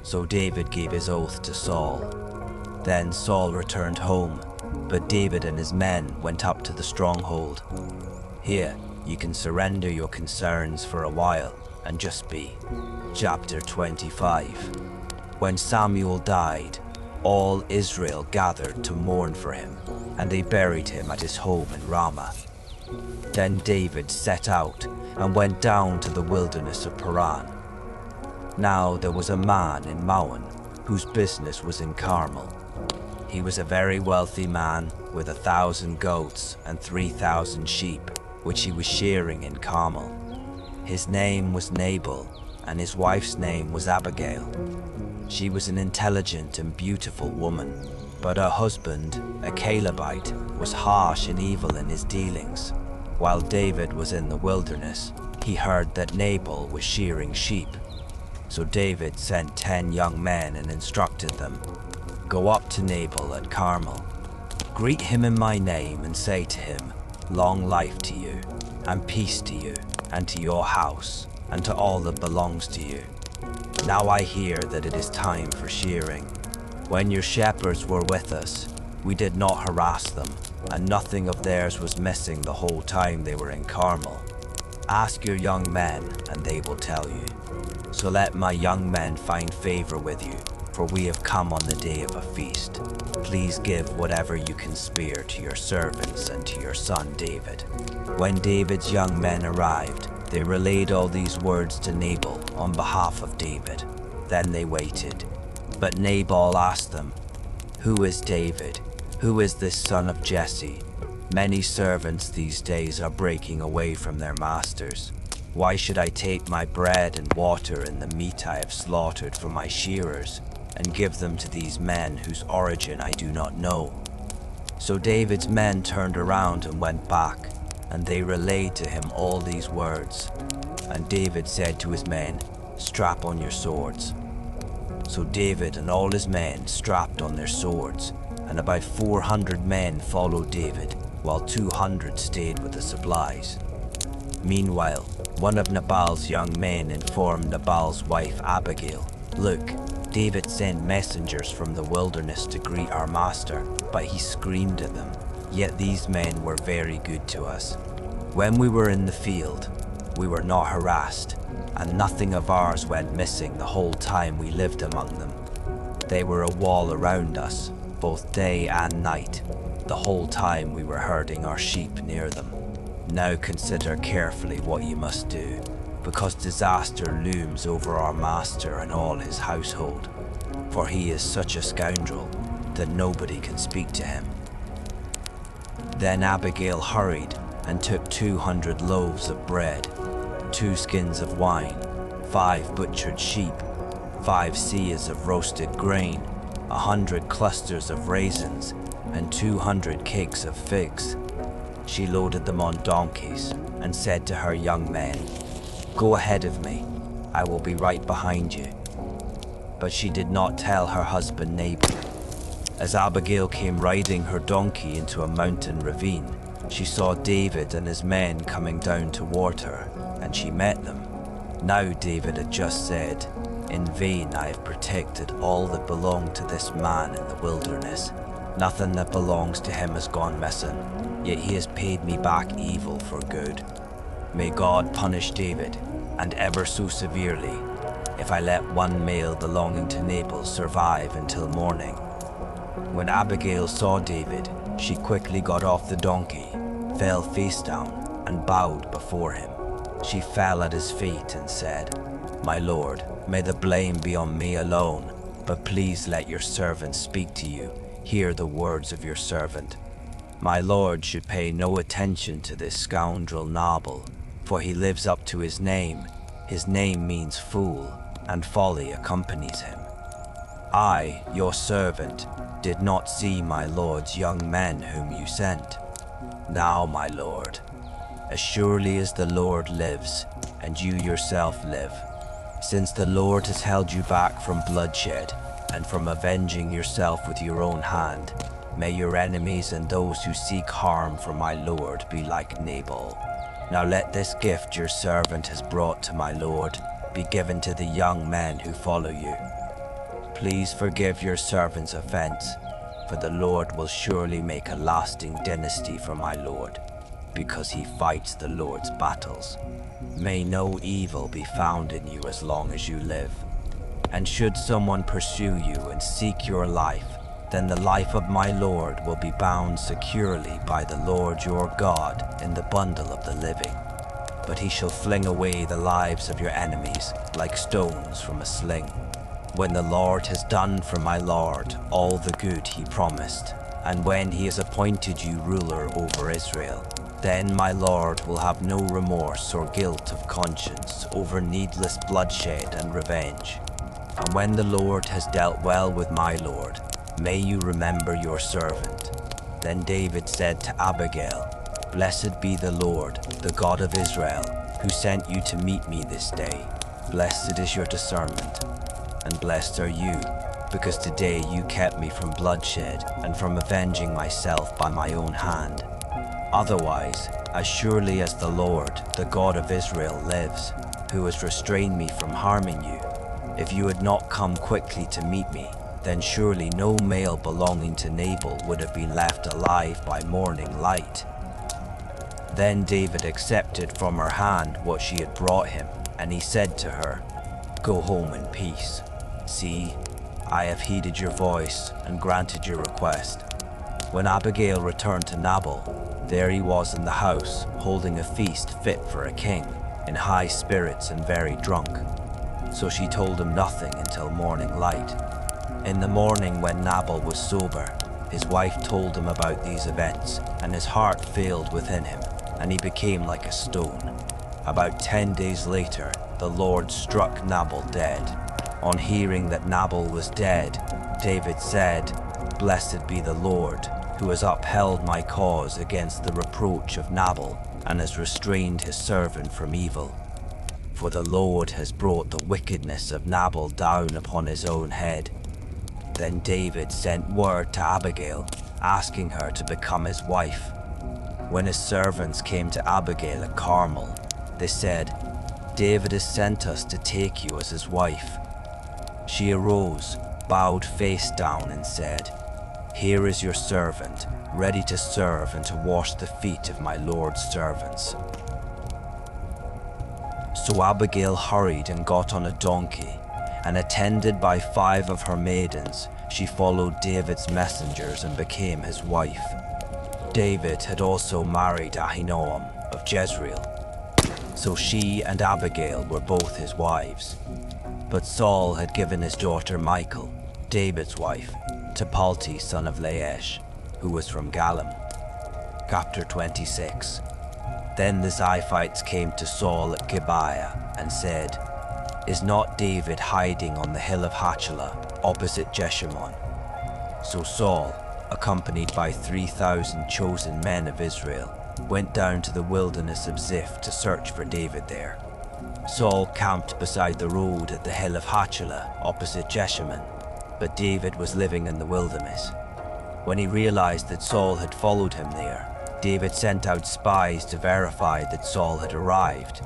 So David gave his oath to Saul. Then Saul returned home, but David and his men went up to the stronghold. Here, you can surrender your concerns for a while and just be. Chapter 25. When Samuel died, all Israel gathered to mourn for him, and they buried him at his home in Ramah. Then David set out and went down to the wilderness of Paran. Now there was a man in Maon whose business was in Carmel. He was a very wealthy man with 1,000 goats and 3,000 sheep, which he was shearing in Carmel. His name was Nabal, and his wife's name was Abigail. She was an intelligent and beautiful woman, but her husband, a Calebite, was harsh and evil in his dealings. While David was in the wilderness, he heard that Nabal was shearing sheep. So David sent 10 young men and instructed them, "Go up to Nabal at Carmel. Greet him in my name and say to him, 'Long life to you, and peace to you, and to your house, and to all that belongs to you. Now I hear that it is time for shearing. When your shepherds were with us, we did not harass them, and nothing of theirs was missing the whole time they were in Carmel. Ask your young men, and they will tell you. So let my young men find favor with you, for we have come on the day of a feast. Please give whatever you can spare to your servants and to your son David." When David's young men arrived, they relayed all these words to Nabal on behalf of David. Then they waited. But Nabal asked them, "Who is David? Who is this son of Jesse? Many servants these days are breaking away from their masters. Why should I take my bread and water and the meat I have slaughtered for my shearers and give them to these men whose origin I do not know?" So David's men turned around and went back, and they relayed to him all these words. And David said to his men, "Strap on your swords." So David and all his men strapped on their swords, and about 400 men followed David, while 200 stayed with the supplies. Meanwhile, one of Nabal's young men informed Nabal's wife Abigail Look, David sent messengers from the wilderness to greet our master, but he screamed at them. Yet these men were very good to us. When we were in the field, we were not harassed, and nothing of ours went missing the whole time we lived among them. They were a wall around us, both day and night, the whole time we were herding our sheep near them. Now consider carefully what you must do, because disaster looms over our master and all his household, for he is such a scoundrel that nobody can speak to him." Then Abigail hurried and took 200 loaves of bread, 2 skins of wine, 5 butchered sheep, 5 seahs of roasted grain, 100 clusters of raisins, and 200 cakes of figs. She loaded them on donkeys and said to her young men, "Go ahead of me, I will be right behind you." But she did not tell her husband Nabal. As Abigail came riding her donkey into a mountain ravine, she saw David and his men coming down toward her, and she met them. Now David had just said, "In vain I have protected all that belonged to this man in the wilderness. Nothing that belongs to him has gone missing, yet he has paid me back evil for good. May God punish David, and ever so severely, if I let one male belonging to Nabal survive until morning." When Abigail saw David, she quickly got off the donkey, fell face down, and bowed before him. She fell at his feet and said, "My lord, may the blame be on me alone, but please let your servant speak to you. Hear the words of your servant. My lord should pay no attention to this scoundrel Nabal, for he lives up to his name. His name means fool, and folly accompanies him. I, your servant, did not see my lord's young men whom you sent. Now, my lord, as surely as the Lord lives, and you yourself live, since the Lord has held you back from bloodshed and from avenging yourself with your own hand, may your enemies and those who seek harm for my lord be like Nabal. Now let this gift your servant has brought to my lord be given to the young men who follow you. Please forgive your servant's offense, for the Lord will surely make a lasting dynasty for my lord, because he fights the Lord's battles. May no evil be found in you as long as you live. And should someone pursue you and seek your life, then the life of my lord will be bound securely by the Lord your God in the bundle of the living. But he shall fling away the lives of your enemies like stones from a sling. When the Lord has done for my lord all the good he promised, and when he has appointed you ruler over Israel, then my lord will have no remorse or guilt of conscience over needless bloodshed and revenge. And when the Lord has dealt well with my lord, may you remember your servant." Then David said to Abigail, "Blessed be the Lord, the God of Israel, who sent you to meet me this day. Blessed is your discernment, and blessed are you, because today you kept me from bloodshed and from avenging myself by my own hand. Otherwise, as surely as the Lord, the God of Israel, lives, who has restrained me from harming you, if you had not come quickly to meet me, then surely no male belonging to Nabal would have been left alive by morning light." Then David accepted from her hand what she had brought him, and he said to her, "Go home in peace. See, I have heeded your voice and granted your request." When Abigail returned to Nabal, there he was in the house, holding a feast fit for a king, in high spirits and very drunk. So she told him nothing until morning light. In the morning, when Nabal was sober, his wife told him about these events, and his heart failed within him, and he became like a stone. About 10 days later, the Lord struck Nabal dead. On hearing that Nabal was dead, David said, "Blessed be the Lord, who has upheld my cause against the reproach of Nabal, and has restrained his servant from evil. For the Lord has brought the wickedness of Nabal down upon his own head." Then David sent word to Abigail, asking her to become his wife. When his servants came to Abigail at Carmel, they said, "David has sent us to take you as his wife." She arose, bowed face down, and said, "Here is your servant, ready to serve and to wash the feet of my Lord's servants." So Abigail hurried and got on a donkey, and attended by 5 of her maidens, she followed David's messengers and became his wife. David had also married Ahinoam of Jezreel, so she and Abigail were both his wives. But Saul had given his daughter Michal, David's wife, to Palti son of Laish, who was from Galim. Chapter 26. Then the Ziphites came to Saul at Gibeah and said, "Is not David hiding on the hill of Hachilah, opposite Jeshimon?" So Saul, accompanied by 3,000 chosen men of Israel, went down to the wilderness of Ziph to search for David there. Saul camped beside the road at the hill of Hachilah, opposite Jeshimon, but David was living in the wilderness. When he realized that Saul had followed him there, David sent out spies to verify that Saul had arrived.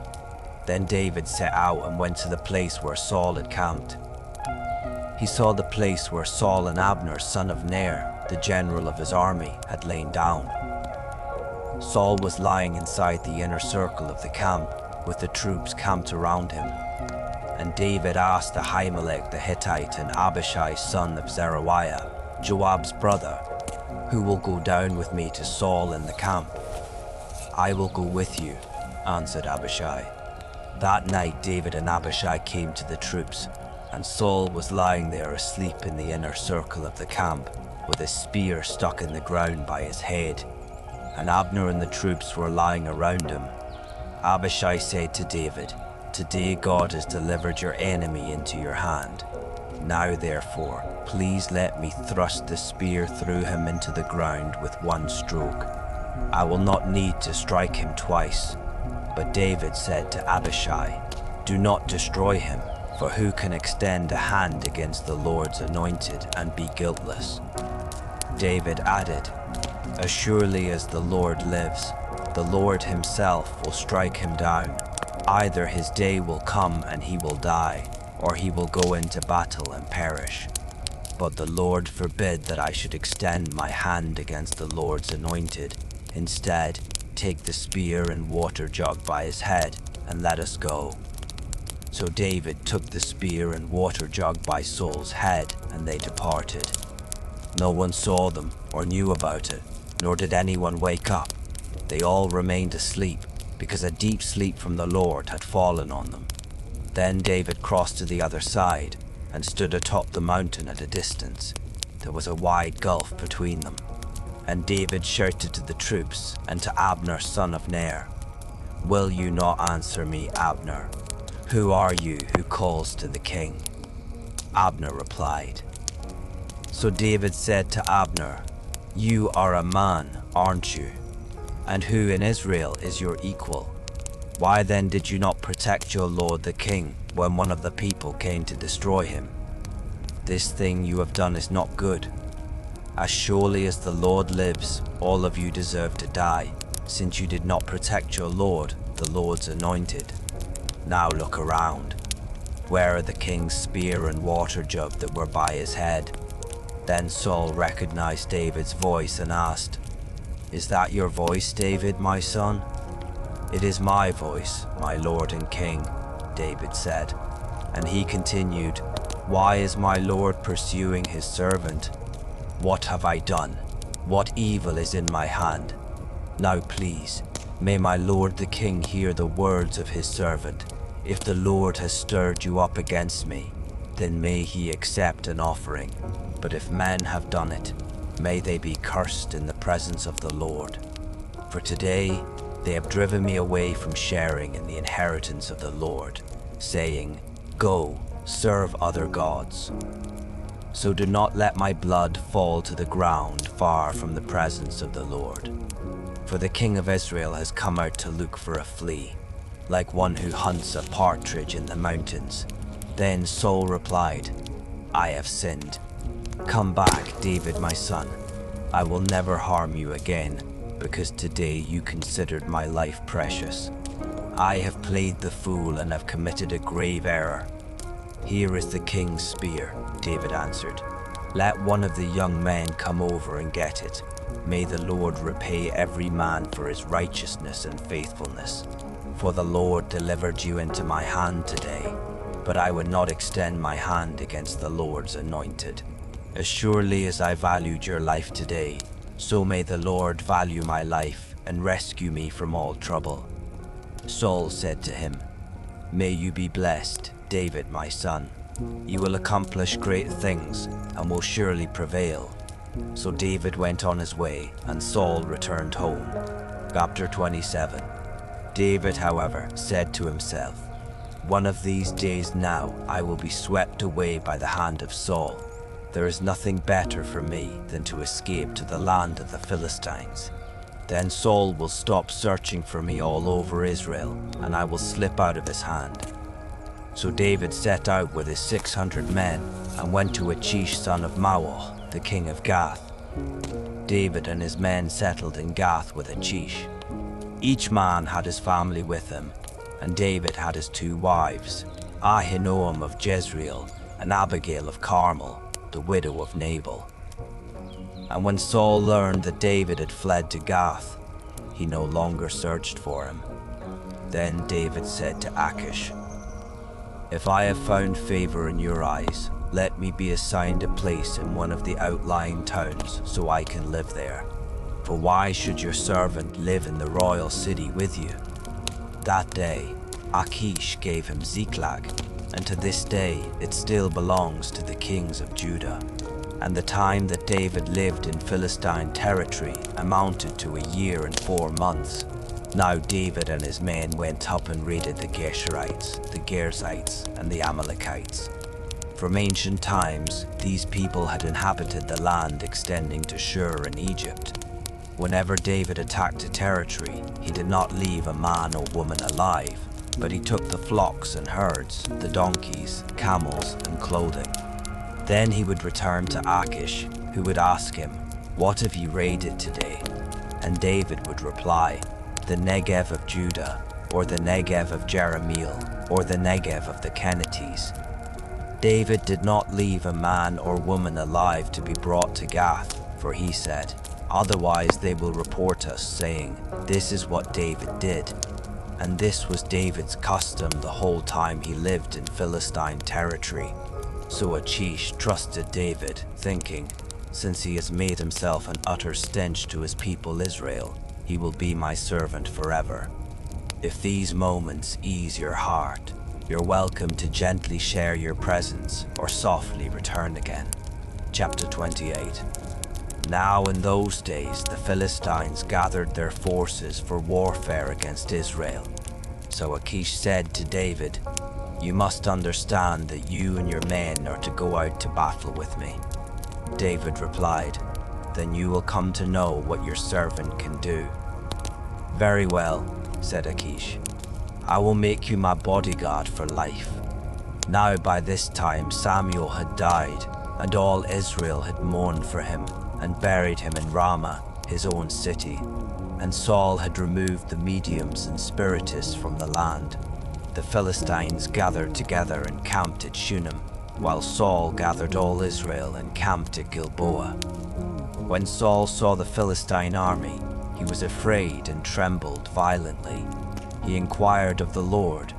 Then David set out and went to the place where Saul had camped. He saw the place where Saul and Abner, son of Ner, the general of his army, had lain down. Saul was lying inside the inner circle of the camp, with the troops camped around him. And David asked Ahimelech the Hittite and Abishai son of Zeruiah, Joab's brother, "Who will go down with me to Saul in the camp?" "I will go with you," answered Abishai. That night David and Abishai came to the troops, and Saul was lying there asleep in the inner circle of the camp, with a spear stuck in the ground by his head, and Abner and the troops were lying around him. Abishai said to David, "Today God has delivered your enemy into your hand. Now therefore, please let me thrust the spear through him into the ground with one stroke. I will not need to strike him twice." But David said to Abishai, "Do not destroy him, for who can extend a hand against the Lord's anointed and be guiltless?" David added, "As surely as the Lord lives, the Lord himself will strike him down. Either his day will come and he will die, or he will go into battle and perish. But the Lord forbid that I should extend my hand against the Lord's anointed. Instead, take the spear and water jug by his head, and let us go." So David took the spear and water jug by Saul's head, and they departed. No one saw them or knew about it, nor did anyone wake up. They all remained asleep, because a deep sleep from the Lord had fallen on them. Then David crossed to the other side, and stood atop the mountain at a distance. There was a wide gulf between them. And David shouted to the troops and to Abner son of Ner, "Will you not answer me, Abner? Who are you who calls to the king?" Abner replied. So David said to Abner, "You are a man, aren't you? And who in Israel is your equal? Why then did you not protect your lord the king when one of the people came to destroy him? This thing you have done is not good. As surely as the Lord lives, all of you deserve to die, since you did not protect your lord, the Lord's anointed. Now look around. Where are the king's spear and water jug that were by his head?" Then Saul recognized David's voice and asked, "Is that your voice, David, my son?" "It is my voice, my lord and king," David said. And he continued, "Why is my lord pursuing his servant? What have I done? What evil is in my hand? Now please, may my lord the king hear the words of his servant. If the Lord has stirred you up against me, then may he accept an offering. But if men have done it, may they be cursed in the presence of the Lord. For today they have driven me away from sharing in the inheritance of the Lord, saying, 'Go, serve other gods.' So do not let my blood fall to the ground far from the presence of the Lord. For the king of Israel has come out to look for a flea, like one who hunts a partridge in the mountains." Then Saul replied, "I have sinned. Come back, David my son. I will never harm you again, because today you considered my life precious. I have played the fool and have committed a grave error. "Here is the king's spear," David answered. "Let one of the young men come over and get it. May the Lord repay every man for his righteousness and faithfulness. For the Lord delivered you into my hand today, but I would not extend my hand against the Lord's anointed. As surely as I valued your life today, so may the Lord value my life and rescue me from all trouble." Saul said to him, "May you be blessed, David, my son. You will accomplish great things and will surely prevail." So David went on his way, and Saul returned home. Chapter 27. David, however, said to himself, "One of these days now I will be swept away by the hand of Saul. There is nothing better for me than to escape to the land of the Philistines. Then Saul will stop searching for me all over Israel, and I will slip out of his hand." So David set out with his 600 men and went to Achish son of Maoch, the king of Gath. David and his men settled in Gath with Achish. Each man had his family with him, and David had his 2 wives, Ahinoam of Jezreel and Abigail of Carmel, the widow of Nabal. And when Saul learned that David had fled to Gath, he no longer searched for him. Then David said to Achish, "If I have found favor in your eyes, let me be assigned a place in one of the outlying towns so I can live there. For why should your servant live in the royal city with you?" That day, Achish gave him Ziklag, and to this day it still belongs to the kings of Judah. And the time that David lived in Philistine territory amounted to 1 year and 4 months. Now David and his men went up and raided the Geshurites, the Girzites, and the Amalekites. From ancient times, these people had inhabited the land extending to Shur in Egypt. Whenever David attacked a territory, he did not leave a man or woman alive, but he took the flocks and herds, the donkeys, camels, and clothing. Then he would return to Achish, who would ask him, "What have you raided today?" And David would reply, "The Negev of Judah, or the Negev of Jerahmeel, or the Negev of the Kenites." David did not leave a man or woman alive to be brought to Gath, for he said, "Otherwise they will report us, saying, 'This is what David did.'" And this was David's custom the whole time he lived in Philistine territory. So Achish trusted David, thinking, "Since he has made himself an utter stench to his people Israel, he will be my servant forever." If these moments ease your heart, you're welcome to gently share your presence or softly return again. Chapter 28. Now in those days the Philistines gathered their forces for warfare against Israel. So Achish said to David, "You must understand that you and your men are to go out to battle with me." David replied, "Then you will come to know what your servant can do." "Very well," said Achish. "I will make you my bodyguard for life." Now by this time Samuel had died, and all Israel had mourned for him and buried him in Ramah, his own city. And Saul had removed the mediums and spiritists from the land. The Philistines gathered together and camped at Shunem, while Saul gathered all Israel and camped at Gilboa. When Saul saw the Philistine army, he was afraid and trembled violently. He inquired of the Lord,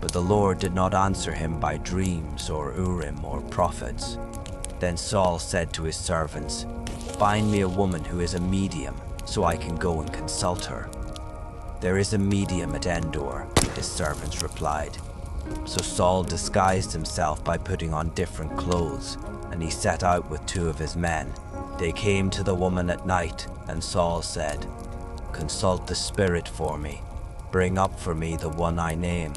but the Lord did not answer him by dreams or Urim or prophets. Then Saul said to his servants, "Find me a woman who is a medium, so I can go and consult her." "There is a medium at Endor," his servants replied. So Saul disguised himself by putting on different clothes, and he set out with 2 of his men. They came to the woman at night, and Saul said, "Consult the spirit for me. Bring up for me the one I name."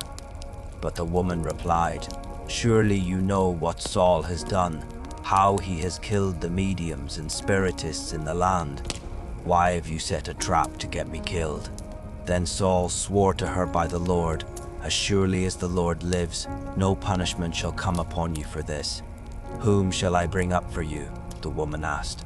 But the woman replied, "Surely you know what Saul has done, how he has killed the mediums and spiritists in the land. Why have you set a trap to get me killed?" Then Saul swore to her by the Lord, "As surely as the Lord lives, no punishment shall come upon you for this." "Whom shall I bring up for you?" the woman asked.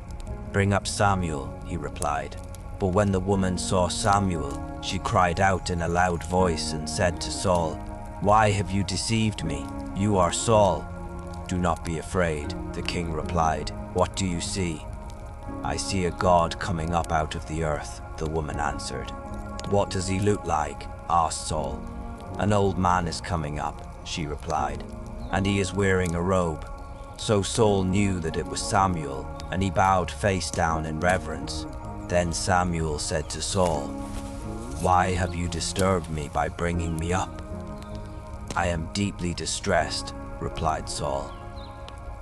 "Bring up Samuel," he replied. But when the woman saw Samuel, she cried out in a loud voice and said to Saul, Why have you deceived me? You are Saul." "Do not be afraid," the king replied. "What do you see?" "I see a god coming up out of the earth," the woman answered. "What does he look like?" asked Saul. "An old man is coming up," she replied, "and he is wearing a robe." So Saul knew that it was Samuel, and he bowed face down in reverence. Then Samuel said to Saul, "Why have you disturbed me by bringing me up?" "I am deeply distressed," replied Saul.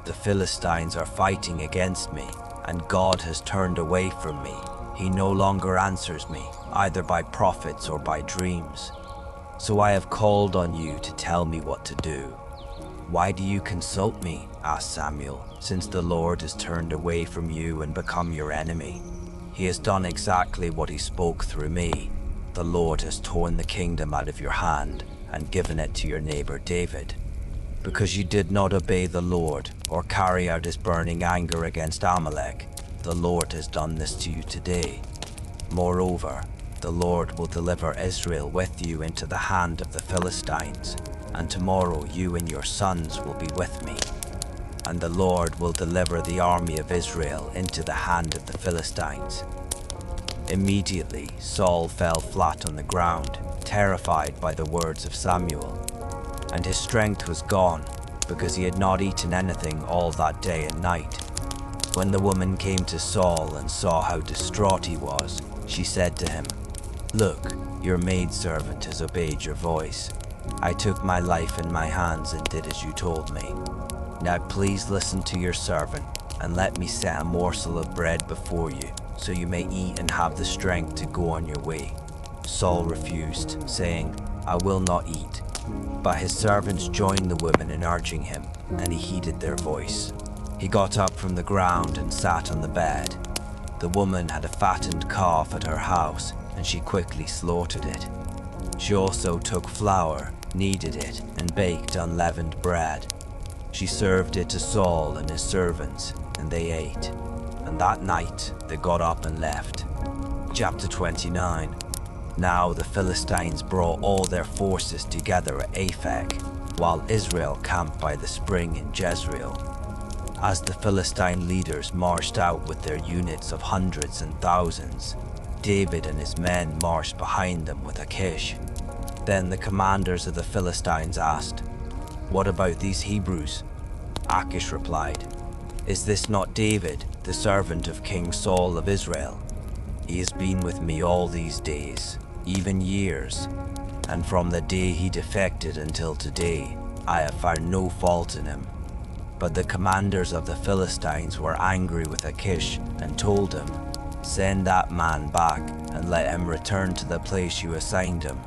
"The Philistines are fighting against me, and God has turned away from me. He no longer answers me, either by prophets or by dreams. So I have called on you to tell me what to do." "Why do you consult me?" asked Samuel, "since the Lord has turned away from you and become your enemy? He has done exactly what he spoke through me. The Lord has torn the kingdom out of your hand and given it to your neighbor David. Because you did not obey the Lord or carry out his burning anger against Amalek, the Lord has done this to you today. Moreover, the Lord will deliver Israel with you into the hand of the Philistines, and tomorrow you and your sons will be with me. And the Lord will deliver the army of Israel into the hand of the Philistines." Immediately, Saul fell flat on the ground, terrified by the words of Samuel, and his strength was gone because he had not eaten anything all that day and night. When the woman came to Saul and saw how distraught he was, she said to him, "Look, your maidservant has obeyed your voice. I took my life in my hands and did as you told me. Now please listen to your servant and let me set a morsel of bread before you, so you may eat and have the strength to go on your way." Saul refused, saying, "I will not eat." But his servants joined the woman in urging him, and he heeded their voice. He got up from the ground and sat on the bed. The woman had a fattened calf at her house, and she quickly slaughtered it. She also took flour, kneaded it, and baked unleavened bread. She served it to Saul and his servants, and they ate. And that night they got up and left. Chapter 29. Now the Philistines brought all their forces together at Aphek, while Israel camped by the spring in Jezreel. As the Philistine leaders marched out with their units of hundreds and thousands, David and his men marched behind them with Achish. Then the commanders of the Philistines asked, "What about these Hebrews?" Achish replied, "Is this not David, the servant of King Saul of Israel? He has been with me all these days, even years, and from the day he defected until today, I have found no fault in him." But the commanders of the Philistines were angry with Achish and told him, "Send that man back and let him return to the place you assigned him.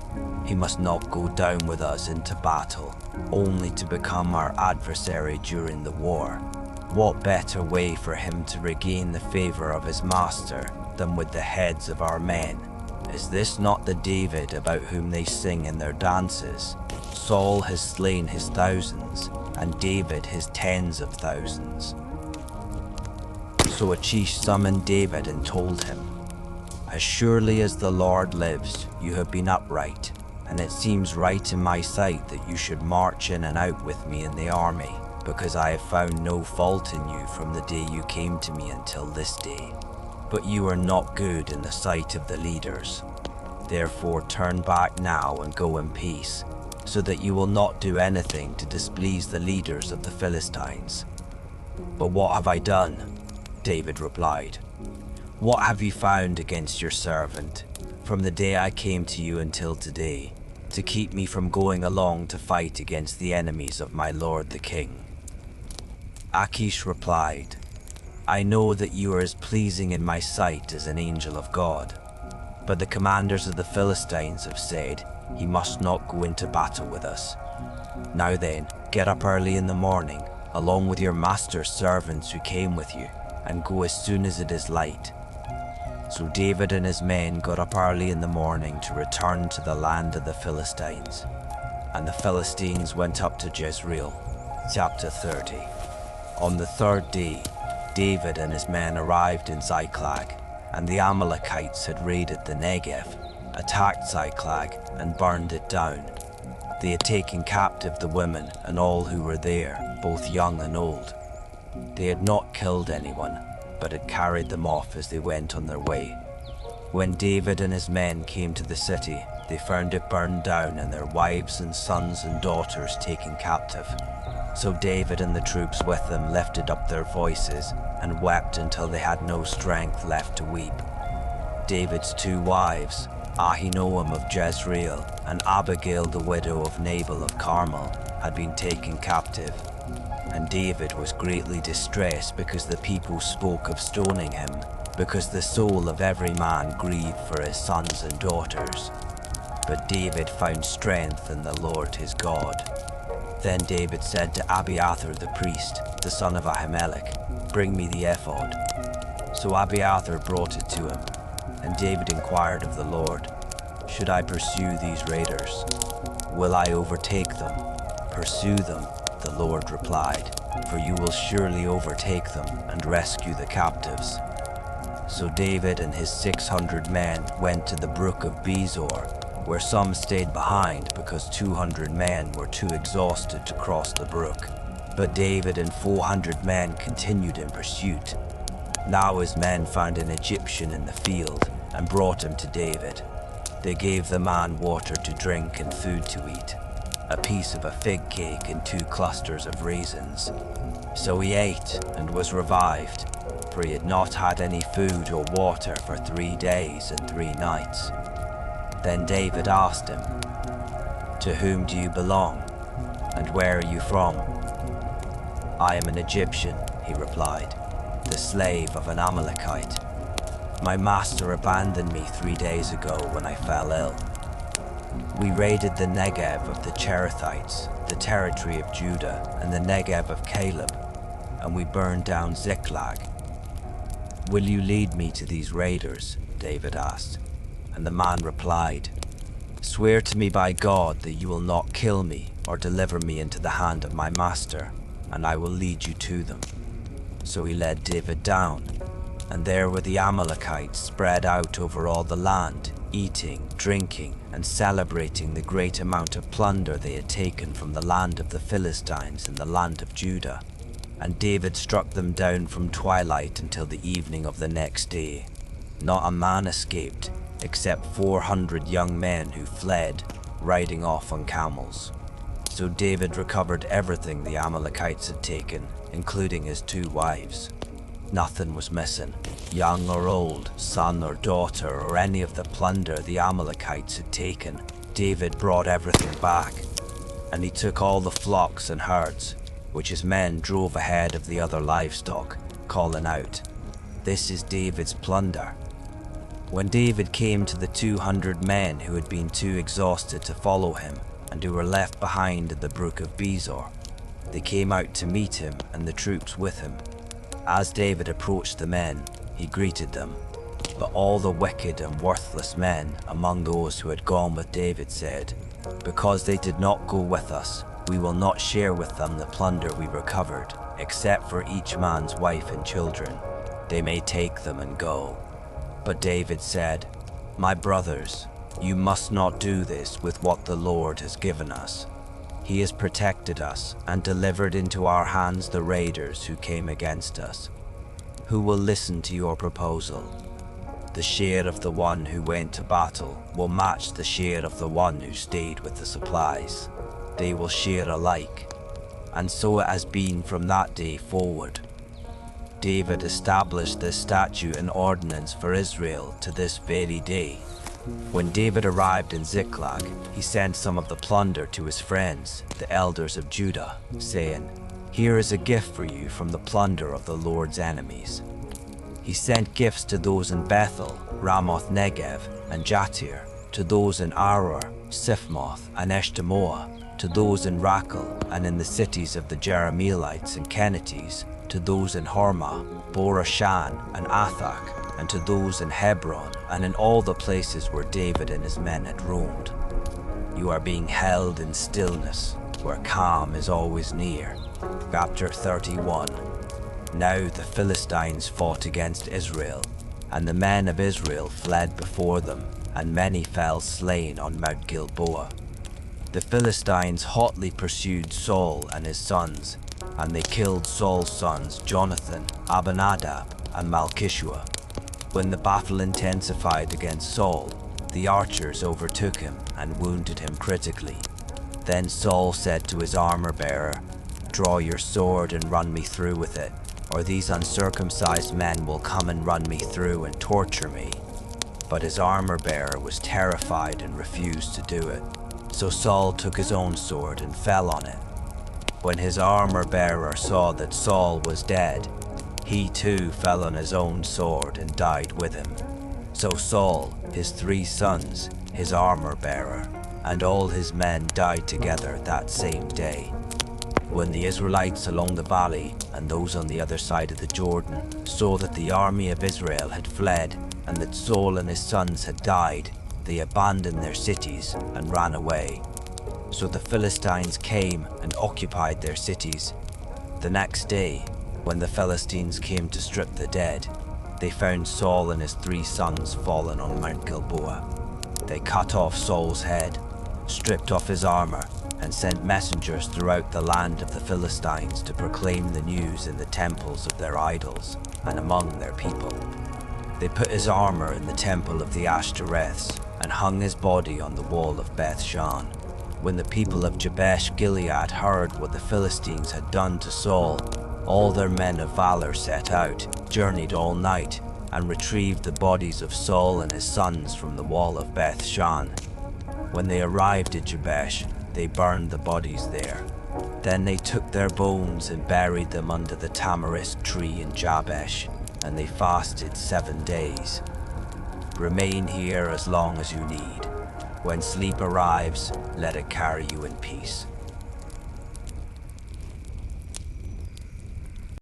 He must not go down with us into battle, only to become our adversary during the war. What better way for him to regain the favor of his master than with the heads of our men? Is this not the David about whom they sing in their dances? Saul has slain his thousands, and David his tens of thousands." So Achish summoned David and told him, "As surely as the Lord lives, you have been upright, and it seems right in my sight that you should march in and out with me in the army, because I have found no fault in you from the day you came to me until this day. But you are not good in the sight of the leaders. Therefore turn back now and go in peace, so that you will not do anything to displease the leaders of the Philistines." "But what have I done?" David replied. "What have you found against your servant, from the day I came to you until today, to keep me from going along to fight against the enemies of my lord the king?" Achish replied, "I know that you are as pleasing in my sight as an angel of God. But the commanders of the Philistines have said, he must not go into battle with us. Now then, get up early in the morning, along with your master's servants who came with you, and go as soon as it is light." So David and his men got up early in the morning to return to the land of the Philistines. And the Philistines went up to Jezreel. Chapter 30. On the third day, David and his men arrived in Ziklag, and the Amalekites had raided the Negev, attacked Ziklag, and burned it down. They had taken captive the women and all who were there, both young and old. They had not killed anyone, but had carried them off as they went on their way. When David and his men came to the city, they found it burned down and their wives and sons and daughters taken captive. So David and the troops with him lifted up their voices and wept until they had no strength left to weep. David's two wives, Ahinoam of Jezreel and Abigail the widow of Nabal of Carmel, had been taken captive. And David was greatly distressed because the people spoke of stoning him, because the soul of every man grieved for his sons and daughters. But David found strength in the Lord his God. Then David said to Abiathar the priest, the son of Ahimelech, "Bring me the ephod." So Abiathar brought it to him, and David inquired of the Lord, "Should I pursue these raiders? Will I overtake them?" "Pursue them," the Lord replied, "for you will surely overtake them and rescue the captives." So David and his 600 men went to the brook of Bezor, where some stayed behind because 200 men were too exhausted to cross the brook. But David and 400 men continued in pursuit. Now his men found an Egyptian in the field and brought him to David. They gave the man water to drink and food to eat, a piece of a fig cake and 2 clusters of raisins. So he ate and was revived, for he had not had any food or water for 3 days and 3 nights. Then David asked him, "To whom do you belong, and where are you from?" "I am an Egyptian," he replied, "the slave of an Amalekite. My master abandoned me 3 days ago when I fell ill. We raided the Negev of the Cherethites, the territory of Judah, and the Negev of Caleb, and we burned down Ziklag." "Will you lead me to these raiders?" David asked. And the man replied, "Swear to me by God that you will not kill me or deliver me into the hand of my master, and I will lead you to them." So he led David down, and there were the Amalekites spread out over all the land, eating, drinking, and celebrating the great amount of plunder they had taken from the land of the Philistines and the land of Judah. And David struck them down from twilight until the evening of the next day. Not a man escaped, except 400 young men who fled, riding off on camels. So David recovered everything the Amalekites had taken, including his 2 wives. Nothing was missing, young or old, son or daughter, or any of the plunder the Amalekites had taken. David brought everything back, and he took all the flocks and herds, which his men drove ahead of the other livestock, calling out, "This is David's plunder." When David came to the 200 men who had been too exhausted to follow him and who were left behind at the brook of Bezor, they came out to meet him and the troops with him. As David approached the men, he greeted them. But all the wicked and worthless men among those who had gone with David said, "Because they did not go with us, we will not share with them the plunder we recovered, except for each man's wife and children. They may take them and go." But David said, "My brothers, you must not do this with what the Lord has given us. He has protected us and delivered into our hands the raiders who came against us. Who will listen to your proposal? The share of the one who went to battle will match the share of the one who stayed with the supplies. They will share alike." And so it has been from that day forward. David established this statute and ordinance for Israel to this very day. When David arrived in Ziklag, he sent some of the plunder to his friends, the elders of Judah, saying, "Here is a gift for you from the plunder of the Lord's enemies." He sent gifts to those in Bethel, Ramoth Negev, and Jatir, to those in Aroer, Sifmoth, and Eshtemoa, to those in Rakel and in the cities of the Jerahmeelites and Kenites, to those in Hormah, Borashan, and Athak, and to those in Hebron, and in all the places where David and his men had roamed. You are being held in stillness, where calm is always near. Chapter 31. Now the Philistines fought against Israel, and the men of Israel fled before them, and many fell slain on Mount Gilboa. The Philistines hotly pursued Saul and his sons, and they killed Saul's sons Jonathan, Abinadab, and Malchishua. When the battle intensified against Saul, the archers overtook him and wounded him critically. Then Saul said to his armor-bearer, "Draw your sword and run me through with it, or these uncircumcised men will come and run me through and torture me." But his armor-bearer was terrified and refused to do it. So Saul took his own sword and fell on it. When his armor-bearer saw that Saul was dead, he too fell on his own sword and died with him. So Saul, his 3 sons, his armor-bearer, and all his men died together that same day. When the Israelites along the valley and those on the other side of the Jordan saw that the army of Israel had fled and that Saul and his sons had died, they abandoned their cities and ran away. So the Philistines came and occupied their cities. The next day, when the Philistines came to strip the dead, they found Saul and his 3 sons fallen on Mount Gilboa. They cut off Saul's head, stripped off his armor, and sent messengers throughout the land of the Philistines to proclaim the news in the temples of their idols and among their people. They put his armor in the temple of the Ashtoreths and hung his body on the wall of Beth-shan. When the people of Jabesh Gilead heard what the Philistines had done to Saul, all their men of valor set out, journeyed all night, and retrieved the bodies of Saul and his sons from the wall of Beth-shan. When they arrived at Jabesh, they burned the bodies there. Then they took their bones and buried them under the tamarisk tree in Jabesh, and they fasted 7 days. Remain here as long as you need. When sleep arrives, let it carry you in peace.